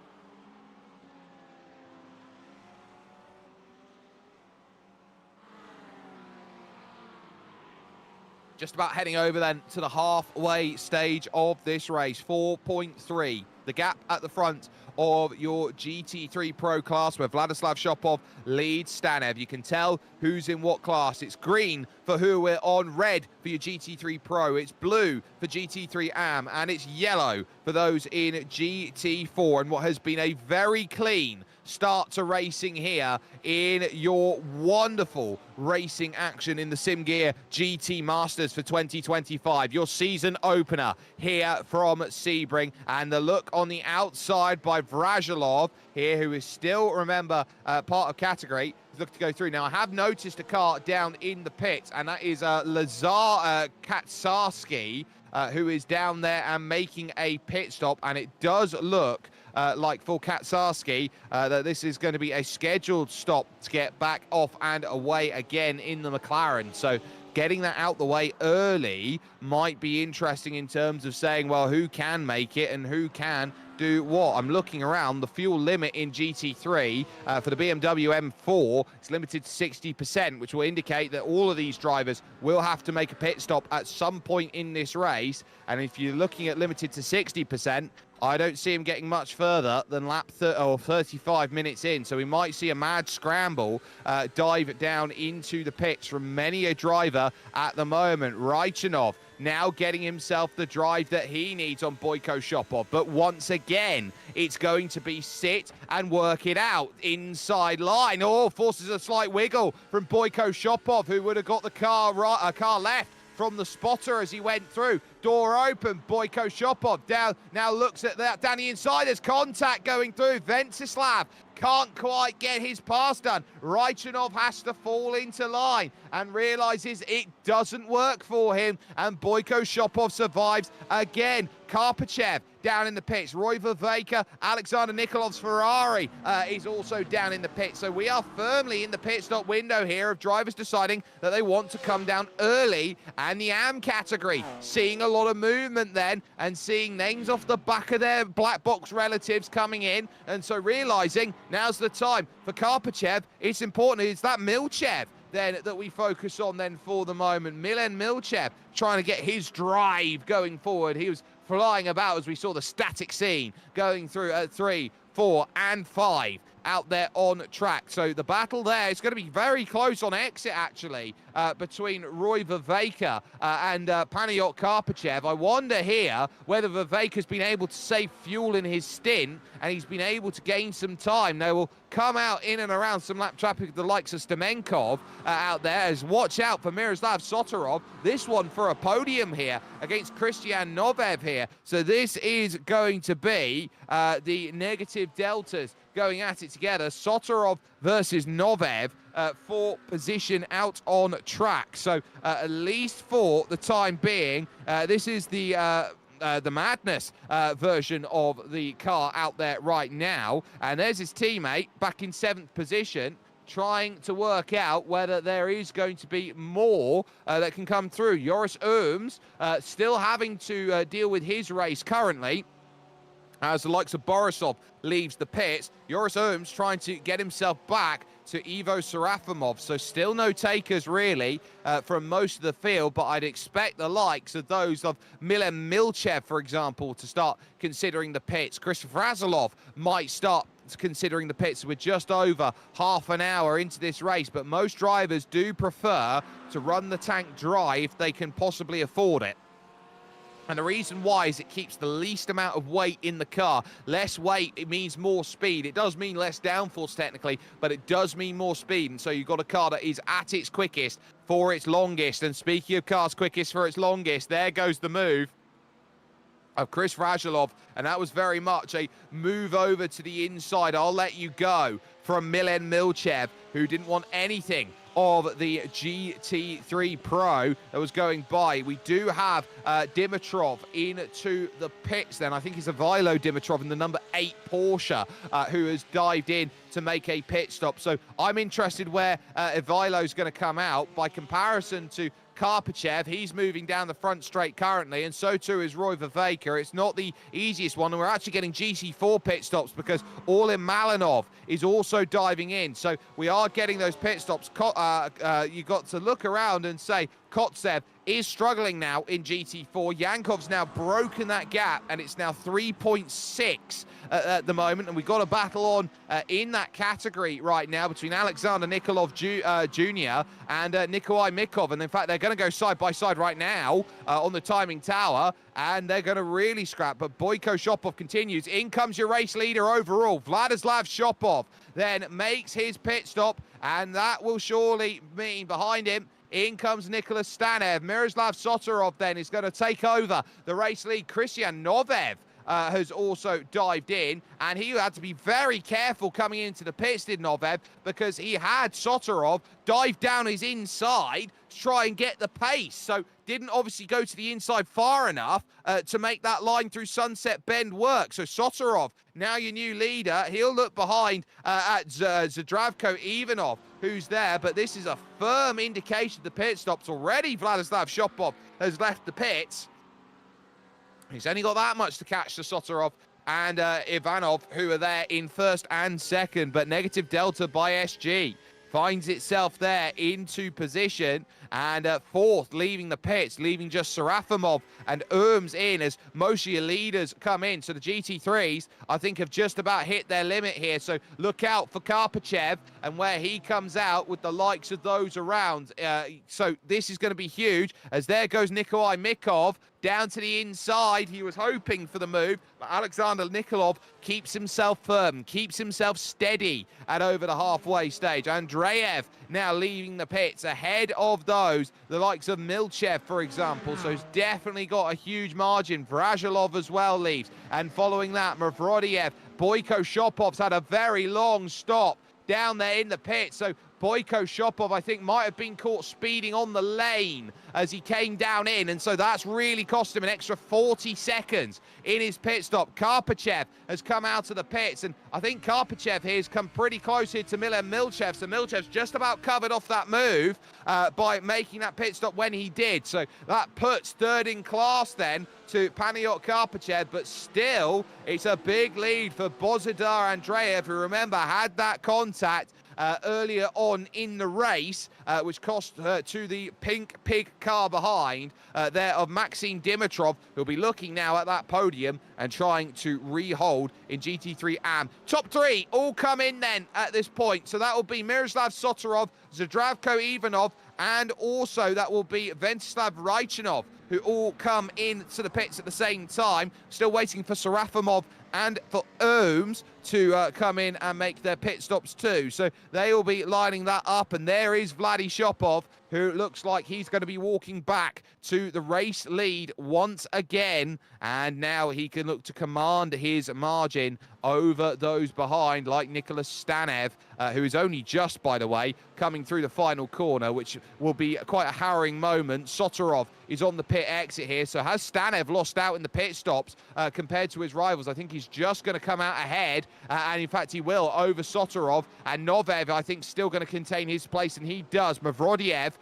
Just about heading over then to the halfway stage of this race. 4.3, the gap at the front of your GT3 Pro class, where Vladislav Shopov leads Stanev. You can tell who's in what class. It's green for who we're on, red for your GT3 Pro, it's blue for GT3 AM, and it's yellow for those in GT4. And what has been a very clean start to racing here in your wonderful racing action in the SimGear GT Masters for 2025. Your season opener here from Sebring, and the look on the outside by Vrajilov here, who is still, remember, part of category. Look to go through. Now, I have noticed a car down in the pits, and that is Lazar Katsarski, who is down there and making a pit stop, and it does look like for Katsarski that this is going to be a scheduled stop to get back off and away again in the McLaren. So getting that out the way early might be interesting in terms of saying, well, who can make it and who can do what. I'm looking around. The fuel limit in GT3 for the BMW M4 is limited to 60%, which will indicate that all of these drivers will have to make a pit stop at some point in this race. And if you're looking at limited to 60%, I don't see him getting much further than lap 35 minutes in. So we might see a mad scramble dive down into the pits from many a driver at the moment. Raichanov now getting himself the drive that he needs on Boyko Shopov. But once again, it's going to be sit and work it out inside line. Oh, forces a slight wiggle from Boyko Shopov, who would have got the car right, car left from the spotter as he went through. Door open, Boyko Shopov down, now looks at that down the inside. There's contact going through. Ventsislav can't quite get his pass done. Raichunov has to fall into line and realizes it doesn't work for him, and Boyko Shopov survives again. Karpachev down in the pits. Roy Vervaeke, Alexander Nikolov's Ferrari is also down in the pits. So we are firmly in the pit stop window here of drivers deciding that they want to come down early. And the AM category seeing a lot of movement then and seeing names off the back of their black box relatives coming in. And so realizing now's the time for Karpachev. It's important. It's that Milchev then that we focus on then for the moment. Milen Milchev trying to get his drive going forward. He was flying about as we saw the static scene going through at 3, 4 and 5 out there on track. So the battle there is going to be very close on exit actually between Roy Vervaeke and Panayot Karpachev. I wonder here whether Vervaeke's been able to save fuel in his stint and he's been able to gain some time. They will come out in and around some lap traffic with the likes of Stemenkov out there. As watch out for Miroslav Sotorov. This one for a podium here against Christian Novev here. So this is going to be the negative deltas going at it together. Sotorov versus Novev for position out on track. So at least for the time being, this is the Madness version of the car out there right now. And there's his teammate back in 7th position, trying to work out whether there is going to be more that can come through. Joris Ooms still having to deal with his race currently, as the likes of Borisov leaves the pits. Joris Ooms trying to get himself back to Ivo Serafimov. So still no takers really from most of the field, but I'd expect the likes of those of Milen Milchev, for example, to start considering the pits. Christopher Azalov might start considering the pits. We're just over half an hour into this race, but most drivers do prefer to run the tank dry if they can possibly afford it. And the reason why is it keeps the least amount of weight in the car. Less weight, it means more speed. It does mean less downforce technically, but it does mean more speed. And so you've got a car that is at its quickest for its longest. And speaking of cars quickest for its longest, there goes the move of Chris Razhalov, and that was very much a move over to the inside. I'll let you go from Milen Milchev, who didn't want anything of the GT3 Pro that was going by. We do have Dimitrov into the pits then. I think it's Ivilo Dimitrov in the number 8 Porsche who has dived in to make a pit stop. So I'm interested where Ivilo's going to come out by comparison to Karpachev. He's moving down the front straight currently, and so too is Roy Vervaeke. It's not the easiest one, and we're actually getting GT4 pit stops because Orlin Malinov is also diving in. So we are getting those pit stops. You got to look around and say Kotsev is struggling now in GT4. Yankov's now broken that gap, and it's now 3.6 at the moment. And we've got a battle on in that category right now between Alexander Nikolov Jr. and Nikolai Mikov. And in fact, they're going to go side by side right now on the timing tower, and they're going to really scrap. But Boyko Shopov continues. In comes your race leader overall, Vladislav Shopov, then makes his pit stop, and that will surely mean behind him in comes Nicholas Stanev. Miroslav Sotorov then is going to take over the race lead. Christian Novev has also dived in, and he had to be very careful coming into the pits, did Novev, because he had Sotorov dive down his inside to try and get the pace. So didn't obviously go to the inside far enough to make that line through Sunset Bend work. So Sotorov, now your new leader, he'll look behind at Zdravko Ivanov, who's there, but this is a firm indication the pit stops already. Vladislav Shopov has left the pits. He's only got that much to catch to Sotorov and Ivanov, who are there in first and second, but negative delta by SG finds itself there into position, and fourth, leaving the pits, leaving just Serafimov and Ooms in as most of your leaders come in. So the GT3s, I think, have just about hit their limit here. So look out for Karpachev and where he comes out with the likes of those around. So this is going to be huge, as there goes Nikolai Mikov down to the inside. He was hoping for the move, but Alexander Nikolov keeps himself firm, keeps himself steady at over the halfway stage. Andreev now leaving the pits ahead of those, the likes of Milchev, for example. So he's definitely got a huge margin. Vrajilov as well leaves, and following that, Mavrodiev Boyko Shopov's had a very long stop down there in the pit. So Boyko Shopov, I think, might have been caught speeding on the lane as he came down in, and so that's really cost him an extra 40 seconds in his pit stop. Karpachev has come out of the pits, and I think Karpachev here has come pretty close here to Milan Milchev, so Milchev's just about covered off that move by making that pit stop when he did. So that puts third in class then to Paniot Karpachev, but still it's a big lead for Bozidar Andreev, who, remember, had that contact earlier on in the race, which cost to the pink pig car behind there of Maxim Dimitrov, who'll be looking now at that podium and trying to re-hold in GT3 AM. Top three all come in then at this point. So that will be Miroslav Sotorov, Zdravko Ivanov, and also that will be Ventislav Raichanov, who all come into the pits at the same time. Still waiting for Serafimov and for Ohms to come in and make their pit stops too. So they will be lining that up, and there is Vladi Shopov, who looks like he's going to be walking back to the race lead once again, and now he can look to command his margin over those behind, like Nicholas Stanev, who is only just, by the way, coming through the final corner, which will be quite a harrowing moment. Sotorov is on the pit exit here, so has Stanev lost out in the pit stops compared to his rivals? I think he's just going to come out ahead, and in fact he will, over Sotorov, and Novev, I think, still going to contain his place, and he does. Mavrodiev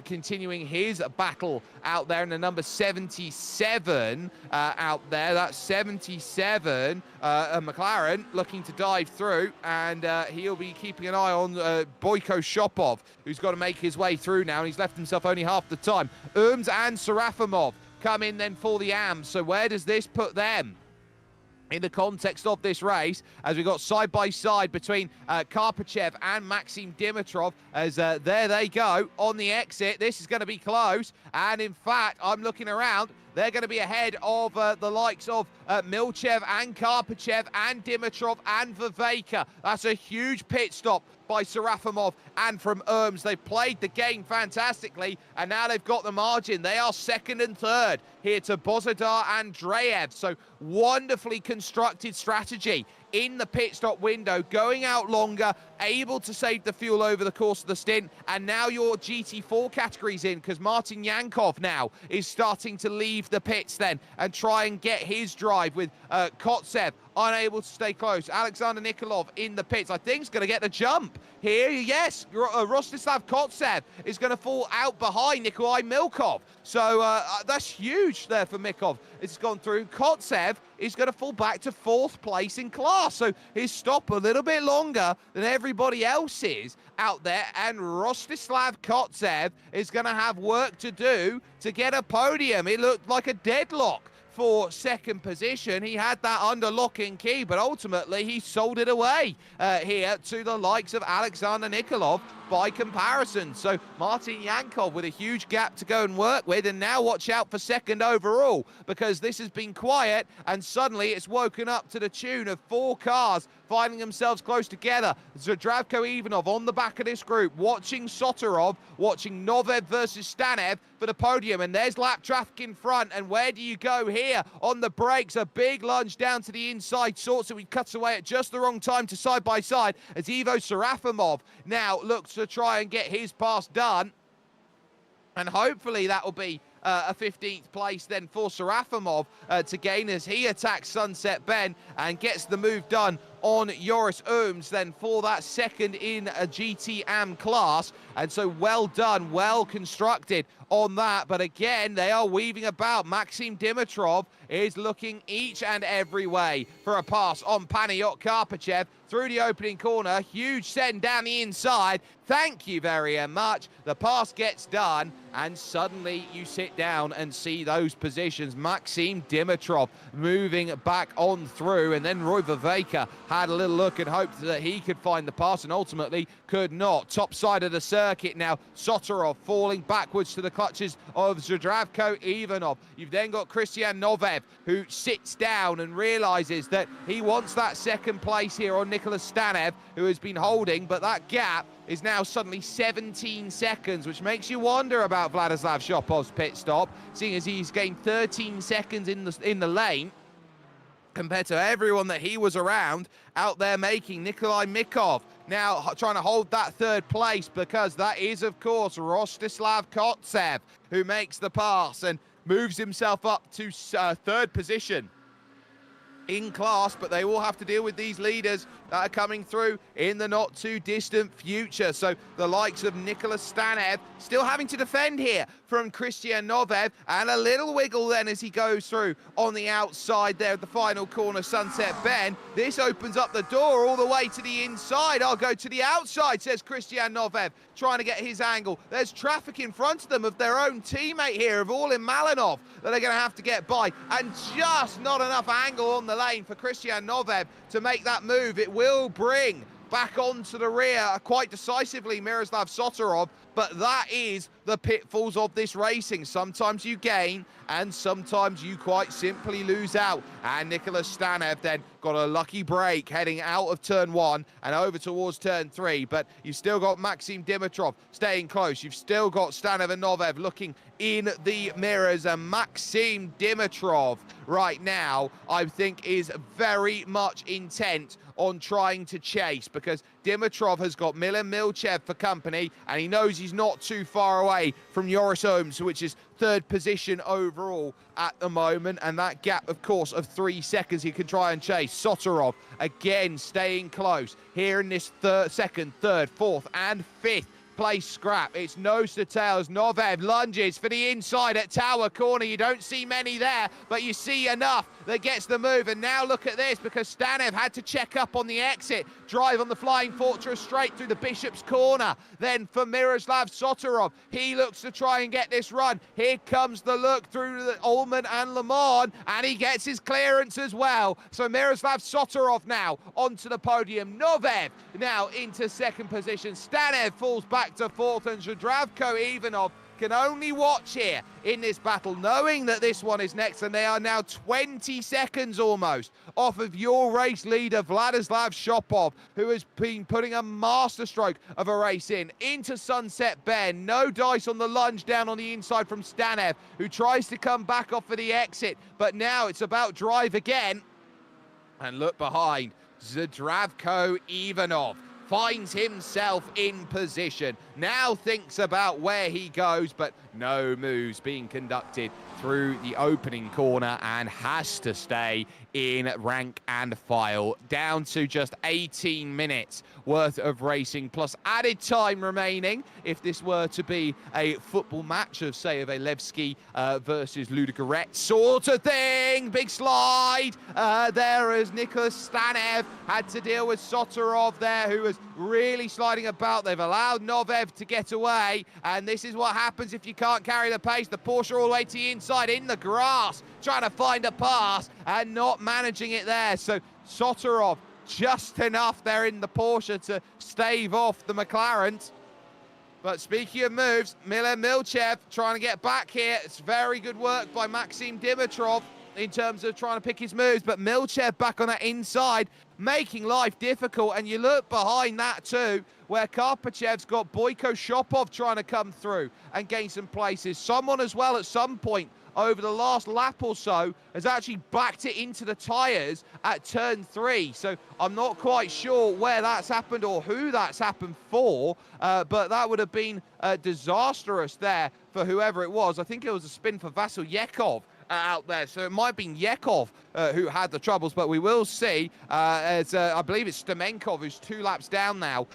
continuing his battle out there in the number 77 out there. That's 77. McLaren looking to dive through, and he'll be keeping an eye on Boyko Shopov, who's got to make his way through now, and he's left himself only half the time. Ohms and Serafimov come in then for the AM. So where does this put them in the context of this race, as we got side by side between Karpachev and Maxim Dimitrov, as there they go on the exit? This is going to be close, and in fact, I'm looking around, they're going to be ahead of the likes of Milchev and Karpachev and Dimitrov and Viveka. That's a huge pit stop by Serafimov and from Ohms. They've played the game fantastically, and now they've got the margin. They are second and third here to Bozidar Andreev. So wonderfully constructed strategy in the pit stop window, going out longer, able to save the fuel over the course of the stint, and now your GT4 categories in, because Martin Yankov now is starting to leave the pits then and try and get his drive, with Kotsev unable to stay close. Alexander Nikolov in the pits, I think, is going to get the jump here. Yes, Rostislav Kotsev is going to fall out behind Nikolai Milkov. So that's huge there for Milkov. It's gone through. Kotsev is going to fall back to fourth place in class. So his stop a little bit longer than everybody else's out there. And Rostislav Kotsev is going to have work to do to get a podium. It looked like a deadlock for second position. He had that under lock and key, but ultimately he sold it away here to the likes of Alexander Nikolov by comparison. So Martin Yankov with a huge gap to go and work with, and now watch out for second overall, because this has been quiet and suddenly it's woken up to the tune of 4 cars finding themselves close together. Zdravko Ivanov on the back of this group, watching Sotorov, watching Novev versus Stanev for the podium, and there's lap traffic in front. And where do you go here on the brakes? A big lunge down to the inside, sorts it, he cuts away at just the wrong time to side by side, as Ivo Serafimov now looks to try and get his pass done, and hopefully that will be a 15th place then for Serafimov to gain, as he attacks Sunset Bend and gets the move done on Joris Ohms then for that second in a GT AM class. And so well done, well constructed on that. But again, they are weaving about. Maxim Dimitrov is looking each and every way for a pass on Paniot Karpachev through the opening corner. Huge send down the inside. Thank you very much. The pass gets done, and suddenly you sit down and see those positions. Maxim Dimitrov moving back on through, and then Roy Viveka had a little look and hoped that he could find the pass, and ultimately could not. Top side of the circuit now, Sotorov falling backwards to the clutches of Zdravko Ivanov. You've then got Christian Novev, who sits down and realizes that he wants that second place here on Nicholas Stanev, who has been holding, but that gap is now suddenly 17 seconds, which makes you wonder about Vladislav Shopov's pit stop, seeing as he's gained 13 seconds in the lane. compared to everyone that he was around out there making. Nikolai Mikov now trying to hold that third place, because that is, of course, Rostislav Kotsev, who makes the pass and moves himself up to third position in class. But they will have to deal with these leaders that are coming through in the not too distant future. So the likes of Nicholas Stanev still having to defend here from Christian Novev, and a little wiggle then as he goes through on the outside there at the final corner, Sunset Bend. This opens up the door all the way to the inside. I'll go to the outside, says Christian Novev, trying to get his angle. There's traffic in front of them of their own teammate here, of Orlin Malinov, that they're going to have to get by, and just not enough angle on the lane for Christian Novev to make that move. It will bring back onto the rear quite decisively Miroslav Sotorov, but that is the pitfalls of this racing. Sometimes you gain, and sometimes you quite simply lose out. And Nicholas Stanev then got a lucky break heading out of turn 1 and over towards turn 3, but you've still got Maxim Dimitrov staying close. You've still got Stanev and Novev looking in the mirrors, and Maxim Dimitrov right now, I think, is very much intent on trying to chase, because Dimitrov has got Milan Milchev for company, and he knows he's not too far away from Joris Ohms, which is third position overall at the moment, and that gap, of course, of 3 seconds he can try and chase. Sotorov again staying close here in this second, third, fourth and fifth place scrap. It's nose to tails. Novev lunges for the inside at Tower Corner. You don't see many there, but you see enough that gets the move. And now look at this, because Stanev had to check up on the exit, drive on the Flying Fortress straight through the Bishop's Corner. Then for Miroslav Sotorov, he looks to try and get this run. Here comes the look through the Ullman and Le Mans, and he gets his clearance as well. So Miroslav Sotorov now onto the podium. Novev now into second position. Stanev falls back to fourth, and Zdravko Ivanov can only watch here in this battle, knowing that this one is next, and they are now 20 seconds almost off of your race leader, Vladislav Shopov, who has been putting a masterstroke of a race into Sunset Bend. No dice on the lunge down on the inside from Stanev, who tries to come back off for the exit, but now it's about drive again. And look behind, Zdravko Ivanov finds himself in position, now thinks about where he goes, but no moves being conducted through the opening corner, and has to stay in rank and file, down to just 18 minutes worth of racing plus added time remaining if this were to be a football match of, say, of a Levski versus Ludogorets sort of thing. Big slide there as Nicholas Stanev had to deal with Sotorov there, who was really sliding about. They've allowed Novev to get away, and this is what happens if you can't carry the pace. The Porsche all the way to the inside in the grass, trying to find a pass and not managing it there. So Sotorov just enough there in the Porsche to stave off the McLarens. But speaking of moves, Milan Milchev trying to get back here. It's very good work by Maxim Dimitrov in terms of trying to pick his moves, but Milchev back on that inside, making life difficult. And you look behind that too, where Karpachev's got Boyko Shopov trying to come through and gain some places. Someone as well at some point over the last lap or so has actually backed it into the tyres at turn 3. So I'm not quite sure where that's happened or who that's happened for, but that would have been disastrous there for whoever it was. I think it was a spin for Vasil Yekov out there, so it might have been Yekov who had the troubles, but we will see as I believe it's Stemenkov who's 2 laps down now.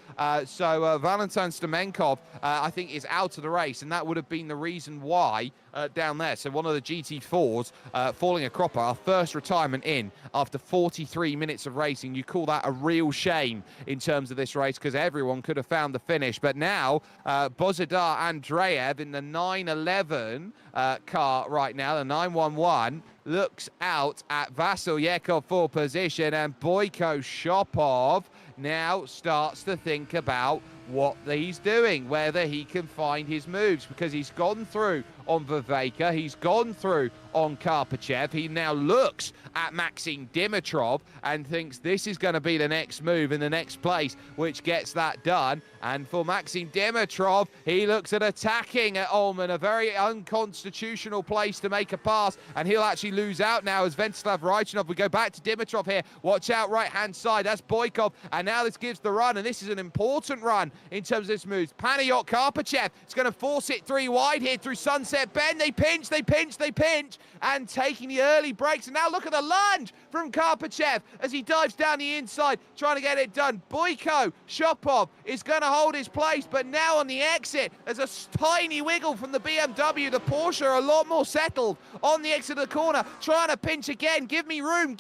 So Valentin Stemenkov I think is out of the race, and that would have been the reason why down there. So one of the GT4s falling a cropper, our first retirement in after 43 minutes of racing. You call that a real shame in terms of this race, because everyone could have found the finish. But now Bozidar Andreev in the 911 car right now, the 911, looks out at Vasil Yekov for position, and Boyko Shopov now starts to think about what he's doing, whether he can find his moves, because he's gone through on Viveka. He's gone through on Karpachev. He now looks at Maxim Dimitrov and thinks this is going to be the next move in the next place, which gets that done. And for Maxim Dimitrov, he looks at attacking at Ullman, a very unconstitutional place to make a pass, and he'll actually lose out now as Ventislav Raichinov. We go back to Dimitrov here. Watch out, right-hand side. That's Boykov, and now this gives the run, and this is an important run in terms of this move. Panayot Karpachev is going to force it 3 wide here through Sunset Bend. They pinch, and taking the early breaks. And now look at the lunge from Karpachev as he dives down the inside, trying to get it done. Boyko Shopov is going to hold his place, but now on the exit, there's a tiny wiggle from the BMW. The Porsche are a lot more settled on the exit of the corner, trying to pinch again. Give me room,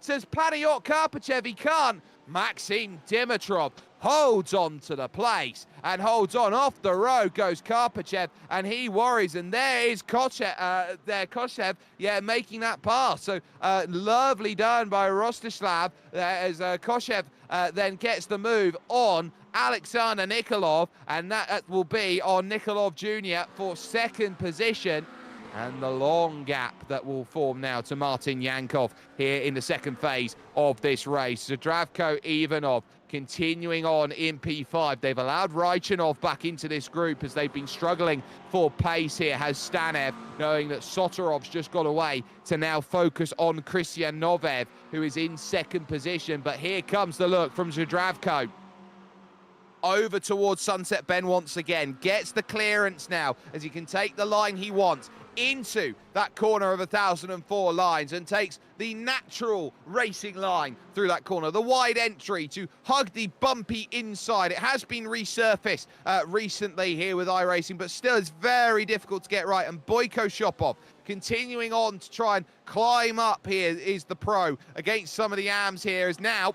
says Panayot Karpachev. He can't. Maxim Dimitrov holds on to the place and holds on. Off the road goes Karpachev, and he worries. And there is Koshev, making that pass. So lovely done by Rostislav as Koshev then gets the move on Alexander Nikolov, and that will be on Nikolov Jr. for second position. And the long gap that will form now to Martin Yankov here in the second phase of this race. Zdravko Ivanov continuing on in P5. They've allowed Raichinov back into this group as they've been struggling for pace here. Has Stanev, knowing that Sotorov's just got away, to now focus on Christian Novev, who is in second position. But here comes the look from Zdravko. Over towards Sunset Bend once again. Gets the clearance now as he can take the line he wants into that corner of 1004 lines and takes the natural racing line through that corner. The wide entry to hug the bumpy inside. It has been resurfaced recently here with iRacing, but still it's very difficult to get right. And Boyko Shopov continuing on to try and climb up here is the Pro against some of the AMs here is now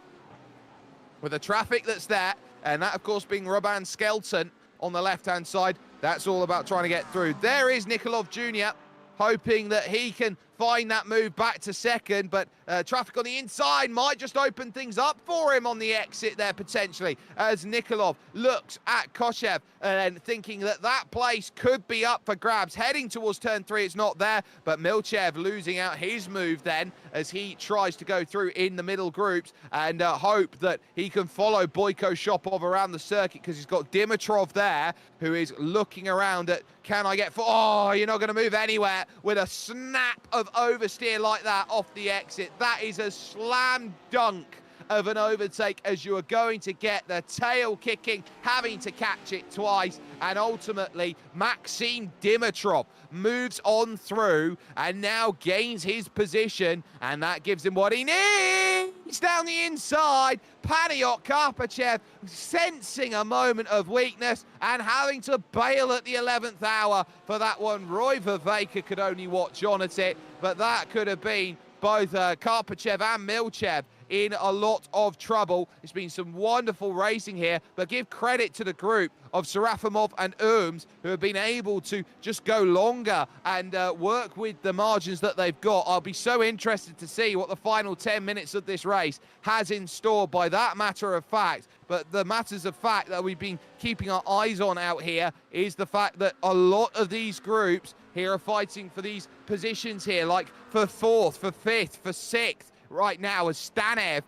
with the traffic that's there. And that, of course, being Robin Skelton on the left-hand side. That's all about trying to get through. There is Nikolov Jr., hoping that he can find that move back to second, but traffic on the inside might just open things up for him on the exit there, potentially, as Nikolov looks at Koshev and thinking that that place could be up for grabs. Heading towards turn 3, it's not there, but Milchev losing out his move then as he tries to go through in the middle groups and hope that he can follow Boyko Shopov around the circuit, because he's got Dimitrov there who is looking around at, can I get... Oh, you're not going to move anywhere with a snap of oversteer like that off the exit. That is a slam dunk of an overtake, as you are going to get the tail kicking, having to catch it twice, and ultimately Maxim Dimitrov moves on through and now gains his position, and that gives him what he needs down the inside. Panayot Karpachev sensing a moment of weakness and having to bail at the 11th hour for that one. Roy Viveka could only watch on at it, but that could have been both Karpachev and Milchev in a lot of trouble. It's been some wonderful racing here, but give credit to the group of Serafimov and Ooms, who have been able to just go longer and work with the margins that they've got. I'll be so interested to see what the final 10 minutes of this race has in store by that matter of fact. But the matters of fact that we've been keeping our eyes on out here is the fact that a lot of these groups here are fighting for these positions here, like for 4th, for 5th, for 6th. Right now, as Stanev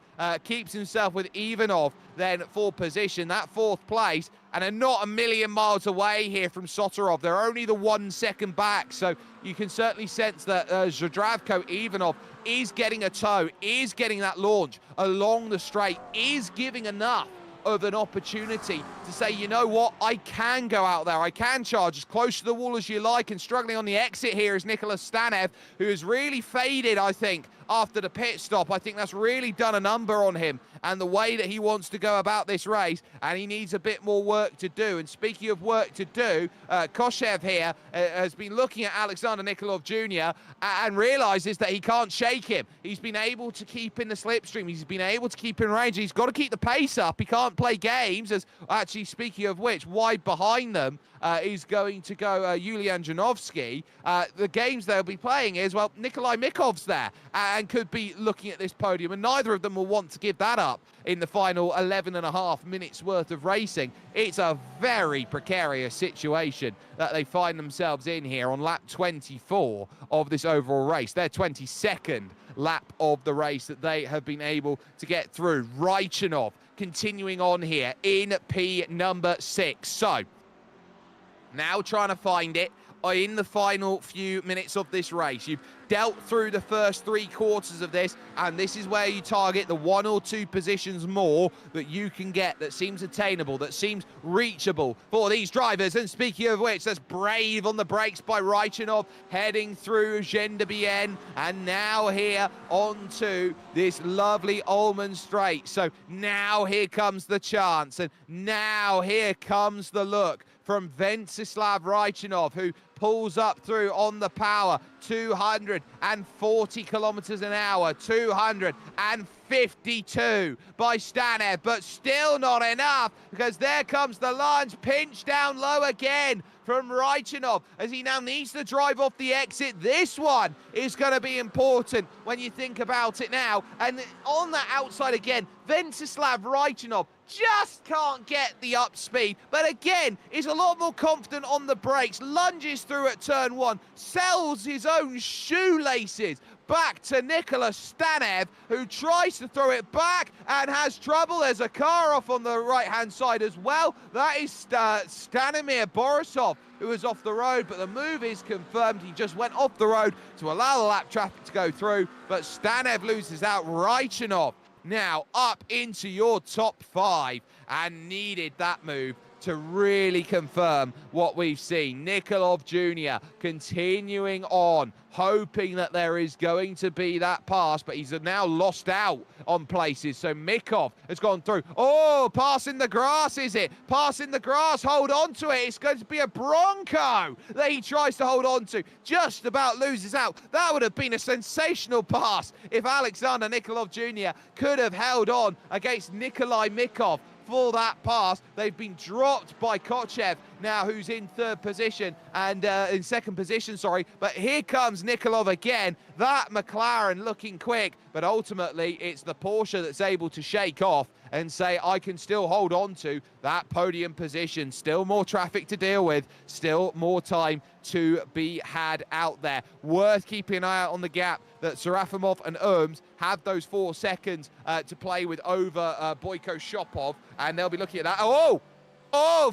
keeps himself with Ivanov then for position, that 4th place, and are not a million miles away here from Sotorov. They're only the 1 second back, so you can certainly sense that Zdravko Ivanov is getting a toe, is getting that launch along the straight, is giving enough of an opportunity to say, you know what, I can go out there, I can charge as close to the wall as you like. And struggling on the exit here is Nicholas Stanev, who has really faded, I think, after the pit stop. I think that's really done a number on him and the way that he wants to go about this race, and he needs a bit more work to do. And speaking of work to do, Koshev here has been looking at Alexander Nikolov Jr. And realizes that he can't shake him. He's been able to keep in the slipstream, he's been able to keep in range, he's got to keep the pace up, he can't play games. As actually, speaking of which, wide behind them is going to go Yulian Janovsky. The games they'll be playing is, well, Nikolai Mikov's there, and and could be looking at this podium, and neither of them will want to give that up in the final 11.5 minutes worth of racing. It's a very precarious situation that they find themselves in here on lap 24 of this overall race. Their 22nd lap of the race that they have been able to get through. Raichanov continuing on here in P number 6. So now trying to find it in the final few minutes of this race. You've dealt through the first 3/4 of this, and this is where you target the 1 or 2 positions more that you can get, that seems attainable, that seems reachable for these drivers. And speaking of which, that's brave on the brakes by Raichanov, heading through GT3 and now here onto this lovely Ullman Straight. So now here comes the chance, and now here comes the look from Ventsislav Raichanov, who pulls up through on the power, 240 kilometers an hour, 252 by Stanev, but still not enough, because there comes the lunge, pinch down low again from Raichanov as he now needs to drive off the exit. This one is going to be important when you think about it now. And on that outside again, Ventsislav Raichanov just can't get the up speed, but again is a lot more confident on the brakes, lunges through at turn 1, sells his own shoelaces back to Nicholas Stanev, who tries to throw it back and has trouble. There's a car off on the right-hand side as well. That is Stanimir Borisov, who was off the road, but the move is confirmed. He just went off the road to allow the lap traffic to go through, but Stanev loses out. Raichanov now up into your top 5 and needed that move to really confirm what we've seen. Nikolov Jr. continuing on, hoping that there is going to be that pass, but he's now lost out on places. So Mikov has gone through. Oh, passing the grass, is it? Passing the grass, hold on to it. It's going to be a Bronco that he tries to hold on to. Just about loses out. That would have been a sensational pass if Alexander Nikolov Jr. could have held on against Nikolai Mikov for that pass. They've been dropped by Kochev now, who's in 3rd position and in 2nd position, sorry. But here comes Nikolov again. That McLaren looking quick, but ultimately it's the Porsche that's able to shake off and say, I can still hold on to that podium position. Still more traffic to deal with, still more time to be had out there. Worth keeping an eye out on the gap that Serafimov and Erms have those 4 seconds to play with over Boyko Shopov, and they'll be looking at that. Oh,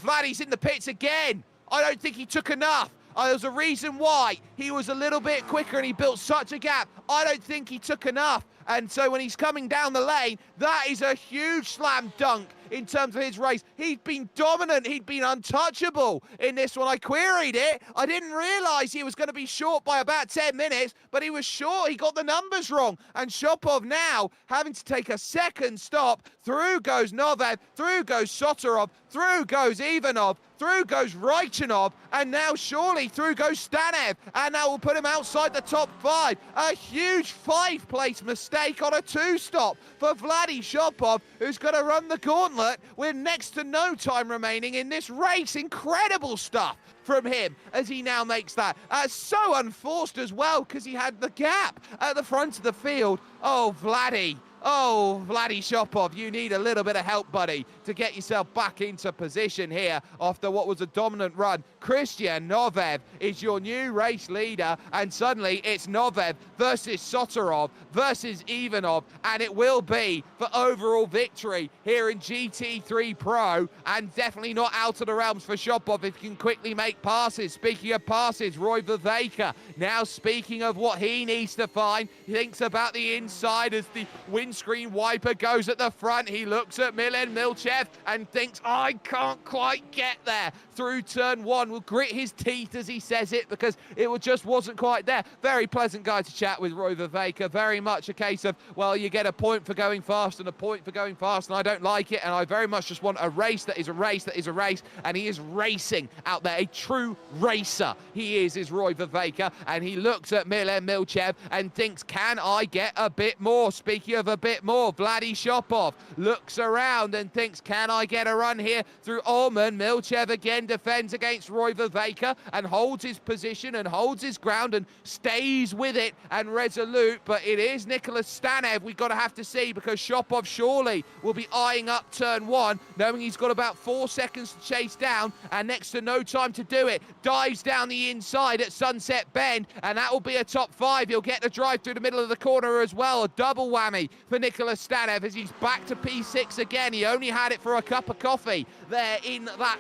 Vladdy's in the pits again. I don't think he took enough. There's a reason why. He was a little bit quicker and he built such a gap. I don't think he took enough. And so when he's coming down the lane, that is a huge slam dunk in terms of his race. He'd been dominant. He'd been untouchable in this one. I queried it. I didn't realize he was going to be short by about 10 minutes, but he was short. He got the numbers wrong. And Shopov now having to take a second stop. Through goes Novev. Through goes Sotorov. Through goes Ivanov. Through goes Raichanov, and now surely through goes Stanev, and that will put him outside the top 5. A huge 5th-place mistake on a 2-stop for Vladdy Shopov, who's going to run the gauntlet with next to no time remaining in this race. Incredible stuff from him as he now makes that. So unforced as well, because he had the gap at the front of the field. Oh, Vladdy. Oh, Vladdy Shopov, you need a little bit of help, buddy, to get yourself back into position here after what was a dominant run. Christian Novev is your new race leader, and suddenly it's Novev versus Sotorov versus Ivanov, and it will be for overall victory here in GT3 Pro, and definitely not out of the realms for Shopov if he can quickly make passes. Speaking of passes, Roy Viveka now speaking of what he needs to find. He thinks about the inside as the windscreen wiper goes at the front. He looks at Milen Milchev and thinks, I can't quite get there through turn 1. Will grit his teeth as he says it, because it just wasn't quite there. Very pleasant guy to chat with, Roy Viveka. Very much a case of, well, you get a point for going fast and a point for going fast, and I don't like it, and I very much just want a race that is a race that is a race, and he is racing out there. A true racer he is Roy Viveka, and he looks at Milen Milchev and thinks, can I get a bit more? Speaking of a bit more. Vladi Shopov looks around and thinks, can I get a run here through Orman? Milchev again defends against Roy Viveka and holds his position and holds his ground and stays with it and resolute. But it is Nicholas Stanev we've got to have to see, because Shopov surely will be eyeing up turn one, knowing he's got about 4 seconds to chase down and next to no time to do it. Dives down the inside at Sunset Bend, and that will be a top 5. He'll get the drive through the middle of the corner as well. A double whammy for Nicholas Stanev as he's back to P6 again. He only had it for a cup of coffee there in that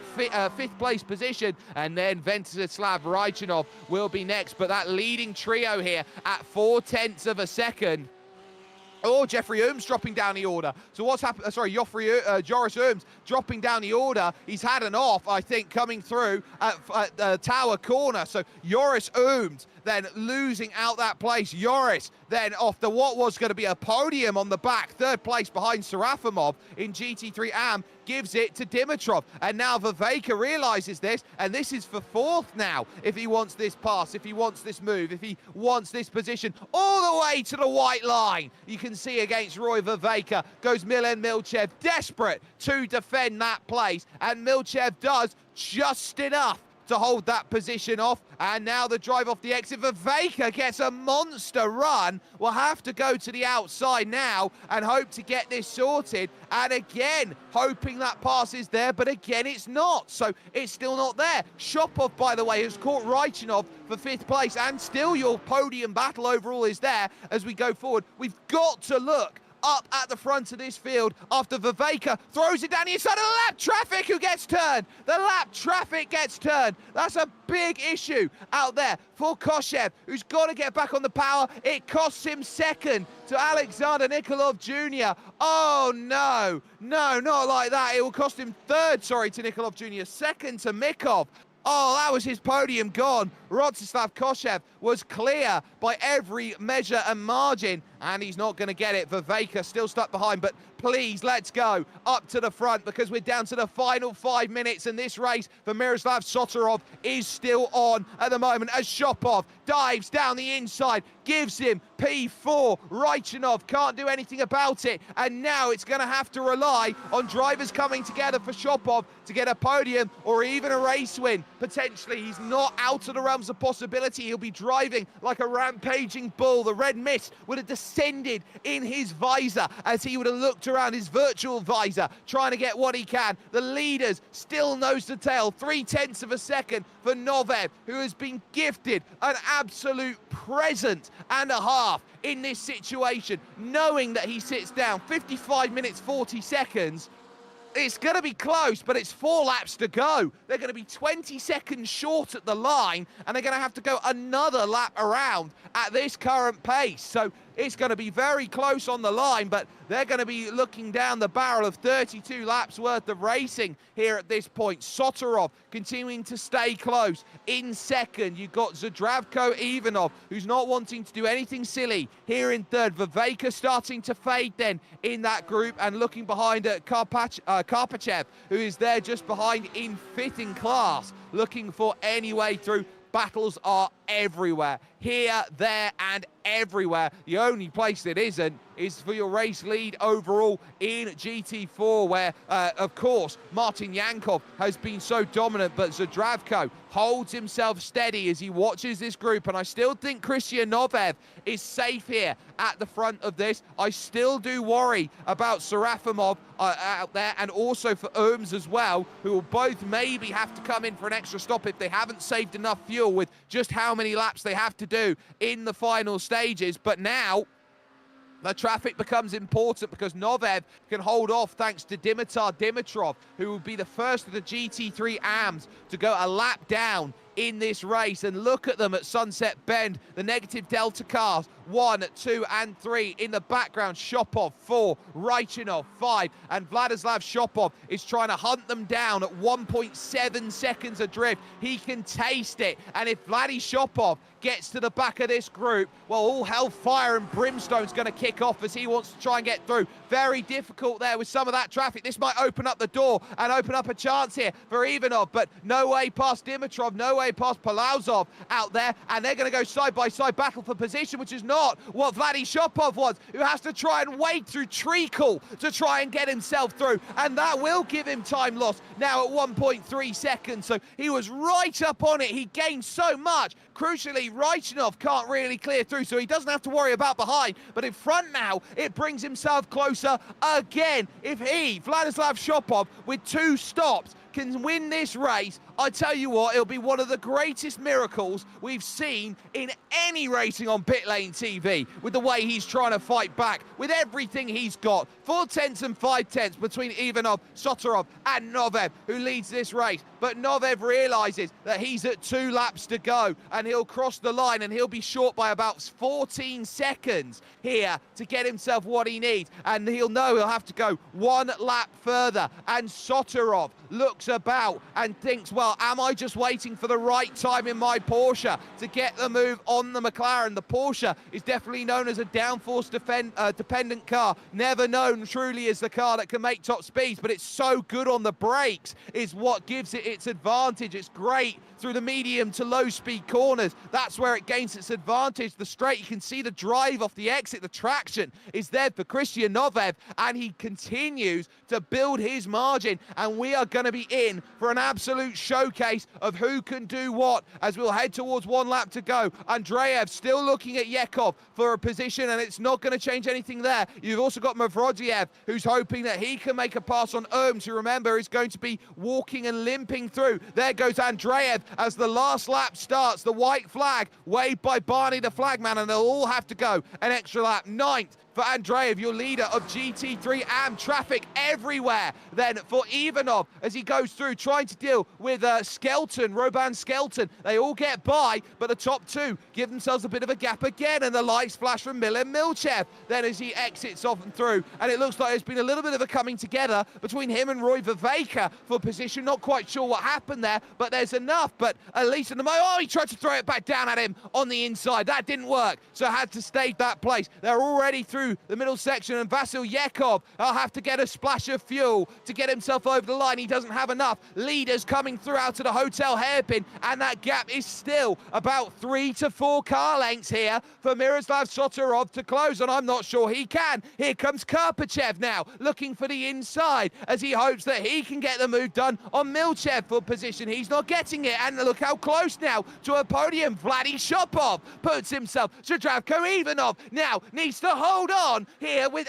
fifth place position, and then Ventsislav Raichanov will be next. But that leading trio here at 0.4 of a second. Oh, Jeffrey Ooms dropping down the order. So what's happened? Sorry, Joris Ooms dropping down the order. He's had an off, I think, coming through at Tower Corner. So Joris Ooms then losing out that place. Joris then off the what was going to be a podium on the back, 3rd place behind Serafimov in GT3 AM, gives it to Dimitrov. And now Viveka realizes this, and this is for 4th now. If he wants this pass, if he wants this move, if he wants this position, all the way to the white line. You can see against Roy Viveka goes Milan Milchev, desperate to defend that place, and Milchev does just enough to hold that position off. And now the drive off the exit. Viveka gets a monster run. We'll have to go to the outside now and hope to get this sorted. And again, hoping that pass is there, but again, it's not. So it's still not there. Shopov, by the way, has caught Raichanov for 5th place, and still your podium battle overall is there as we go forward. We've got to look up at the front of this field after Viveka throws it down the inside of the lap traffic who gets turned. The lap traffic gets turned. That's a big issue out there for Koshev, who's got to get back on the power. It costs him 2nd to Alexander Nikolov Jr. Oh, no, not like that. It will cost him 3rd, to Nikolov Jr., 2nd to Mikov. Oh, that was his podium gone. Rostislav Koshev was clear by every measure and margin, and he's not going to get it. Viveka still stuck behind, but please, let's go up to the front, because we're down to the final 5 minutes, and this race for Miroslav Sotorov is still on at the moment as Shopov dives down the inside, gives him P4. Raichanov can't do anything about it, and now it's going to have to rely on drivers coming together for Shopov to get a podium or even a race win. Potentially, he's not out of the realms of possibility. He'll be driving like a rampaging bull. The red mist would have descended in his visor as he would have looked around his virtual visor, trying to get what he can. The leaders still nose to tail, 0.3 of a second for Novev, who has been gifted an absolute present and a half in this situation, knowing that he sits down 55 minutes 40 seconds. It's going to be close, but it's 4 laps to go. They're going to be 20 seconds short at the line, and they're going to have to go another lap around at this current pace. So it's going to be very close on the line, but they're going to be looking down the barrel of 32 laps worth of racing here at this point. Sotorov continuing to stay close. In 2nd, you've got Zdravko Ivanov, who's not wanting to do anything silly here in 3rd. Viveka starting to fade then in that group, and looking behind at Karpachev, who is there just behind in 5th in class, looking for any way through. Battles are everywhere, here, there, and everywhere. The only place that isn't is for your race lead overall in GT4, where, of course, Martin Yankov has been so dominant, but Zdravko holds himself steady as he watches this group, and I still think Christian Novev is safe here at the front of this. I still do worry about Serafimov out there, and also for Ooms as well, who will both maybe have to come in for an extra stop if they haven't saved enough fuel with just how many laps they have to do in the final stages. But now the traffic becomes important, because Novev can hold off thanks to Dimitar Dimitrov, who will be the first of the GT3 AMs to go a lap down in this race. And look at them at Sunset Bend, the negative delta cars, 1, 2, and 3 in the background. Shopov 4, Raichanov 5, and Vladislav Shopov is trying to hunt them down at 1.7 seconds adrift. He can taste it, and if Vladi Shopov gets to the back of this group, well, all hell, fire and brimstone's going to kick off as he wants to try and get through. Very difficult there with some of that traffic. This might open up the door and open up a chance here for Ivanov, but no way past Dimitrov, no way way past Palauzov out there, and they're going to go side-by-side battle for position, which is not what Vladi Shopov was, who has to try and wade through treacle to try and get himself through, and that will give him time loss now at 1.3 seconds. So he was right up on it. He gained so much. Crucially, Reichenov can't really clear through, so he doesn't have to worry about behind. But in front now, it brings himself closer again. If he, Vladislav Shopov, with 2 stops, can win this race, I tell you what, it'll be one of the greatest miracles we've seen in any racing on Pitlane.TV, with the way he's trying to fight back, with everything he's got. 4 tenths and 5 tenths between Ivanov, Sotorov and Novev, who leads this race. But Novev realises that he's at 2 laps to go, and he'll cross the line, and he'll be short by about 14 seconds here to get himself what he needs. And he'll know he'll have to go 1 lap further. And Sotorov looks about and thinks, well, am I just waiting for the right time in my Porsche to get the move on the McLaren? The Porsche is definitely known as a downforce dependent car, never known truly as the car that can make top speeds, but it's so good on the brakes is what gives it its advantage. It's great through the medium to low speed corners. That's where it gains its advantage. The straight, you can see the drive off the exit, the traction is there for Christian Novev, and he continues to build his margin, and we are going to be in for an absolute showcase of who can do what as we'll head towards 1 lap to go. Andreev still looking at Yekov for a position, and it's not going to change anything there. You've also got Mavrodiev, who's hoping that he can make a pass on Ohms, who, remember, is going to be walking and limping through. There goes Andreev as the last lap starts. The white flag waved by Barney the flagman, and they'll all have to go an extra lap. 9th for Andreev, your leader of GT3 AM. Traffic everywhere then for Ivanov as he goes through, trying to deal with Skelton, Roban Skelton. They all get by, but the top 2 give themselves a bit of a gap again, and the lights flash from Milan Milchev then as he exits off and through, and it looks like there's been a little bit of a coming together between him and Roy Viveka for position. Not quite sure what happened there, but there's enough. But at least in the moment, oh, he tried to throw it back down at him on the inside. That didn't work, so had to stay that place. They're already through the middle section, and Vasil Yekov will have to get a splash of fuel to get himself over the line. He doesn't have enough. Leaders coming through out to the hotel hairpin, and that gap is still about 3 to 4 car lengths here for Miroslav Sotorov to close, and I'm not sure he can. Here comes Karpachev now, looking for the inside as he hopes that he can get the move done on Milchev for position. He's not getting it, and look how close now to a podium. Vladi Shopov puts himself. Zdravko Ivanov now needs to hold on here with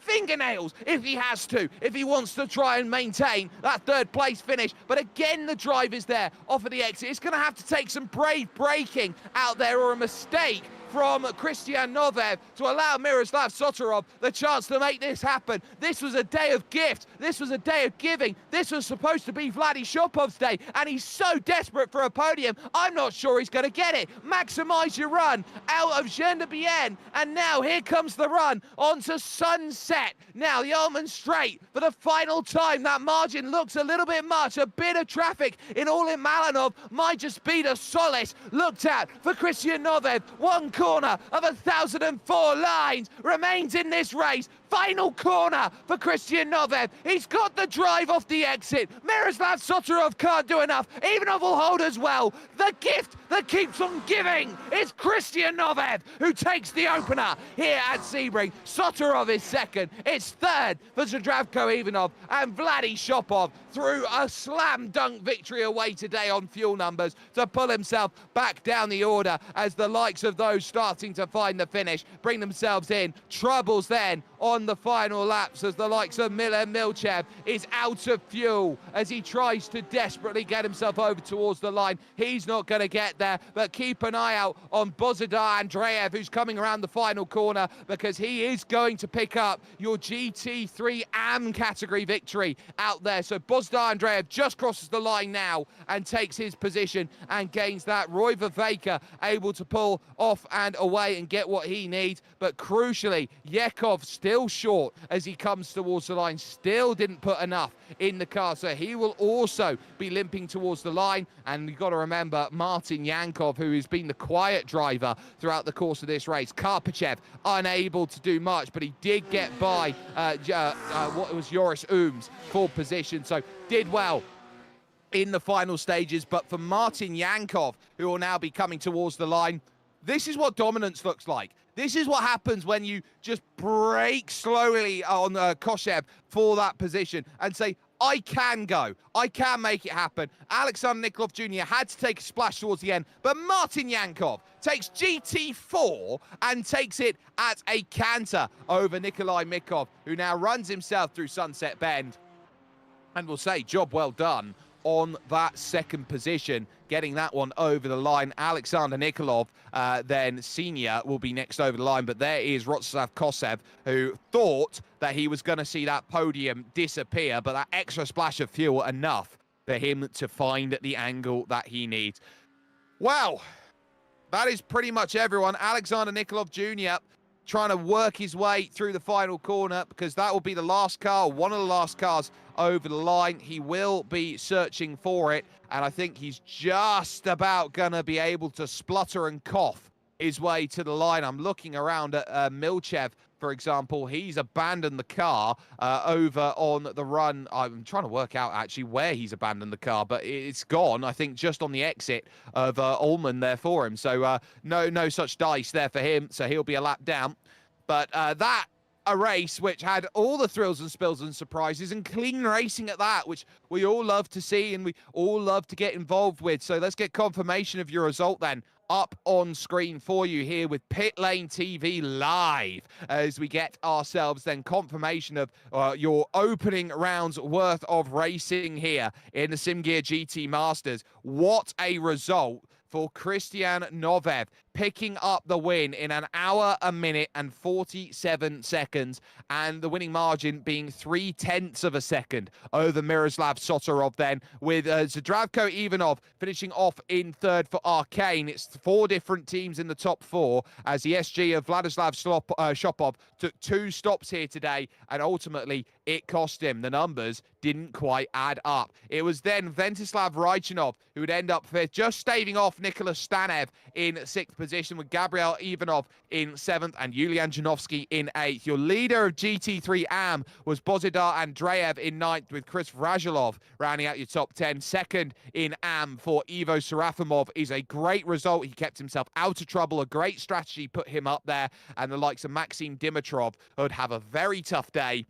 fingernails if he has to, if he wants to try and maintain that 3rd place finish. But again, the drive is there off of the exit. It's going to have to take some brave braking out there, or a mistake from Christian Novev to allow Miroslav Sotorov the chance to make this happen. This was a day of gift. This was a day of giving. This was supposed to be Vladi Shopov's day, and he's so desperate for a podium, I'm not sure he's going to get it. Maximise your run out of GT3 and now here comes the run onto Sunset. Now the Almond Straight for the final time. That margin looks a little bit much. A bit of traffic in all in Malinov might just be the solace looked at for Christian Novev. 1 corner of 1,004 lines remains in this race. Final corner for Christian Novev. He's got the drive off the exit. Miroslav Sotorov can't do enough. Ivanov will hold as well. The gift that keeps on giving is Christian Novev, who takes the opener here at Sebring. Sotorov is 2nd. It's 3rd for Zdravko Ivanov, and Vladi Shopov threw a slam dunk victory away today on fuel numbers to pull himself back down the order as the likes of those starting to find the finish bring themselves in. Troubles then on the final laps as the likes of Milan Milchev is out of fuel as he tries to desperately get himself over towards the line. He's not going to get there, but keep an eye out on Bozidar Andreev, who's coming around the final corner, because he is going to pick up your GT3 AM category victory out there. So Bozidar Andreev just crosses the line now and takes his position and gains that. Roy Viveka able to pull off and away and get what he needs, but crucially, Yekov still short as he comes towards the line, still didn't put enough in the car, so he will also be limping towards the line. And you've got to remember Martin Yankov, who has been the quiet driver throughout the course of this race. Karpachev unable to do much, but he did get by what was Joris Ooms for position, so did well in the final stages. But for Martin Yankov, who will now be coming towards the line, this is what dominance looks like. This is what happens when you just break slowly on Koshev for that position and say, I can go. I can make it happen. Alexander Nikolov Jr. had to take a splash towards the end, but Martin Yankov takes GT4 and takes it at a canter over Nikolai Mikov, who now runs himself through Sunset Bend. And we'll say, job well done on that second position, getting that one over the line. Alexander Nikolov, then senior, will be next over the line, but there is Rostislav Kosev, who thought that he was going to see that podium disappear, but that extra splash of fuel enough for him to find the angle that he needs. Well, that is pretty much everyone. Alexander Nikolov Jr. trying to work his way through the final corner, because that will be the last car, one of the last cars over the line. He will be searching for it, and I think he's just about going to be able to splutter and cough his way to the line. I'm looking around at Milchev, for example. He's abandoned the car over on the run. I'm trying to work out actually where he's abandoned the car, but it's gone, I think, just on the exit of Ullman there for him. So no such dice there for him, so he'll be a lap down. But a race which had all the thrills and spills and surprises, and clean racing at that, which we all love to see and we all love to get involved with. So let's get confirmation of your result then up on screen for you here with Pitlane.TV live, as we get ourselves then confirmation of your opening round's worth of racing here in the SimGear GT Masters. What a result for Christian Novev, picking up the win in 1 hour, 1 minute and 47 seconds, and the winning margin being 0.3 of a second over Miroslav Sotorov then, with Zdravko Ivanov finishing off in third for Arcane. It's 4 different teams in the top 4, as the SG of Vladislav Shopov took 2 stops here today, and ultimately it cost him. The numbers didn't quite add up. It was then Ventislav Raichanov who would end up 5th, just staving off Nicholas Stanev in 6th position, with Gabriel Ivanov in 7th and Yulian Janovsky in 8th. Your leader of GT3 AM was Bozidar Andreev in 9th, with Chris Vrajilov rounding out your top 10. Second in AM for Ivo Serafimov is a great result. He kept himself out of trouble. A great strategy put him up there, and the likes of Maxim Dimitrov would have a very tough day,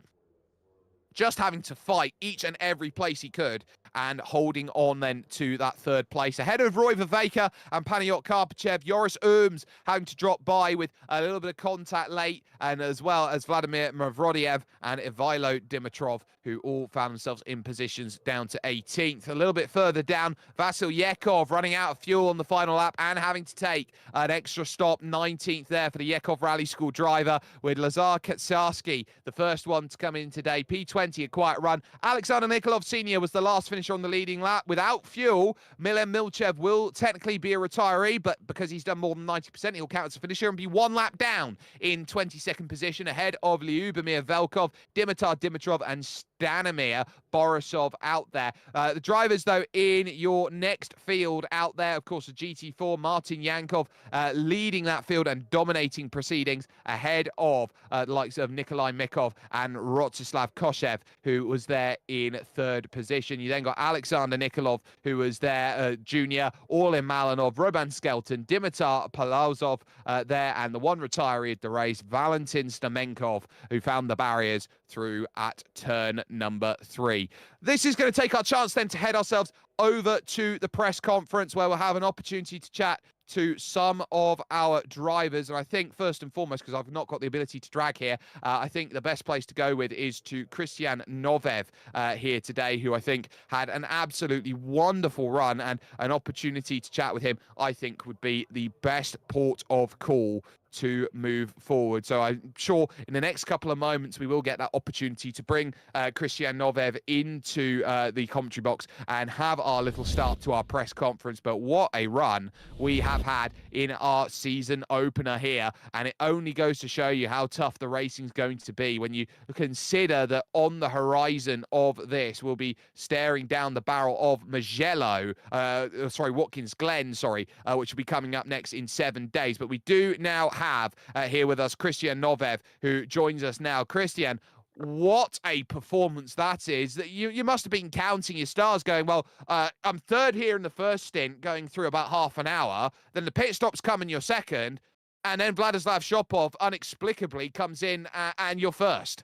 just having to fight each and every place he could and holding on then to that 3rd place. Ahead of Roy Viveka and Panayot Karpachev, Joris Ooms having to drop by with a little bit of contact late, and as well as Vladimir Mavrodiev and Ivailo Dimitrov, who all found themselves in positions down to 18th. A little bit further down, Vasil Yekov running out of fuel on the final lap and having to take an extra stop, 19th there for the Yekov Rally School driver, with Lazar Katsarski, the first one to come in today. P20, a quiet run. Alexander Nikolov Sr. was the last finisher on the leading lap. Without fuel, Milen Milchev will technically be a retiree, but because he's done more than 90%, he'll count as a finisher and be 1 lap down in 22nd position, ahead of Lyubomir Velkov, Dimitar Dimitrov and Stanimir Borisov out there. The drivers, though, in your next field out there, of course, the GT4, Martin Yankov leading that field and dominating proceedings, ahead of the likes of Nikolai Mikov and Rostislav Koshev, who was there in 3rd position. You then got Alexander Nikolov, who was there, junior, Orlin Malinov, Roman Skelton, Dimitar Palazov there, and the one retiree of the race, Valentin Stamenkov, who found the barriers through at turn number 3. This is going to take our chance then to head ourselves over to the press conference, where we'll have an opportunity to chat to some of our drivers. And I think first and foremost, because I've not got the ability to drag here, I think the best place to go with is to Christian Novev here today, who I think had an absolutely wonderful run, and an opportunity to chat with him I think would be the best port of call to move forward. So I'm sure in the next couple of moments we will get that opportunity to bring Christian Novev into the commentary box and have our little start to our press conference. But what a run we have had in our season opener here, and it only goes to show you how tough the racing's going to be when you consider that on the horizon of this we'll be staring down the barrel of Watkins Glen, which will be coming up next in 7 days. But we do now have here with us Christian Novev, who joins us now. Christian, what a performance that is. That you must have been counting your stars going, well, I'm third here in the first stint, going through about half an hour. Then the pit stops come in your second. And then Vladislav Shopov inexplicably comes in and you're first.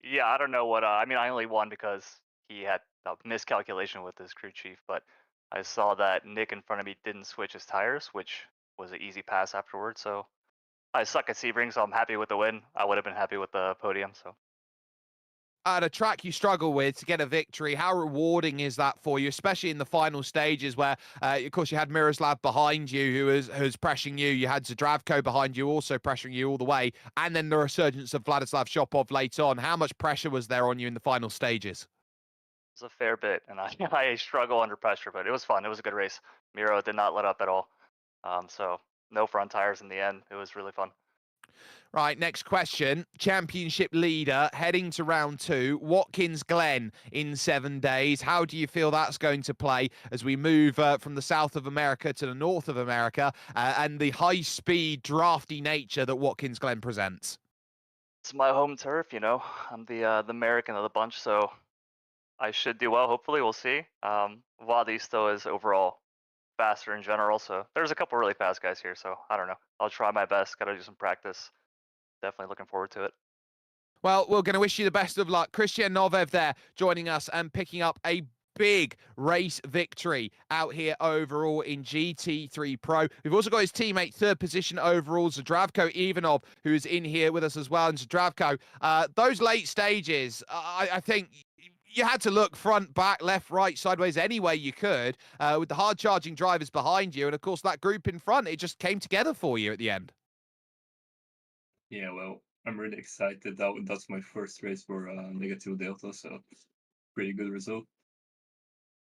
Yeah, I don't know what. I mean, I only won because he had a miscalculation with his crew chief, but I saw that Nick in front of me didn't switch his tires, which was an easy pass afterwards. So I suck at Sebring, so I'm happy with the win. I would have been happy with the podium. So at a track you struggle with to get a victory, how rewarding is that for you, especially in the final stages where, of course, you had Miroslav behind you who's pressuring you. You had Zdravko behind you also pressuring you all the way. And then the resurgence of Vladislav Shopov late on. How much pressure was there on you in the final stages? it was a fair bit, and I struggle under pressure, but it was fun. It was a good race. Miro did not let up at all. So no front tires in the end. It was really fun. Right, next question. Championship leader heading to round 2, Watkins Glen in 7 days. How do you feel that's going to play as we move from the south of America to the north of America and the high-speed, drafty nature that Watkins Glen presents? It's my home turf, you know. I'm the American of the bunch, so I should do well. Hopefully, we'll see. Wadi still is overall faster in general, so there's a couple really fast guys here. So I don't know. I'll try my best. Got to do some practice. Definitely looking forward to it. Well, we're going to wish you the best of luck. Christian Novev there joining us and picking up a big race victory out here overall in GT3 Pro. We've also got his teammate, third position overall, Zdravko Ivanov, who is in here with us as well. And Zdravko, those late stages, I think you had to look front, back, left, right, sideways, any way you could, with the hard-charging drivers behind you. And, of course, that group in front, it just came together for you at the end. Yeah, well, I'm really excited. That's my first race for negative delta, so pretty good result.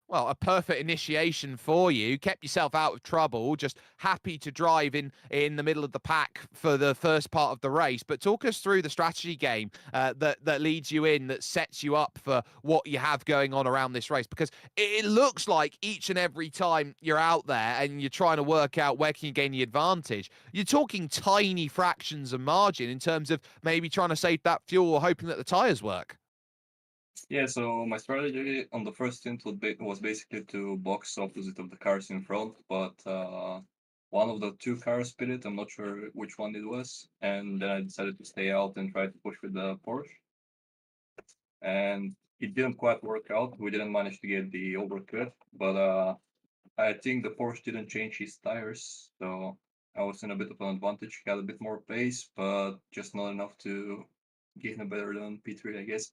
Well, a perfect initiation for you. Kept yourself out of trouble. Just happy to drive in the middle of the pack for the first part of the race. But talk us through the strategy game that leads you in, that sets you up for what you have going on around this race. Because it looks like each and every time you're out there and you're trying to work out where can you gain the advantage, you're talking tiny fractions of margin in terms of maybe trying to save that fuel or hoping that the tires work. Yeah, so my strategy on the first stint was basically to box opposite of the cars in front, but one of the two cars pitted. I'm not sure which one it was, and then I decided to stay out and try to push with the Porsche. And it didn't quite work out. We didn't manage to get the overcut, but I think the Porsche didn't change his tires, so I was in a bit of an advantage. He had a bit more pace, but just not enough to gain a better than P3, I guess.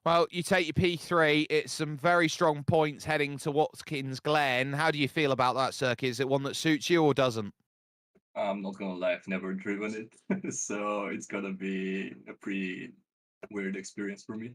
Well, you take your P3. It's some very strong points heading to Watkins Glen. How do you feel about that circuit? Is it one that suits you or doesn't? I'm not gonna lie, I've never driven it, so it's gonna be a pretty weird experience for me.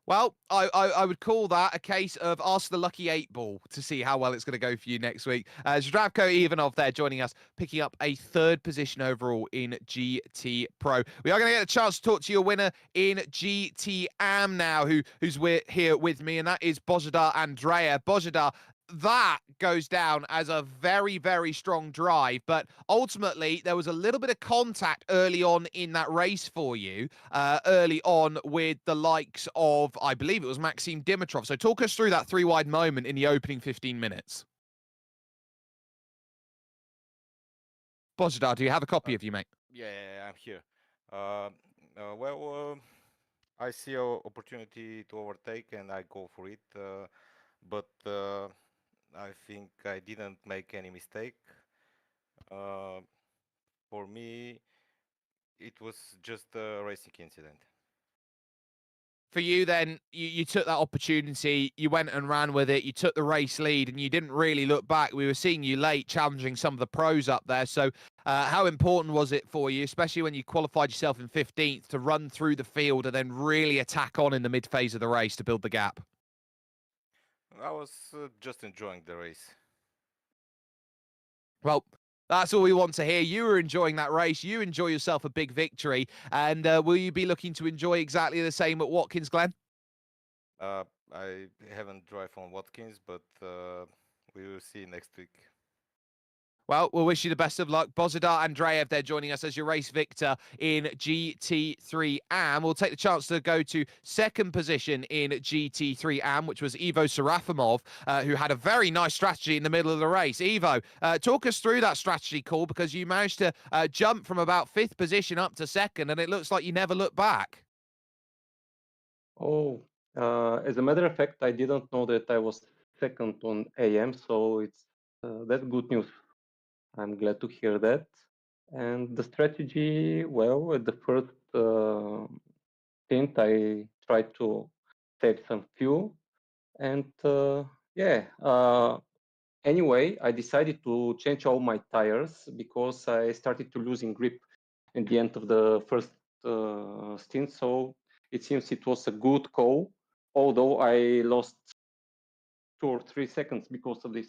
Well, I would call that a case of ask the lucky 8-ball to see how well it's going to go for you next week. Zdravko Ivanov there joining us, picking up a third position overall in GT Pro. We are going to get a chance to talk to your winner in GT AM now, who's here with me, and that is Bozidar Andrea. Bozidar, that goes down as a very, very strong drive, but ultimately there was a little bit of contact early on in that race for you, early on with the likes of, I believe it was Maxim Dimitrov. So talk us through that 3-wide moment in the opening 15 minutes. Bozidar, do you have a copy of you, mate? Yeah, I'm here. Well, I see an opportunity to overtake and I go for it, but I think I didn't make any mistake. For me, it was just a racing incident. For you then, you took that opportunity, you went and ran with it, you took the race lead, and you didn't really look back. We were seeing you late challenging some of the pros up there. So how important was it for you, especially when you qualified yourself in 15th, to run through the field and then really attack on in the mid phase of the race to build the gap? I was just enjoying the race. Well, that's all we want to hear. You were enjoying that race. You enjoy yourself a big victory. And will you be looking to enjoy exactly the same at Watkins Glen? I haven't drive on Watkins, but we will see next week. Well, we'll wish you the best of luck. Bozidar Andreev there joining us as your race victor in GT3 AM. We'll take the chance to go to second position in GT3 AM, which was Ivo Serafimov, who had a very nice strategy in the middle of the race. Ivo, talk us through that strategy call, because you managed to jump from about 5th position up to 2nd, and it looks like you never looked back. Oh, as a matter of fact, I didn't know that I was second on AM, so that's good news. I'm glad to hear that. And the strategy, well, at the first stint, I tried to save some fuel, and anyway, I decided to change all my tires because I started to losing grip at the end of the first stint. So it seems it was a good call, although I lost 2 or 3 seconds because of this.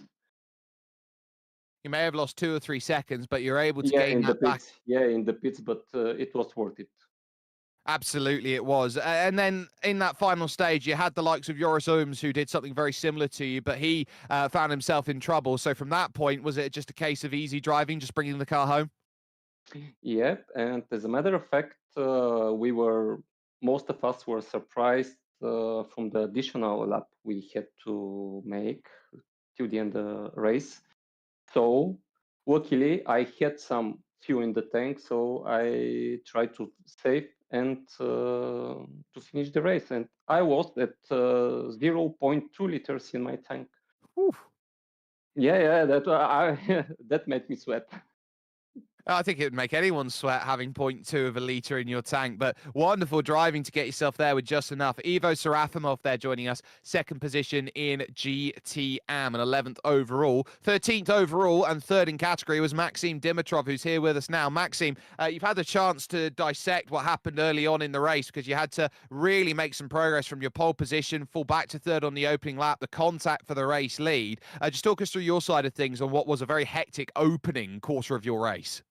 You may have lost 2 or 3 seconds, but you're able to Yeah, gain in the that back. pits. Yeah, in the pits, but it was worth it. Absolutely, it was. And then in that final stage, you had the likes of Joris Ooms, who did something very similar to you, but he found himself in trouble. So from that point, was it just a case of easy driving, just bringing the car home? Yeah, and as a matter of fact, most of us were surprised from the additional lap we had to make till the end of the race. So luckily, I had some fuel in the tank, so I tried to save and to finish the race. And I was at 0.2 liters in my tank. Whew. Yeah, that made me sweat. I think it would make anyone sweat having 0.2 of a litre in your tank, but wonderful driving to get yourself there with just enough. Ivo Serafimov there joining us, second position in GT AM and 11th overall. 13th overall and third in category was Maxim Dimitrov, who's here with us now. Maxim, you've had the chance to dissect what happened early on in the race, because you had to really make some progress from your pole position, fall back to third on the opening lap, the contact for the race lead. Just talk us through your side of things on what was a very hectic opening quarter of your race.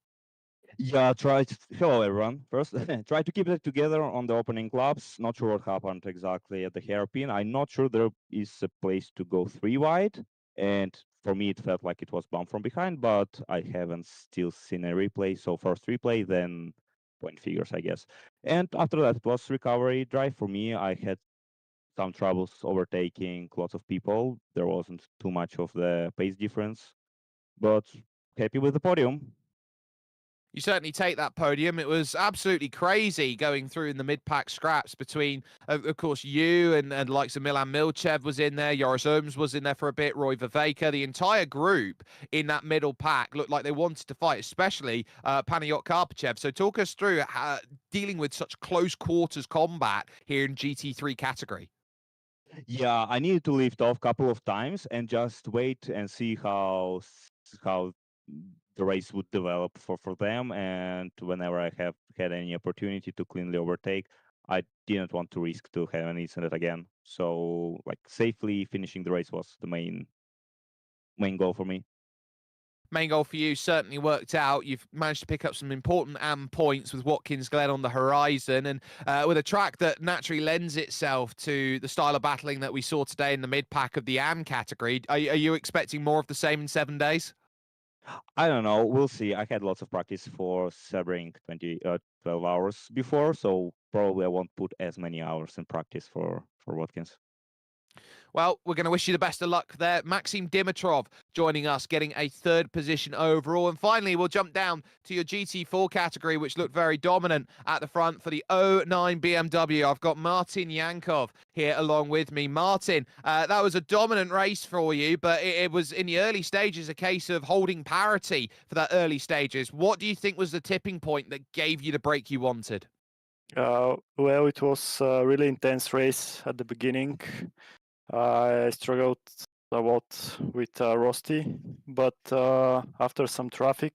Yeah, hello everyone. First, try to keep it together on the opening laps. Not sure what happened exactly at the hairpin. I'm not sure there is a place to go 3 wide. And for me, it felt like it was bumped from behind, but I haven't still seen a replay. So first replay, then point figures, I guess. And after that, it was recovery drive for me. I had some troubles overtaking lots of people. There wasn't too much of the pace difference, but happy with the podium. You certainly take that podium. It was absolutely crazy going through in the mid-pack scraps between, of course, you and likes of Milan Milchev was in there, Joris Ooms was in there for a bit, Roy Viveka. The entire group in that middle pack looked like they wanted to fight, especially Panayot Karpachev. So talk us through dealing with such close quarters combat here in GT3 category. Yeah, I needed to lift off a couple of times and just wait and see how the race would develop for them. And whenever I have had any opportunity to cleanly overtake, I didn't want to risk to have an incident again. So like safely finishing the race was the main goal for me. Main goal for you certainly worked out. You've managed to pick up some important AM points with Watkins Glen on the horizon, and with a track that naturally lends itself to the style of battling that we saw today in the mid-pack of the AM category. Are you expecting more of the same in 7 days? I don't know. We'll see. I had lots of practice for Sebring 12 hours before, so probably I won't put as many hours in practice for Watkins. Well, we're going to wish you the best of luck there. Maxim Dimitrov joining us, getting a third position overall. And finally, we'll jump down to your GT4 category, which looked very dominant at the front for the 09 BMW. I've got Martin Yankov here along with me. Martin, that was a dominant race for you, but it was in the early stages a case of holding parity for that early stages. What do you think was the tipping point that gave you the break you wanted? Well, it was a really intense race at the beginning. I struggled a lot with Rusty, but after some traffic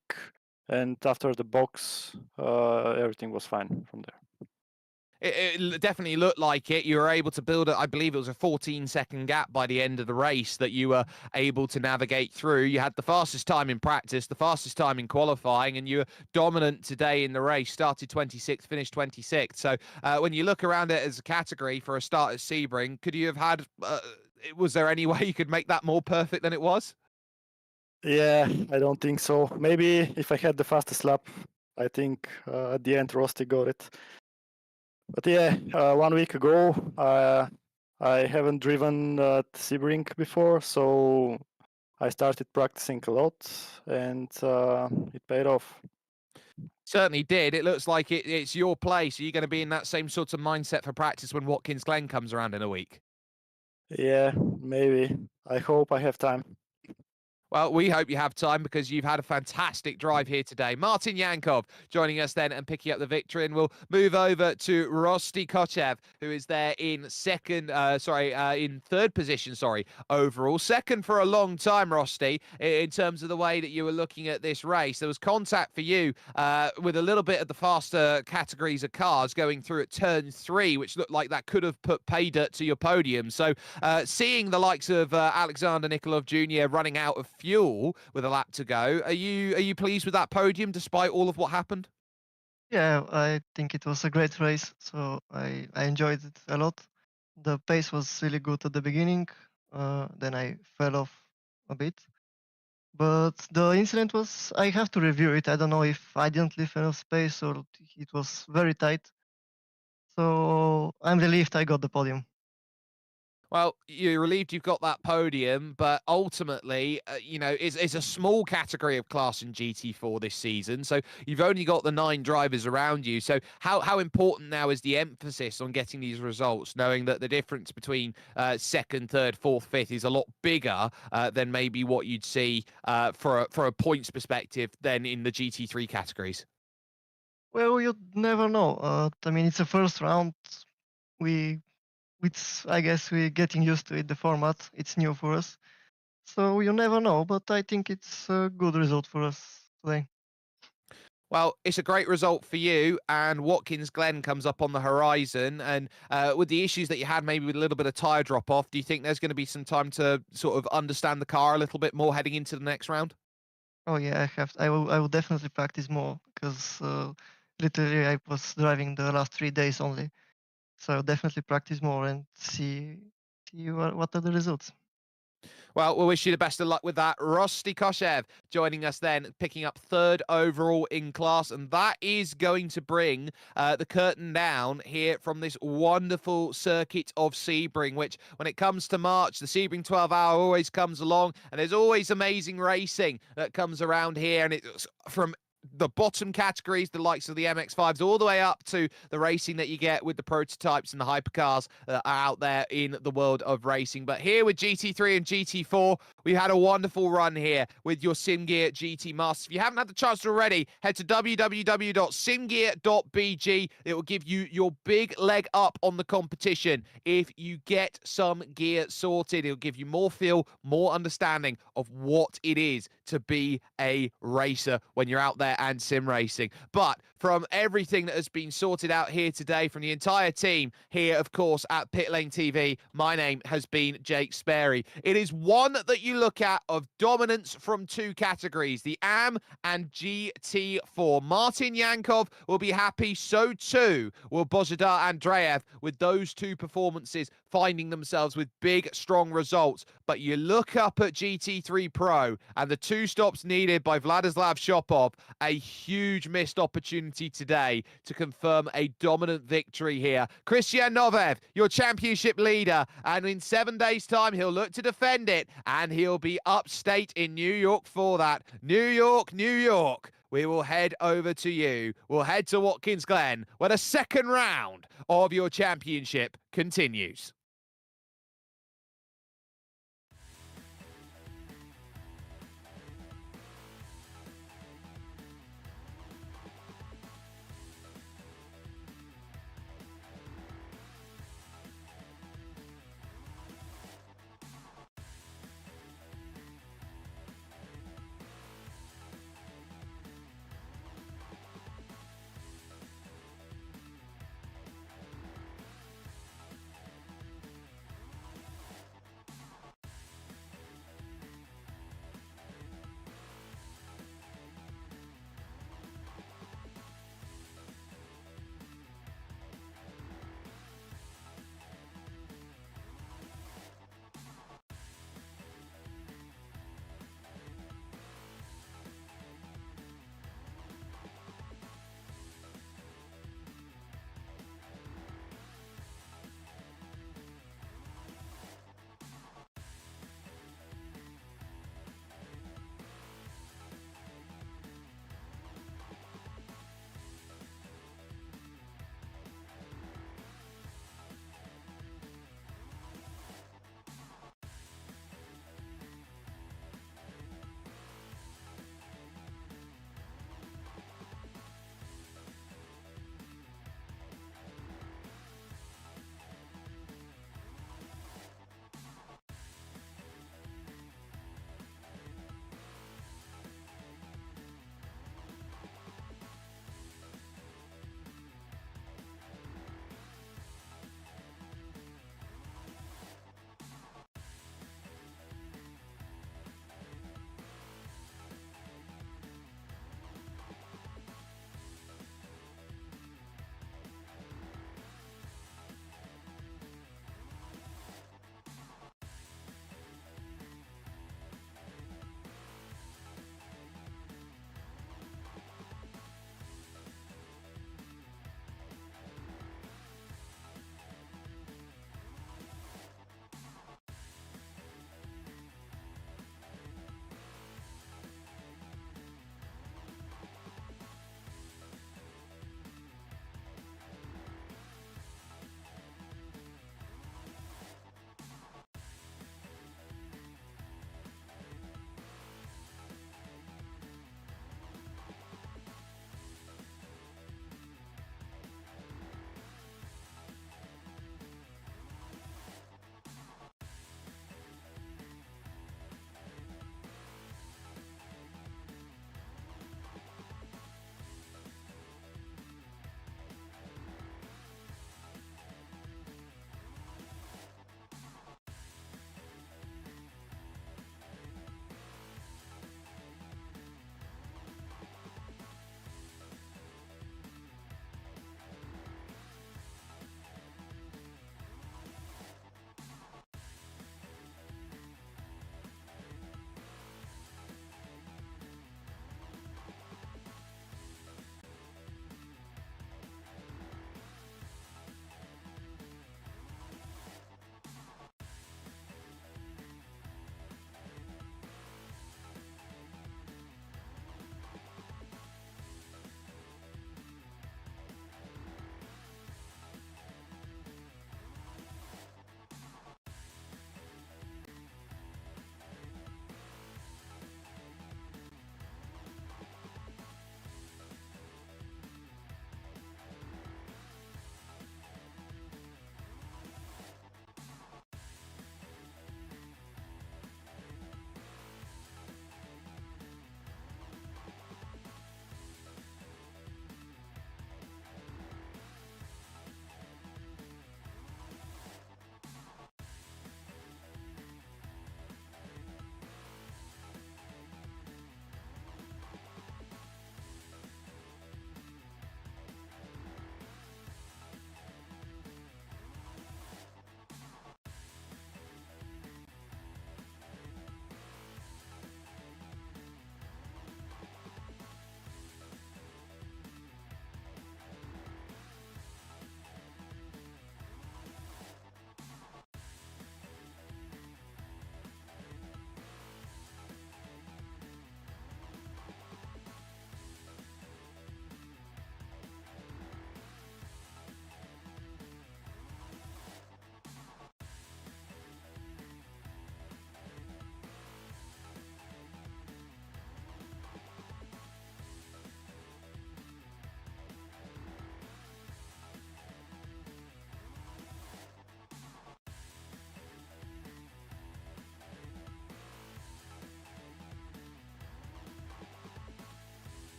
and after the box, everything was fine from there. It definitely looked like it. You were able to build I believe it was a 14-second gap by the end of the race that you were able to navigate through. You had the fastest time in practice, the fastest time in qualifying, and you were dominant today in the race. Started 26th, finished 26th. So when you look around it as a category for a start at Sebring, could you have had, was there any way you could make that more perfect than it was? Yeah, I don't think so. Maybe if I had the fastest lap, I think at the end Rosty got it. But yeah, 1 week ago, I haven't driven at Sebring before, so I started practicing a lot, and it paid off. Certainly did. It looks like it's your place. Are you going to be in that same sort of mindset for practice when Watkins Glen comes around in a week? Yeah, maybe. I hope I have time. Well, we hope you have time because you've had a fantastic drive here today. Martin Yankov joining us then and picking up the victory. And we'll move over to Rosti Kochev, who is there in in third position, overall. Second for a long time, Rosti, in terms of the way that you were looking at this race. There was contact for you with a little bit of the faster categories of cars going through at turn 3, which looked like that could have put pay dirt to your podium. So seeing the likes of Alexander Nikolov Jr. running out of fuel with a lap to go, are you pleased with that podium despite all of what happened? Yeah, I think it was a great race, so I enjoyed it a lot. The pace was really good at the beginning, then I fell off a bit. But the incident was, I have to review it. I don't know if I didn't leave enough space or it was very tight. So I'm relieved I got the podium. Well, you're relieved you've got that podium, but ultimately, it's a small category of class in GT4 this season. So you've only got the 9 drivers around you. So how important now is the emphasis on getting these results, knowing that the difference between second, third, fourth, fifth is a lot bigger than maybe what you'd see for a points perspective than in the GT3 categories? Well, you never know. I mean, it's a first round. We, I guess we're getting used to it. The format, it's new for us. So you never know, but I think it's a good result for us today. Well, it's a great result for you, and Watkins Glen comes up on the horizon. And with the issues that you had, maybe with a little bit of tyre drop off, do you think there's going to be some time to sort of understand the car a little bit more heading into the next round? Oh yeah, I have. I will definitely practice more because literally I was driving the last 3 days only. So I'll definitely practice more and see what are the results. Well, we'll wish you the best of luck with that. Rosti Koshev joining us then, picking up 3rd overall in class. And that is going to bring the curtain down here from this wonderful circuit of Sebring, which when it comes to March, the Sebring 12 hour always comes along. And there's always amazing racing that comes around here. And it's from the bottom categories, the likes of the MX-5s, all the way up to the racing that you get with the prototypes and the hypercars that are out there in the world of racing. But here with GT3 and GT4, we had a wonderful run here with your SimGear GT Masters. If you haven't had the chance already, head to www.simgear.bg. It will give you your big leg up on the competition if you get some gear sorted. It'll give you more feel, more understanding of what it is to be a racer when you're out there and sim racing. But from everything that has been sorted out here today from the entire team here, of course, at Pitlane.TV, my name has been Jake Sperry. It is one that you look at of dominance from 2 categories, the AM and GT4. Martin Yankov will be happy, so too will Bozidar Andreev, with those 2 performances finding themselves with big, strong results. But you look up at GT3 Pro and the 2 stops needed by Vladislav Shopov, a huge missed opportunity today to confirm a dominant victory here. Christian Novev, your championship leader, and in 7 days' time, he'll look to defend it, and he'll be upstate in New York for that. New York, New York. We will head over to you. We'll head to Watkins Glen, where the second round of your championship continues.